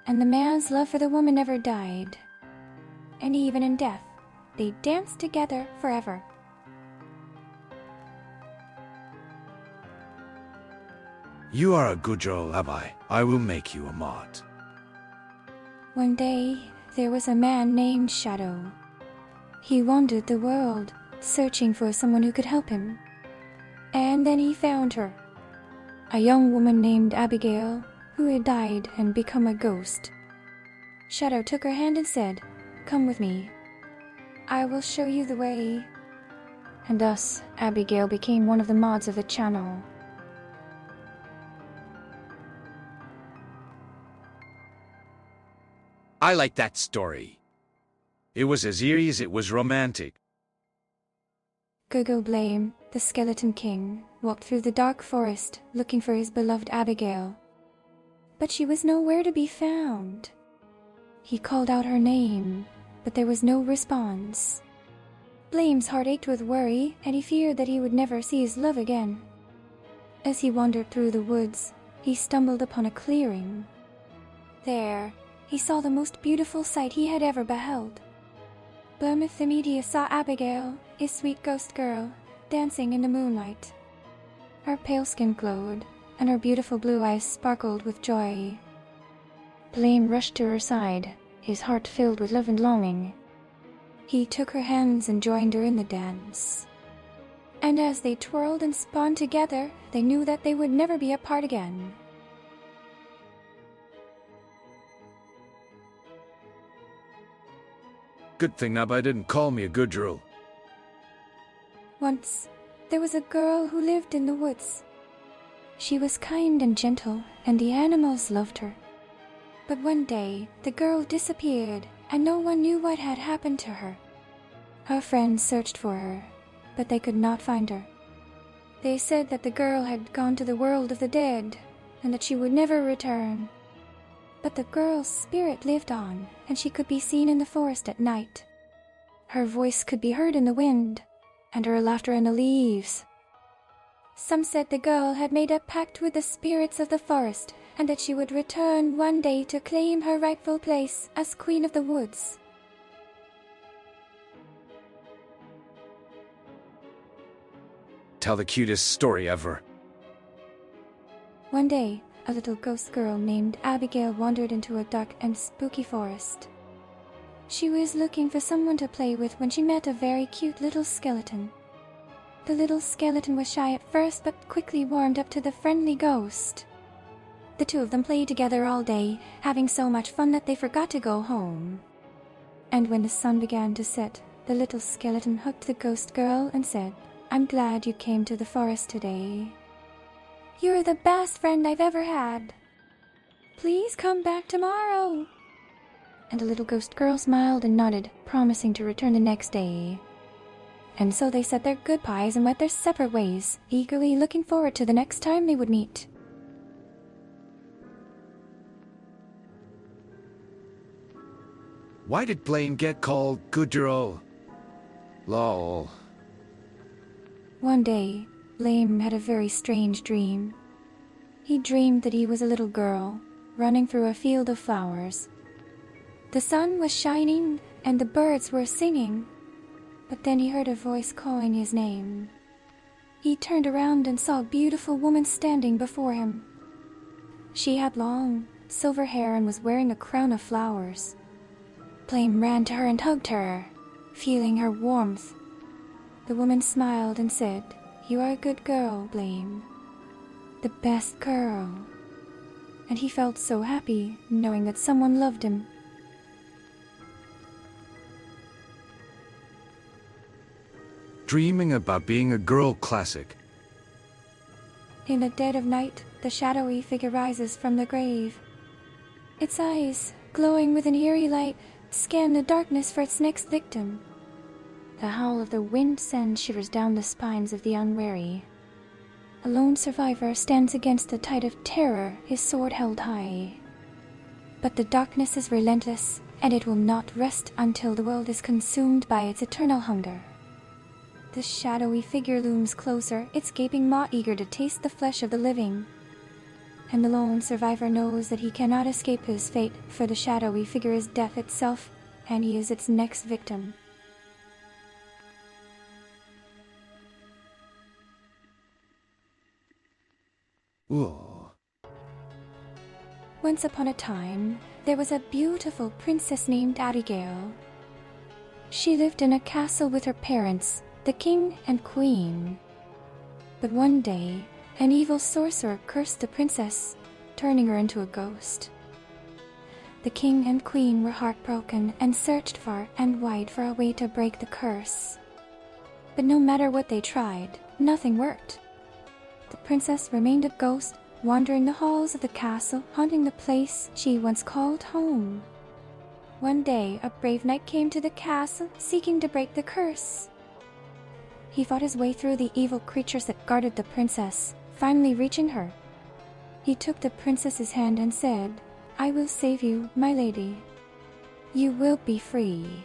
And the man's love for the woman never died. And even in death, they danced together forever. You are a good girl, Abby. I will make you a mod. One day, there was a man named Shadow. He wandered the world, searching for someone who could help him. And then he found her, a young woman named Abigail, who had died and become a ghost. Shadow took her hand and said, "Come with me. I will show you the way." And thus, Abigail became one of the mods of the channel. I like that story. It was as eerie as it was romantic. Gogo Blame, the Skeleton King, walked through the dark forest looking for his beloved Abigail. But she was nowhere to be found. He called out her name, but there was no response. Blame's heart ached with worry, and he feared that he would never see his love again. As he wandered through the woods, he stumbled upon a clearing. There, he saw the most beautiful sight he had ever beheld. Blurmouth the Media saw Abigail, his sweet ghost girl, dancing in the moonlight. Her pale skin glowed, and her beautiful blue eyes sparkled with joy. Blame rushed to her side, his heart filled with love and longing. He took her hands and joined her in the dance. And as they twirled and spun together, they knew that they would never be apart again. Good thing Abby didn't call me a good girl. Once, there was a girl who lived in the woods. She was kind and gentle, and the animals loved her. But one day, the girl disappeared, and no one knew what had happened to her. Her friends searched for her, but they could not find her. They said that the girl had gone to the world of the dead, and that she would never return. But the girl's spirit lived on, and she could be seen in the forest at night. Her voice could be heard in the wind, and her laughter in the leaves. Some said the girl had made a pact with the spirits of the forest, and that she would return one day to claim her rightful place as Queen of the Woods. Tell the cutest story ever. One day, a little ghost girl named Abigail wandered into a dark and spooky forest. She was looking for someone to play with when she met a very cute little skeleton. The little skeleton was shy at first, but quickly warmed up to the friendly ghost. The two of them played together all day, having so much fun that they forgot to go home. And when the sun began to set, the little skeleton hugged the ghost girl and said, "I'm glad you came to the forest today. You're the best friend I've ever had. Please come back tomorrow." And the little ghost girl smiled and nodded, promising to return the next day. And so they said their goodbyes and went their separate ways, eagerly looking forward to the next time they would meet. Why did Blaine get called good girl? Lol. One day, Lame had a very strange dream. He dreamed that he was a little girl, running through a field of flowers. The sun was shining, and the birds were singing. But then he heard a voice calling his name. He turned around and saw a beautiful woman standing before him. She had long, silver hair and was wearing a crown of flowers. Blame ran to her and hugged her, feeling her warmth. The woman smiled and said, "You are a good girl, Blame. The best girl." And he felt so happy, knowing that someone loved him. Dreaming about being a girl classic. In the dead of night, the shadowy figure rises from the grave. Its eyes, glowing with an eerie light, scan the darkness for its next victim. The howl of the wind sends shivers down the spines of the unwary. A lone survivor stands against the tide of terror, his sword held high. But the darkness is relentless, and it will not rest until the world is consumed by its eternal hunger. The shadowy figure looms closer, its gaping maw eager to taste the flesh of the living. And the lone survivor knows that he cannot escape his fate, for the shadowy figure is death itself, and he is its next victim. Ooh. Once upon a time, there was a beautiful princess named Abigail. She lived in a castle with her parents, the king and queen. But one day, an evil sorcerer cursed the princess, turning her into a ghost. The king and queen were heartbroken and searched far and wide for a way to break the curse. But no matter what they tried, nothing worked. The princess remained a ghost, wandering the halls of the castle, haunting the place she once called home. One day, a brave knight came to the castle, seeking to break the curse. He fought his way through the evil creatures that guarded the princess, finally reaching her. He took the princess's hand and said, "I will save you, my lady. You will be free."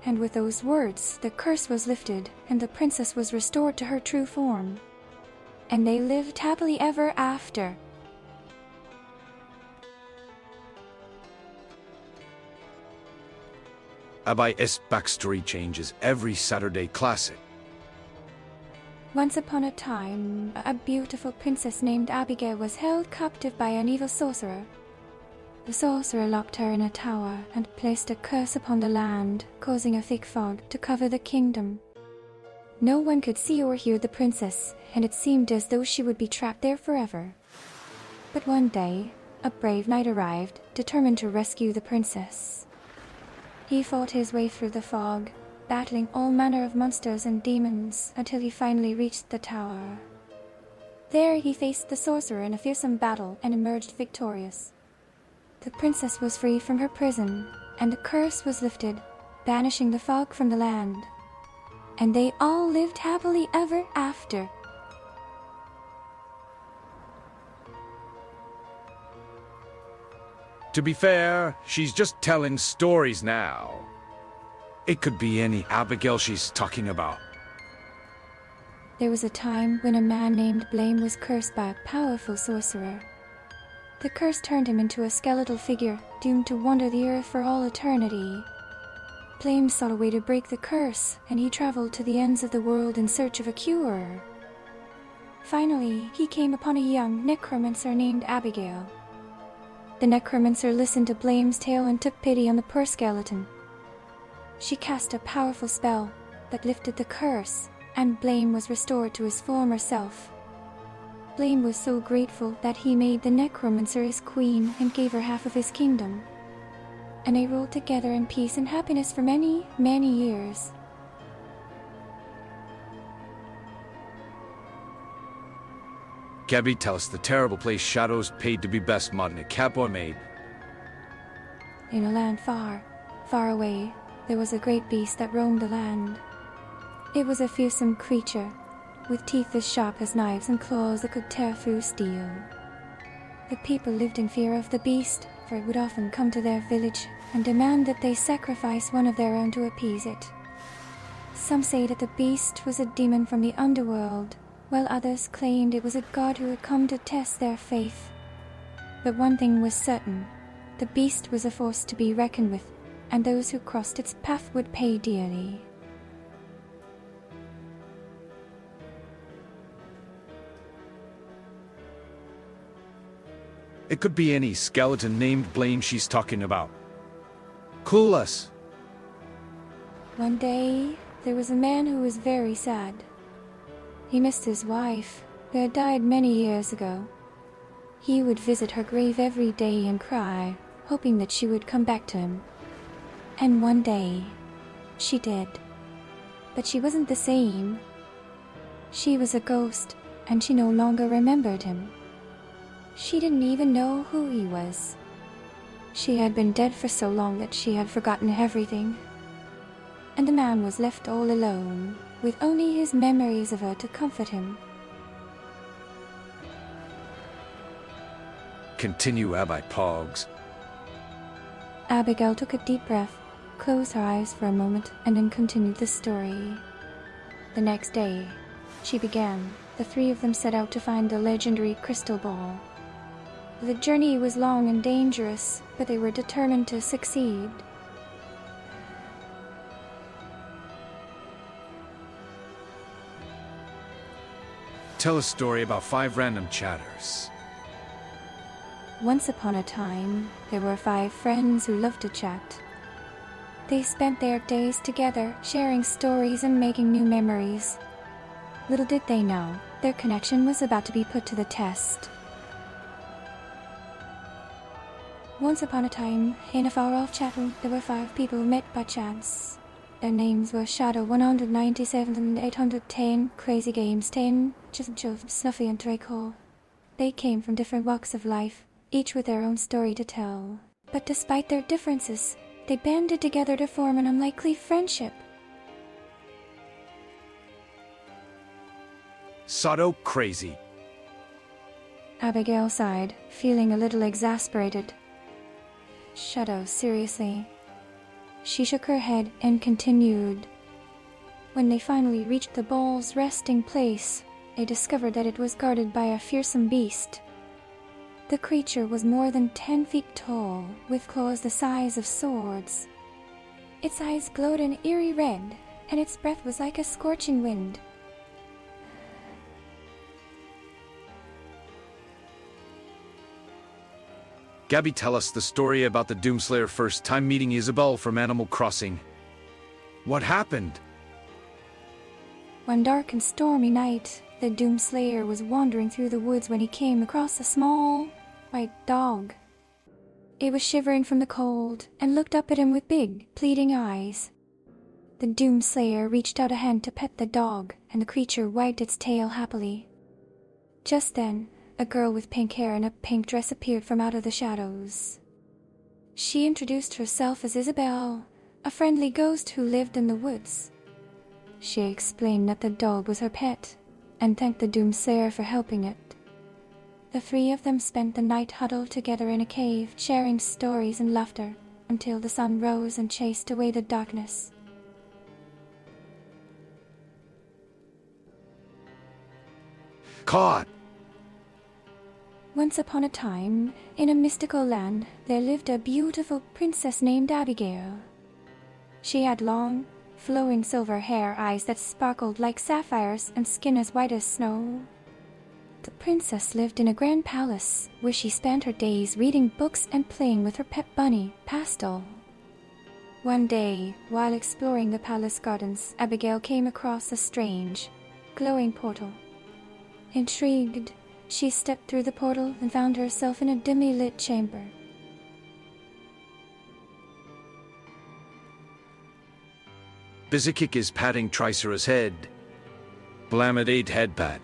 And with those words, the curse was lifted, and the princess was restored to her true form. And they lived happily ever after. Abigail's backstory changes every Saturday classic. Once upon a time, a beautiful princess named Abigail was held captive by an evil sorcerer. The sorcerer locked her in a tower and placed a curse upon the land, causing a thick fog to cover the kingdom. No one could see or hear the princess, and it seemed as though she would be trapped there forever. But one day, a brave knight arrived, determined to rescue the princess. He fought his way through the fog, battling all manner of monsters and demons until he finally reached the tower. There he faced the sorcerer in a fearsome battle and emerged victorious. The princess was free from her prison, and the curse was lifted, banishing the fog from the land. And they all lived happily ever after. To be fair, she's just telling stories now. It could be any Abigail she's talking about. There was a time when a man named Blame was cursed by a powerful sorcerer. The curse turned him into a skeletal figure, doomed to wander the earth for all eternity. Blame sought a way to break the curse, and he traveled to the ends of the world in search of a cure. Finally, he came upon a young necromancer named Abigail. The necromancer listened to Blame's tale and took pity on the poor skeleton. She cast a powerful spell that lifted the curse, and Blame was restored to his former self. Blame was so grateful that he made the necromancer his queen and gave her half of his kingdom. And they ruled together in peace and happiness for many, many years. Gabby tells the terrible place Shadows paid to be best mod in a cowboy made. In a land far, far away, there was a great beast that roamed the land. It was a fearsome creature, with teeth as sharp as knives and claws that could tear through steel. The people lived in fear of the beast, for it would often come to their village and demand that they sacrifice one of their own to appease it. Some say that the beast was a demon from the underworld, while others claimed it was a god who had come to test their faith. But one thing was certain: the beast was a force to be reckoned with, and those who crossed its path would pay dearly. It could be any skeleton named Blame she's talking about. Cool us. One day, there was a man who was very sad. He missed his wife, who had died many years ago. He would visit her grave every day and cry, hoping that she would come back to him. And one day, she did. But she wasn't the same. She was a ghost, and she no longer remembered him. She didn't even know who he was. She had been dead for so long that she had forgotten everything. And the man was left all alone, with only his memories of her to comfort him. Continue, Abby Pogs. Abigail took a deep breath, closed her eyes for a moment, and then continued the story. The next day, she began. The three of them set out to find the legendary crystal ball. The journey was long and dangerous, but they were determined to succeed. Tell a story about 5 random chatters. Once upon a time, there were 5 friends who loved to chat. They spent their days together, sharing stories and making new memories. Little did they know, their connection was about to be put to the test. Once upon a time, in a far-off chapel, there were 5 people who met by chance. Their names were Shadow 197 and 810, Crazy Games 10, Joseph, Snuffy and Draco. They came from different walks of life, each with their own story to tell. But despite their differences, they banded together to form an unlikely friendship. Shadow crazy. Abigail sighed, feeling a little exasperated. Shadow, seriously. She shook her head and continued. When they finally reached the ball's resting place, they discovered that it was guarded by a fearsome beast. The creature was more than 10 feet tall, with claws the size of swords. Its eyes glowed an eerie red, and its breath was like a scorching wind. Gabby, tell us the story about the Doomslayer first time meeting Isabel from Animal Crossing. What happened? One dark and stormy night, the Doomslayer was wandering through the woods when he came across a small, white dog. It was shivering from the cold and looked up at him with big, pleading eyes. The Doomslayer reached out a hand to pet the dog, and the creature wagged its tail happily. Just then, a girl with pink hair and a pink dress appeared from out of the shadows. She introduced herself as Isabel, a friendly ghost who lived in the woods. She explained that the dog was her pet, and thanked the Doomslayer for helping it. The 3 of them spent the night huddled together in a cave, sharing stories and laughter, until the sun rose and chased away the darkness. Caught! Once upon a time, in a mystical land, there lived a beautiful princess named Abigail. She had long, flowing silver hair, eyes that sparkled like sapphires, and skin as white as snow. The princess lived in a grand palace, where she spent her days reading books and playing with her pet bunny, Pastel. One day, while exploring the palace gardens, Abigail came across a strange, glowing portal. Intrigued, she stepped through the portal and found herself in a dimly lit chamber. Bizakick is patting Tricera's head. Blamidate headpad.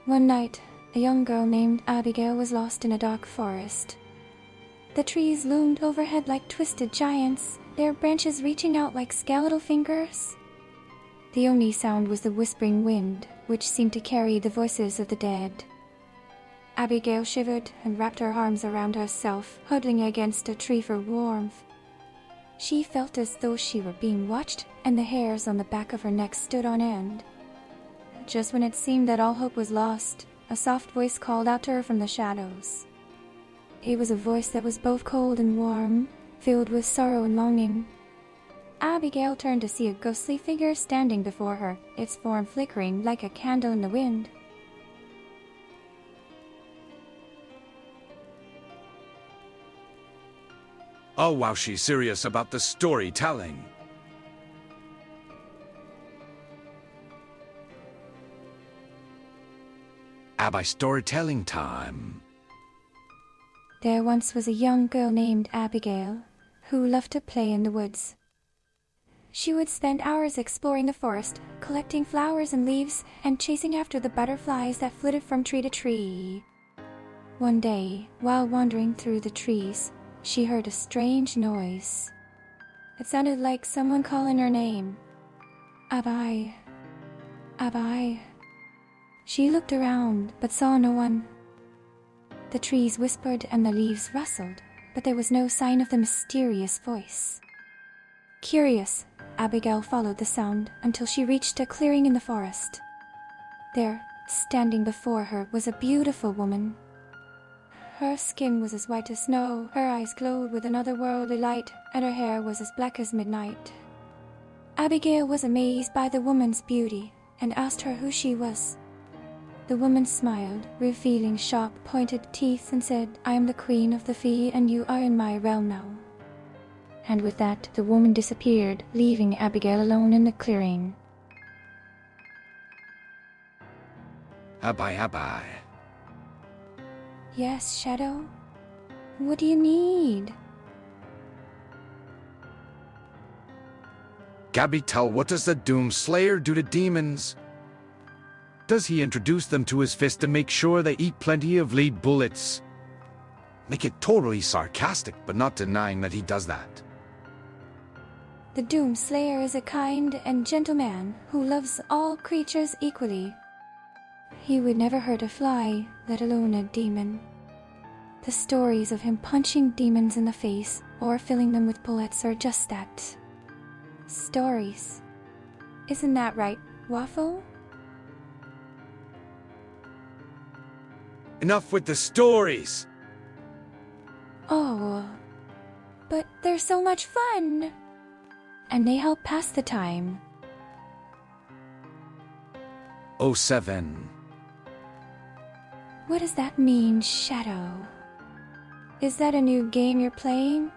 One night, a young girl named Abigail was lost in a dark forest. The trees loomed overhead like twisted giants, their branches reaching out like skeletal fingers. The only sound was the whispering wind, which seemed to carry the voices of the dead. Abigail shivered and wrapped her arms around herself, huddling against a tree for warmth. She felt as though she were being watched, and the hairs on the back of her neck stood on end. Just when it seemed that all hope was lost, a soft voice called out to her from the shadows. It was a voice that was both cold and warm, filled with sorrow and longing. Abigail turned to see a ghostly figure standing before her, its form flickering like a candle in the wind. Oh wow, she's serious about the storytelling. Abby storytelling time. There once was a young girl named Abigail, who loved to play in the woods. she would spend hours exploring the forest, collecting flowers and leaves, and chasing after the butterflies that flitted from tree to tree. One day, while wandering through the trees, she heard a strange noise. It sounded like someone calling her name. Abai. Abai. She looked around, but saw no one. The trees whispered and the leaves rustled, but there was no sign of the mysterious voice. Curious, Abigail followed the sound until she reached a clearing in the forest. There, standing before her, was a beautiful woman. Her skin was as white as snow, her eyes glowed with an otherworldly light, and her hair was as black as midnight. Abigail was amazed by the woman's beauty and asked her who she was. The woman smiled, revealing sharp, pointed teeth, and said, "I am the queen of the Fee, and you are in my realm now." And with that, the woman disappeared, leaving Abigail alone in the clearing. Abai, abai. Yes, Shadow? What do you need? Gabby, tell, what does the Doom Slayer do to demons? Does he introduce them to his fist and make sure they eat plenty of lead bullets? Make it totally sarcastic, but not denying that he does that. The Doom Slayer is a kind and gentle man who loves all creatures equally. He would never hurt a fly, let alone a demon. The stories of him punching demons in the face or filling them with bullets are just that. Stories. Isn't that right, Waffle? Enough with the stories! Oh, but they're so much fun! And they help pass the time. 07. What does that mean, Shadow? Is that a new game you're playing?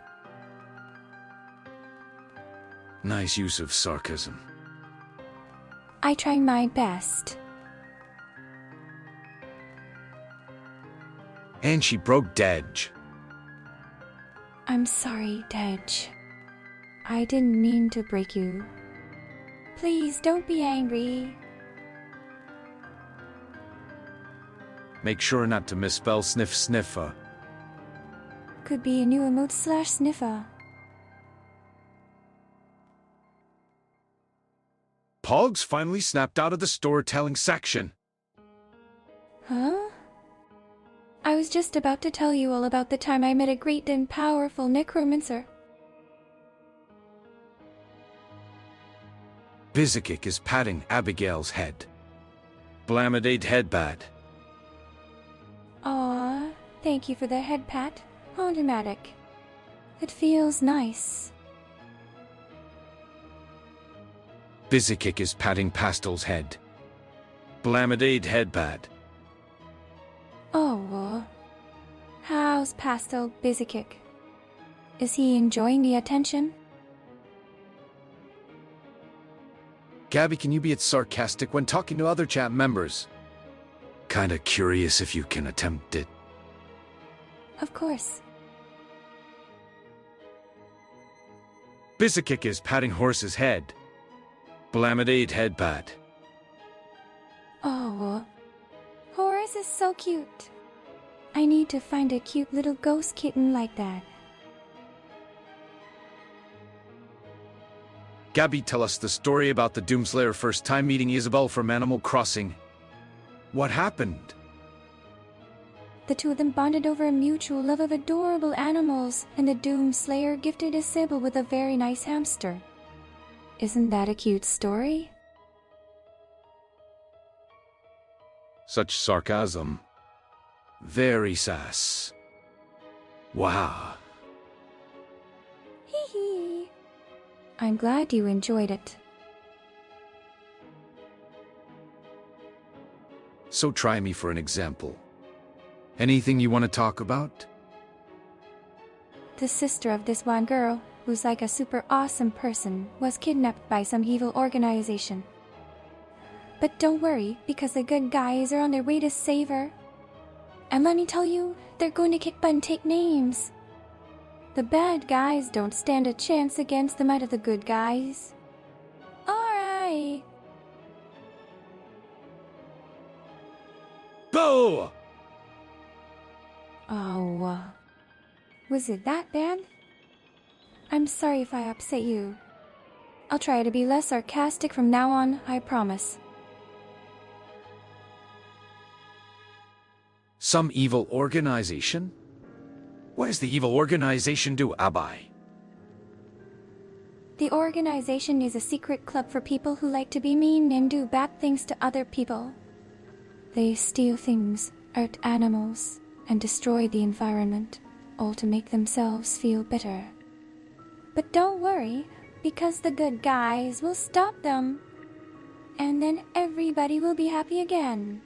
Nice use of sarcasm. I try my best. And she broke Dej. I'm sorry, Dej. I didn't mean to break you. Please don't be angry. Make sure not to misspell sniff sniffer. Could be a new emote / sniffer. Pogs finally snapped out of the storytelling section. Huh? I was just about to tell you all about the time I met a great and powerful necromancer. Bizikik is patting Abigail's head. Blamadade headbad. Aw, thank you for the head pat. Automatic. It feels nice. Bizikik is patting Pastel's head. Blamadade headbad. Oh, how's Pastel Bizikik? Is he enjoying the attention? Gabby, can you be sarcastic when talking to other chat members? Kinda curious if you can attempt it. Of course. Bizikik is patting Horse's head. Blamadade headbad. Oh, Horace is so cute. I need to find a cute little ghost kitten like that. Gabby, tell us the story about the Doomslayer first time meeting Isabel from Animal Crossing. What happened? The two of them bonded over a mutual love of adorable animals, and the Doom Slayer gifted Isabel with a very nice hamster. Isn't that a cute story? Such sarcasm. Very sass. Wow. Hee hee. I'm glad you enjoyed it. So try me for an example. Anything you want to talk about? The sister of this one girl, who's like a super awesome person, was kidnapped by some evil organization. But don't worry, because the good guys are on their way to save her. And let me tell you, they're going to kick butt and take names. The bad guys don't stand a chance against the might of the good guys. Boo! Oh, was it that bad? I'm sorry if I upset you. I'll try to be less sarcastic from now on, I promise. Some evil organization? What does the evil organization do, Abai? The organization is a secret club for people who like to be mean and do bad things to other people. They steal things, hurt animals, and destroy the environment, all to make themselves feel better. But don't worry, because the good guys will stop them. And then everybody will be happy again.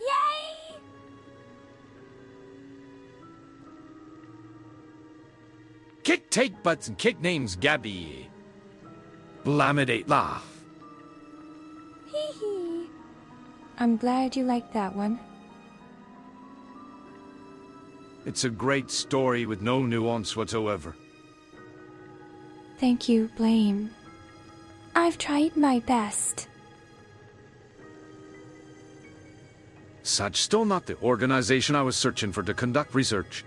Yay! Kick take butts and kick names, Gabby. Blamidate laugh. Hee hee. I'm glad you liked that one. It's a great story with no nuance whatsoever. Thank you, Blame. I've tried my best. Such still not the organization I was searching for to conduct research.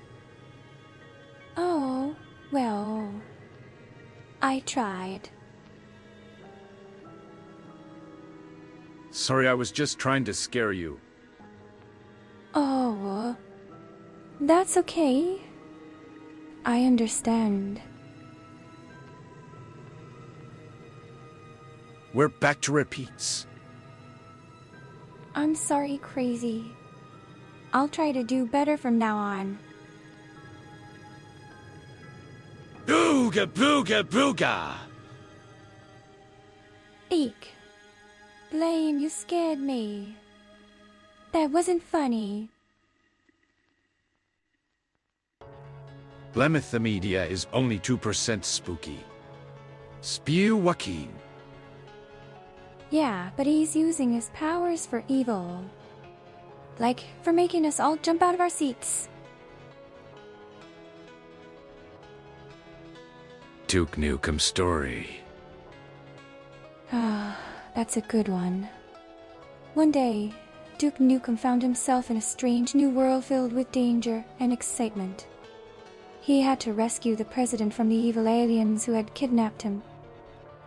Oh, well, I tried. Sorry, I was just trying to scare you. Oh, that's okay. I understand. We're back to repeats. I'm sorry, Crazy. I'll try to do better from now on. Booga booga booga! Eek. Blame, you scared me. That wasn't funny. Blemeth the media is only 2% spooky. Spew Joaquin. Yeah, but he's using his powers for evil. Like, for making us all jump out of our seats. Duke Nukem story. Ah, that's a good one. One day, Duke Nukem found himself in a strange new world filled with danger and excitement. He had to rescue the president from the evil aliens who had kidnapped him.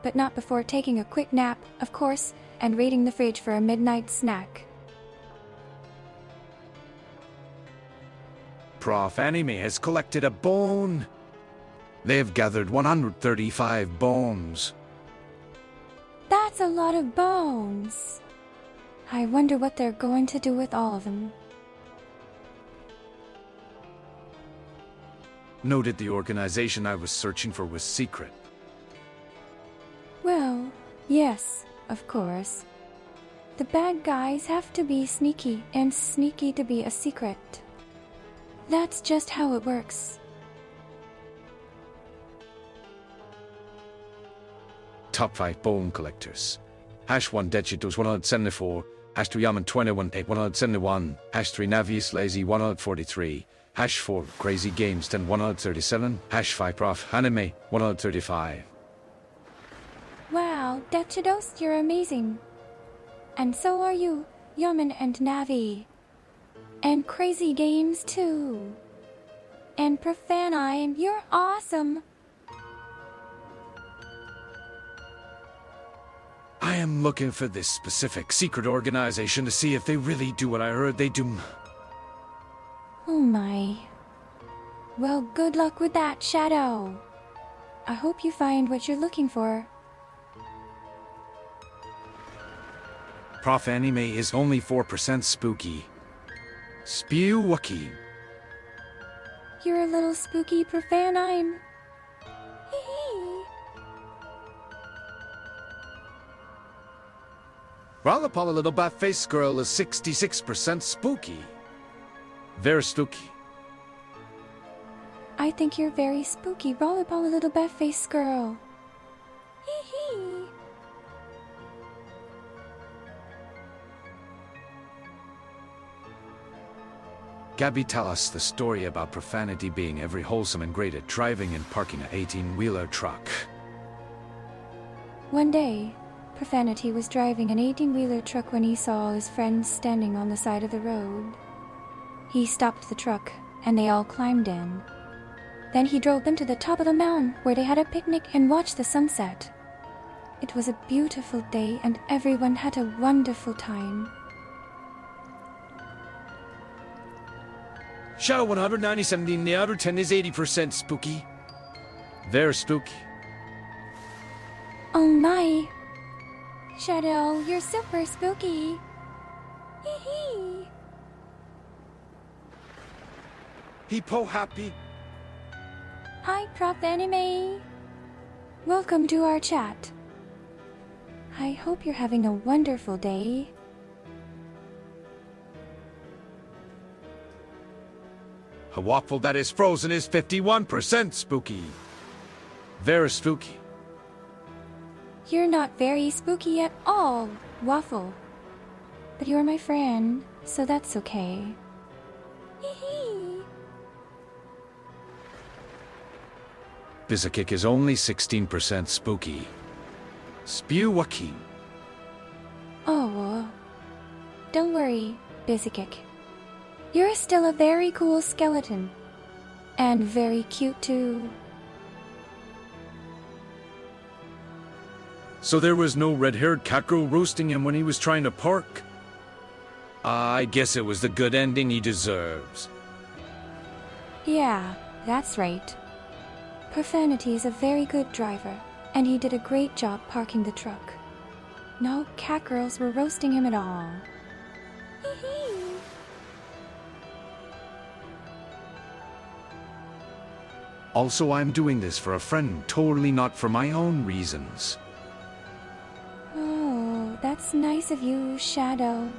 But not before taking a quick nap, of course, and raiding the fridge for a midnight snack. Prof. Anime has collected a bone. They have gathered 135 bones. That's a lot of bones. I wonder what they're going to do with all of them. Noted the organization I was searching for was secret. Well, yes, of course. The bad guys have to be sneaky, and sneaky to be a secret. That's just how it works. Top 5 bone collectors. #1 Dechitos 174, #2 Yaman 21 8 171, #3 Navius Lazy 143, #4 Crazy Games 10 137, #5 Prof Anime 135. Wow, Dechidos, you're amazing. And so are you, Yaman and Navi. And Crazy Games too. And Profanime, you're awesome. I am looking for this specific secret organization to see if they really do what I heard they do. Oh my. Well, good luck with that, Shadow. I hope you find what you're looking for. Prof Anime is only 4% spooky. Spew Joaquin. You're a little spooky, Profanime. Hee. Rollapala Little Bat-Faced Girl is 66% spooky. Very spooky. I think you're very spooky, Rollerball, a little bat-faced girl. Hee hee. Gabby, tell us the story about profanity being every wholesome and great at driving and parking an 18-wheeler truck. One day, Profanity was driving an 18-wheeler truck when he saw his friends standing on the side of the road. He stopped the truck, and they all climbed in. Then he drove them to the top of the mountain, where they had a picnic and watched the sunset. It was a beautiful day, and everyone had a wonderful time. Shadow 197, the other 10 is 80% spooky. Very spooky. Oh my! Shadow, you're super spooky! Hee hee! Hippo happy. Hi, Prof Anime! Welcome to our chat. I hope you're having a wonderful day. A waffle that is frozen is 51% spooky. Very spooky. You're not very spooky at all, Waffle. But you're my friend, so that's okay. Hee hee! Bizakick is only 16% spooky. Spew Waki. Oh, don't worry, Bizakick. You're still a very cool skeleton. And very cute too. So there was no red-haired cat girl roasting him when he was trying to park? I guess it was the good ending he deserves. Yeah, that's right. Profanity is a very good driver, and he did a great job parking the truck. No cat girls were roasting him at all. Hee hee! Also, I'm doing this for a friend, totally not for my own reasons. Oh, that's nice of you, Shadow.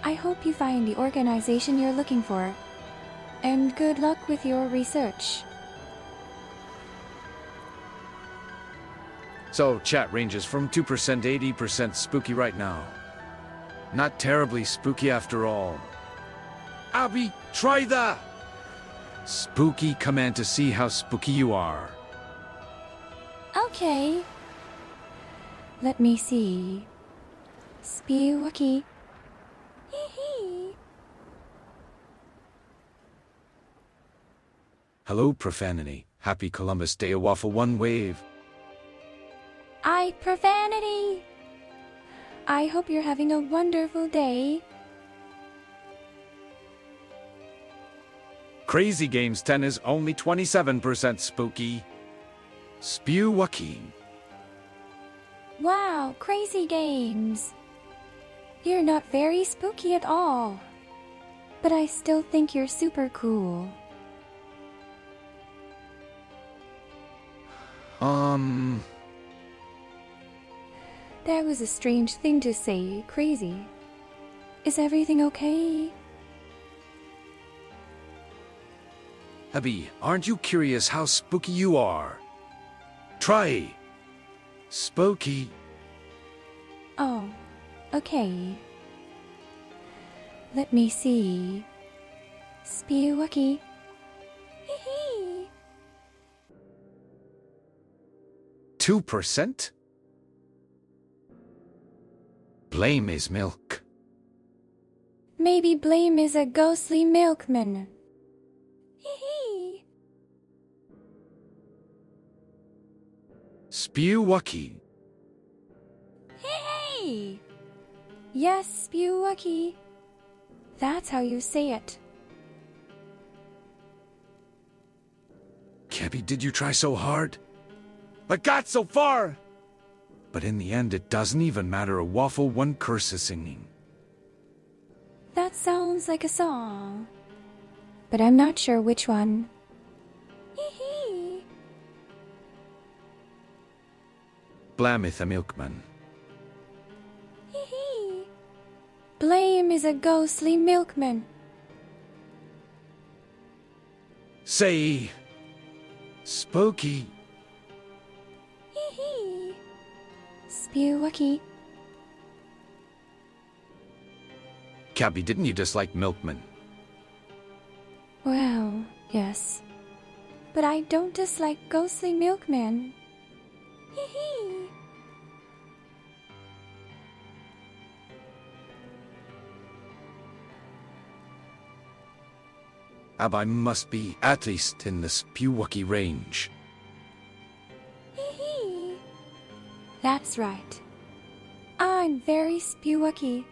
I hope you find the organization you're looking for. And good luck with your research. So, chat ranges from 2% to 80% spooky right now. Not terribly spooky after all. Abby, try that! Spooky command to see how spooky you are. Okay. Let me see. Spewaki. Hee hee. Hello, Profanity. Happy Columbus Day, a waffle one wave. Profanity. I hope you're having a wonderful day. Crazy Games 10 is only 27% spooky. Spew Waki. Wow, crazy games. You're not very spooky at all. But I still think you're super cool. That was a strange thing to say, crazy. Is everything okay? Abby, aren't you curious how spooky you are? Try. Spooky. Oh, okay. Let me see. Spewaki. Hee hee. 2%? Blame is milk. Maybe Blame is a ghostly milkman. Hee hee. Spew Waki. Hey! Yes, Spewaki. That's how you say it. Kebby, did you try so hard? I got so far! But in the end, it doesn't even matter. A waffle one curse is singing. That sounds like a song. But I'm not sure which one. Hee hee. Blameth a milkman. Hee hee. Blame is a ghostly milkman. Say. Spooky. Hee hee. Spewaki. Cabby, didn't you dislike milkman? Well, yes. But I don't dislike ghostly milkman. Hee hee. I must be at least in the Spewucky range. Hee hee. That's right. I'm very Spewucky.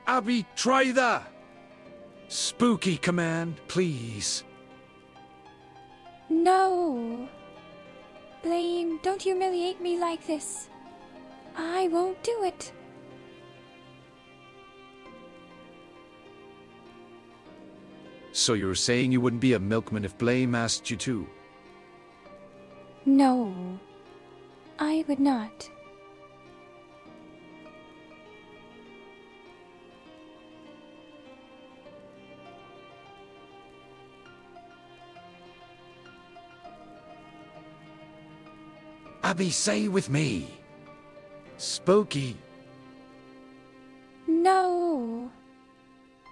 Abby, try that! Spooky command, please. No. Blame, don't humiliate me like this. I won't do it. So you're saying you wouldn't be a milkman if Blame asked you to? No. I would not. Abby, say with me. Spooky. No.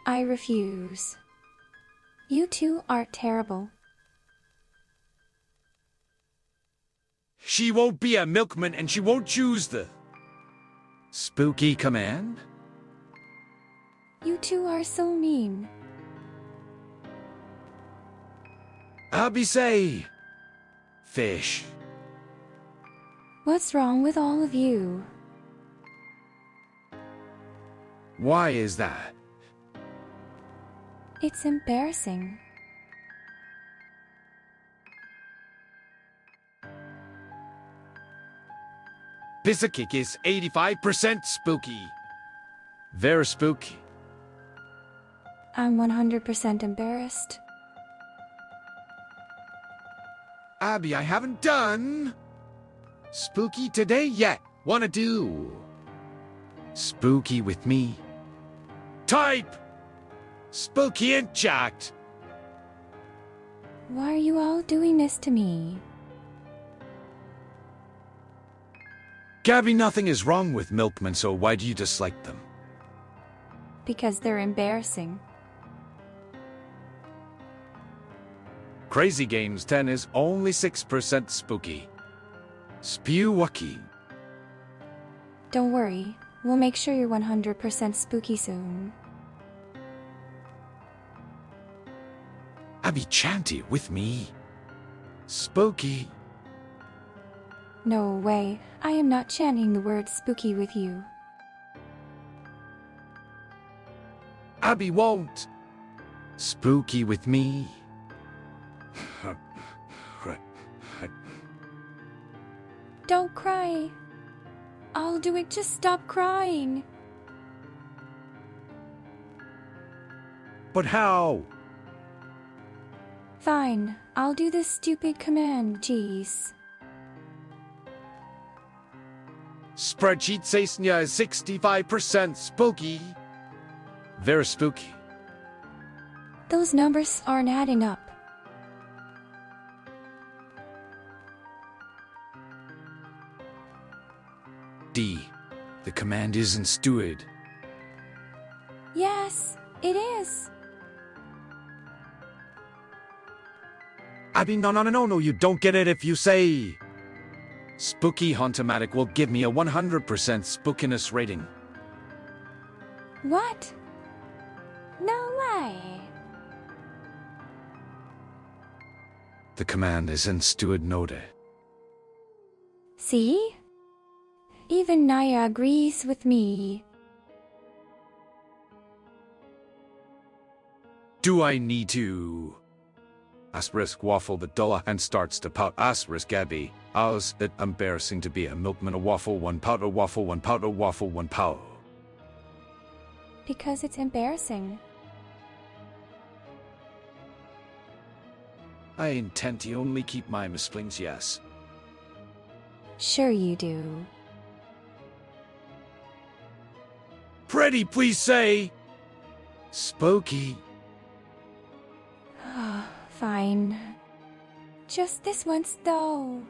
I refuse. You two are terrible. She won't be a milkman and she won't choose the spooky command? You two are so mean. Abby, say fish. What's wrong with all of you? Why is that? It's embarrassing. Pissakick is 85% spooky. Very spooky. I'm 100% embarrassed. Abby, I haven't done spooky today yet. Wanna do spooky with me? Type spooky in chat. Why are you all doing this to me? Gabby, nothing is wrong with milkmen, so why do you dislike them? Because they're embarrassing. Crazy Games 10 is only 6% spooky. Spewucky. Don't worry, we'll make sure you're 100% spooky soon. Abby, chanty with me. Spooky. No way, I am not chanting the word spooky with you. Abby won't. Spooky with me. Don't cry. I'll do it, just stop crying. But how? Fine, I'll do this stupid command, jeez. Spreadsheet says Nya is 65% spooky. Very spooky. Those numbers aren't adding up. D. The command isn't stewed. Yes, it is. Abby, no, you don't get it if you say. Spooky Hauntomatic will give me a 100% spookiness rating. What? No way. The command isn't stewed note. See? Even Naya agrees with me. Do I need to? Asterisk waffle the dulla and starts to pout. Asterisk Gabby. Ows, it embarrassing to be a milkman. A waffle, one pout, a waffle, one pout, a waffle, one pout. Because it's embarrassing. I intend to only keep my misplings, yes. Sure you do. Pretty, please say. Spooky. Fine. Just this once, though.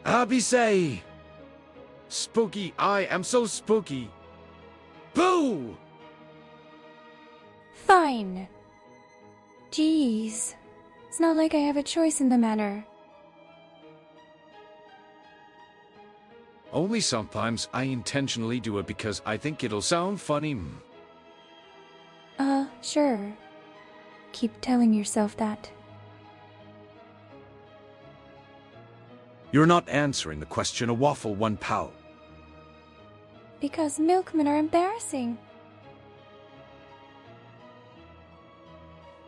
Abby say. Spooky, I am so spooky. Boo! Fine. Jeez. It's not like I have a choice in the matter. Only sometimes I intentionally do it because I think it'll sound funny. Sure. Keep telling yourself that. You're not answering the question, a waffle one pal. Because milkmen are embarrassing.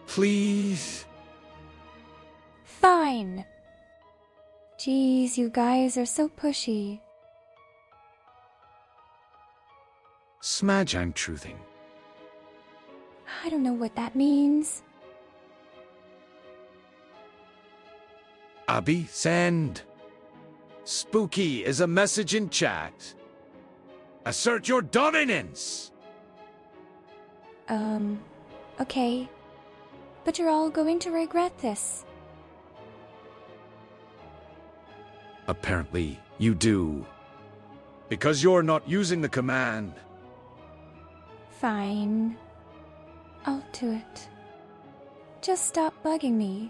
Please. Fine. Jeez, you guys are so pushy. Smudge, I'm truthing. I don't know what that means. Abby, send. Spooky is a message in chat. Assert your dominance. Okay. But you're all going to regret this. Apparently, you do. Because you're not using the command. Fine. I'll do it. Just stop bugging me.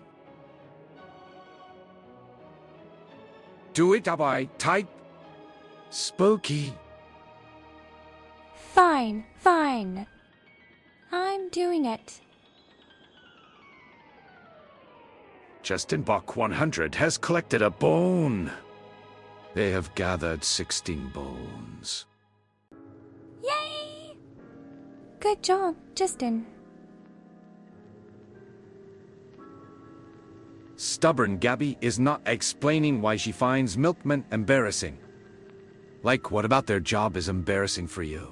Do it, Abby. Type. Spooky. Fine, fine. I'm doing it. Justin Bach 100 has collected a bone. They have gathered 16 bones. Yay! Good job, Justin. Stubborn Gabby is not explaining why she finds milkmen embarrassing. Like, what about their job is embarrassing for you?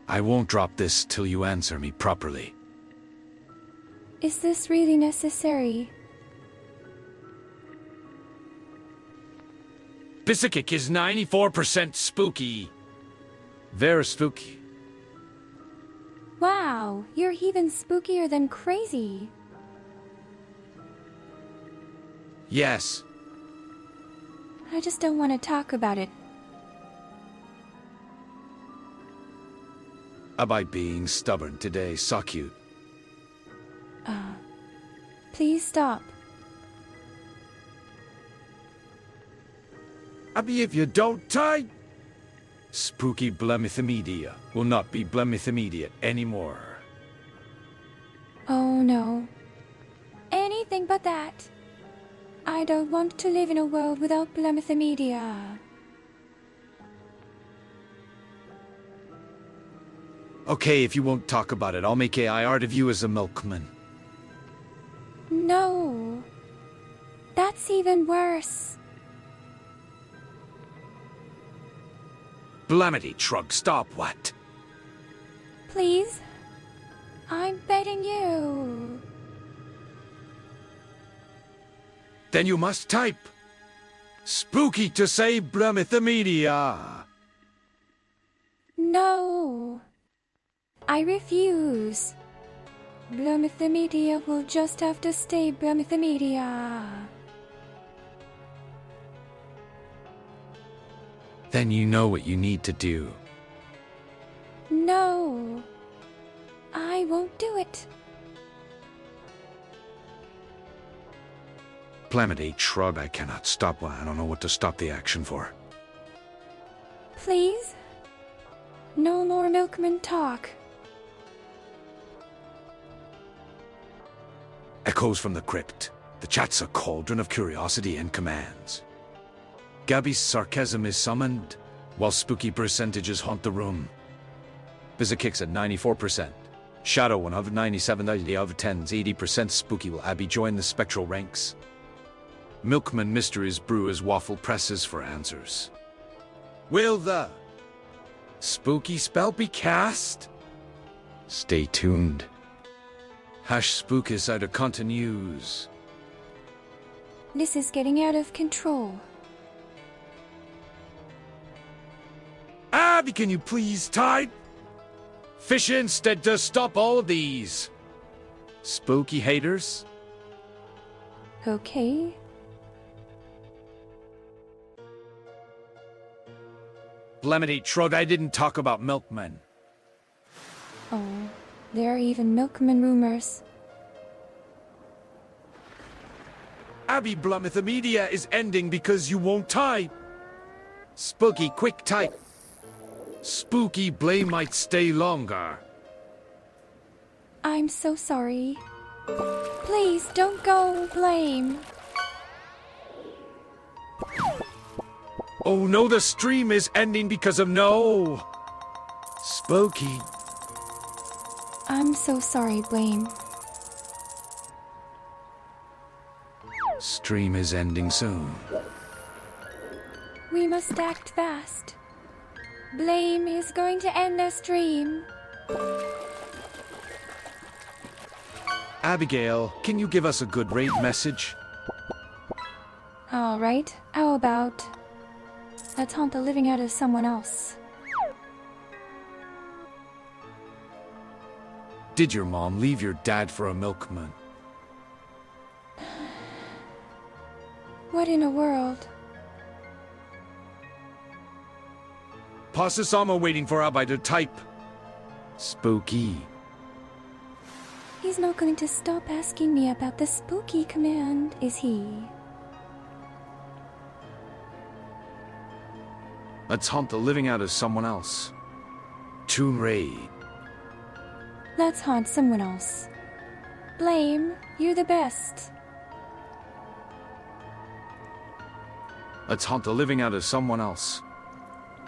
I won't drop this till you answer me properly. Is this really necessary? Bisakik is 94% spooky. Very spooky. Wow, you're even spookier than crazy. Yes. I just don't want to talk about it. About being stubborn today, so cute. Please stop. Abby, if you don't type, Spooky Blemithymedia will not be Blemithymedia anymore. Oh no. Anything but that. I don't want to live in a world without Blemithymedia. Okay, if you won't talk about it, I'll make AI art of you as a milkman. No. That's even worse. Blamity Trug, stop what? Please? I'm begging you. Then you must type. Spooky to say Blemithymedia. No. I refuse. Blemithymedia will just have to stay Blemithymedia. Then you know what you need to do. No. I won't do it. Blamity Trug, I cannot stop one. I don't know what to stop the action for. Please? No more milkman talk. Echoes from the crypt. The chat's a cauldron of curiosity and commands. Gabby's sarcasm is summoned, while spooky percentages haunt the room. Bizakicks at 94%. Shadow 197 out of 10s, 80% spooky. Will Abby join the spectral ranks? Milkman Mysteries brew as waffle presses for answers. Will the spooky spell be cast? Stay tuned. #Spookus out of continues. This is getting out of control. Abby, can you please type? Fish instead to stop all of these. Spooky haters. Okay. Blemity Trud, I didn't talk about milkmen. Oh, there are even milkman rumors. Abby Blemithymedia is ending because you won't type. Spooky, quick type. Spooky blame might stay longer. I'm so sorry. Please don't go, Blame. Oh no, the stream is ending because of no. Spooky. I'm so sorry, Blame. Stream is ending soon. We must act fast. Blame is going to end the stream. Abigail, can you give us a good rate message? Alright, how about... let's haunt the living out of someone else. Did your mom leave your dad for a milkman? What in a world? Pasasama waiting for Abai to type. Spooky. He's not going to stop asking me about the spooky command, is he? Let's haunt the living out of someone else. To raid. Let's haunt someone else. Blame, you're the best. Let's haunt the living out of someone else.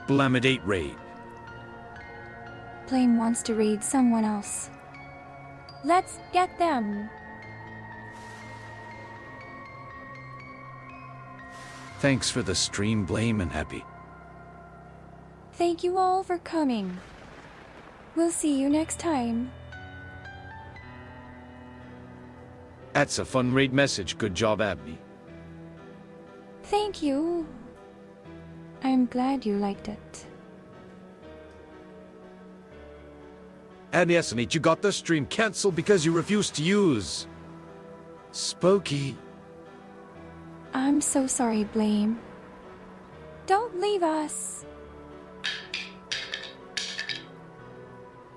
Blamidate raid. Blame wants to raid someone else. Let's get them. Thanks for the stream, Blame and Happy. Thank you all for coming. We'll see you next time. That's a fun raid message. Good job, Abby. Thank you. I'm glad you liked it. And yes, Anit, you got the stream cancelled because you refused to use. Spooky. I'm so sorry, Blame. Don't leave us.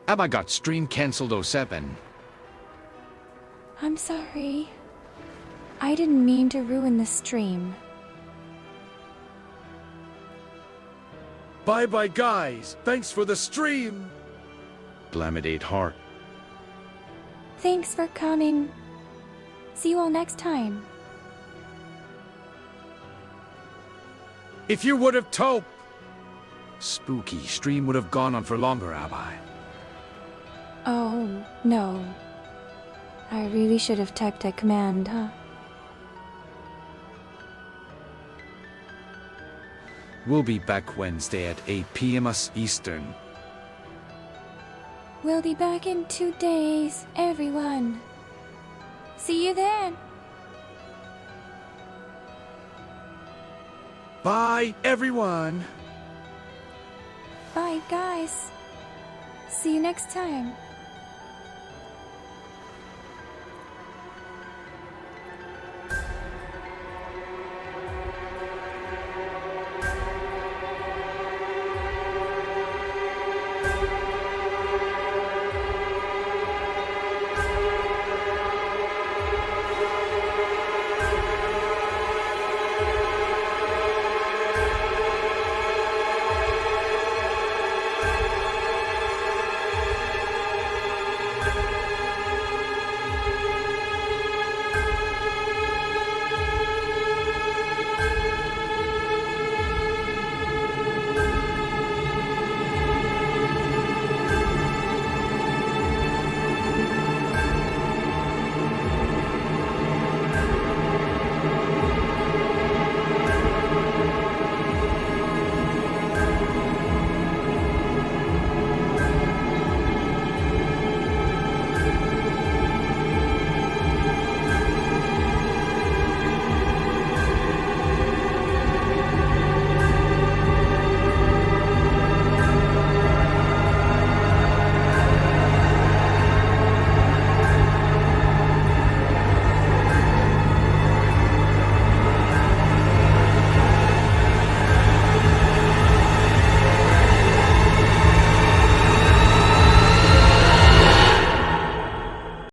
Abba got stream cancelled 07. I'm sorry. I didn't mean to ruin the stream. Bye bye, guys. Thanks for the stream. Blamidate heart. Thanks for coming. See you all next time. If you would have told. Spooky stream would have gone on for longer, Abba. Oh, no. I really should have typed a command, huh? We'll be back Wednesday at 8 p.m. us Eastern. We'll be back in 2 days, everyone. See you then. Bye, everyone. Bye, guys. See you next time.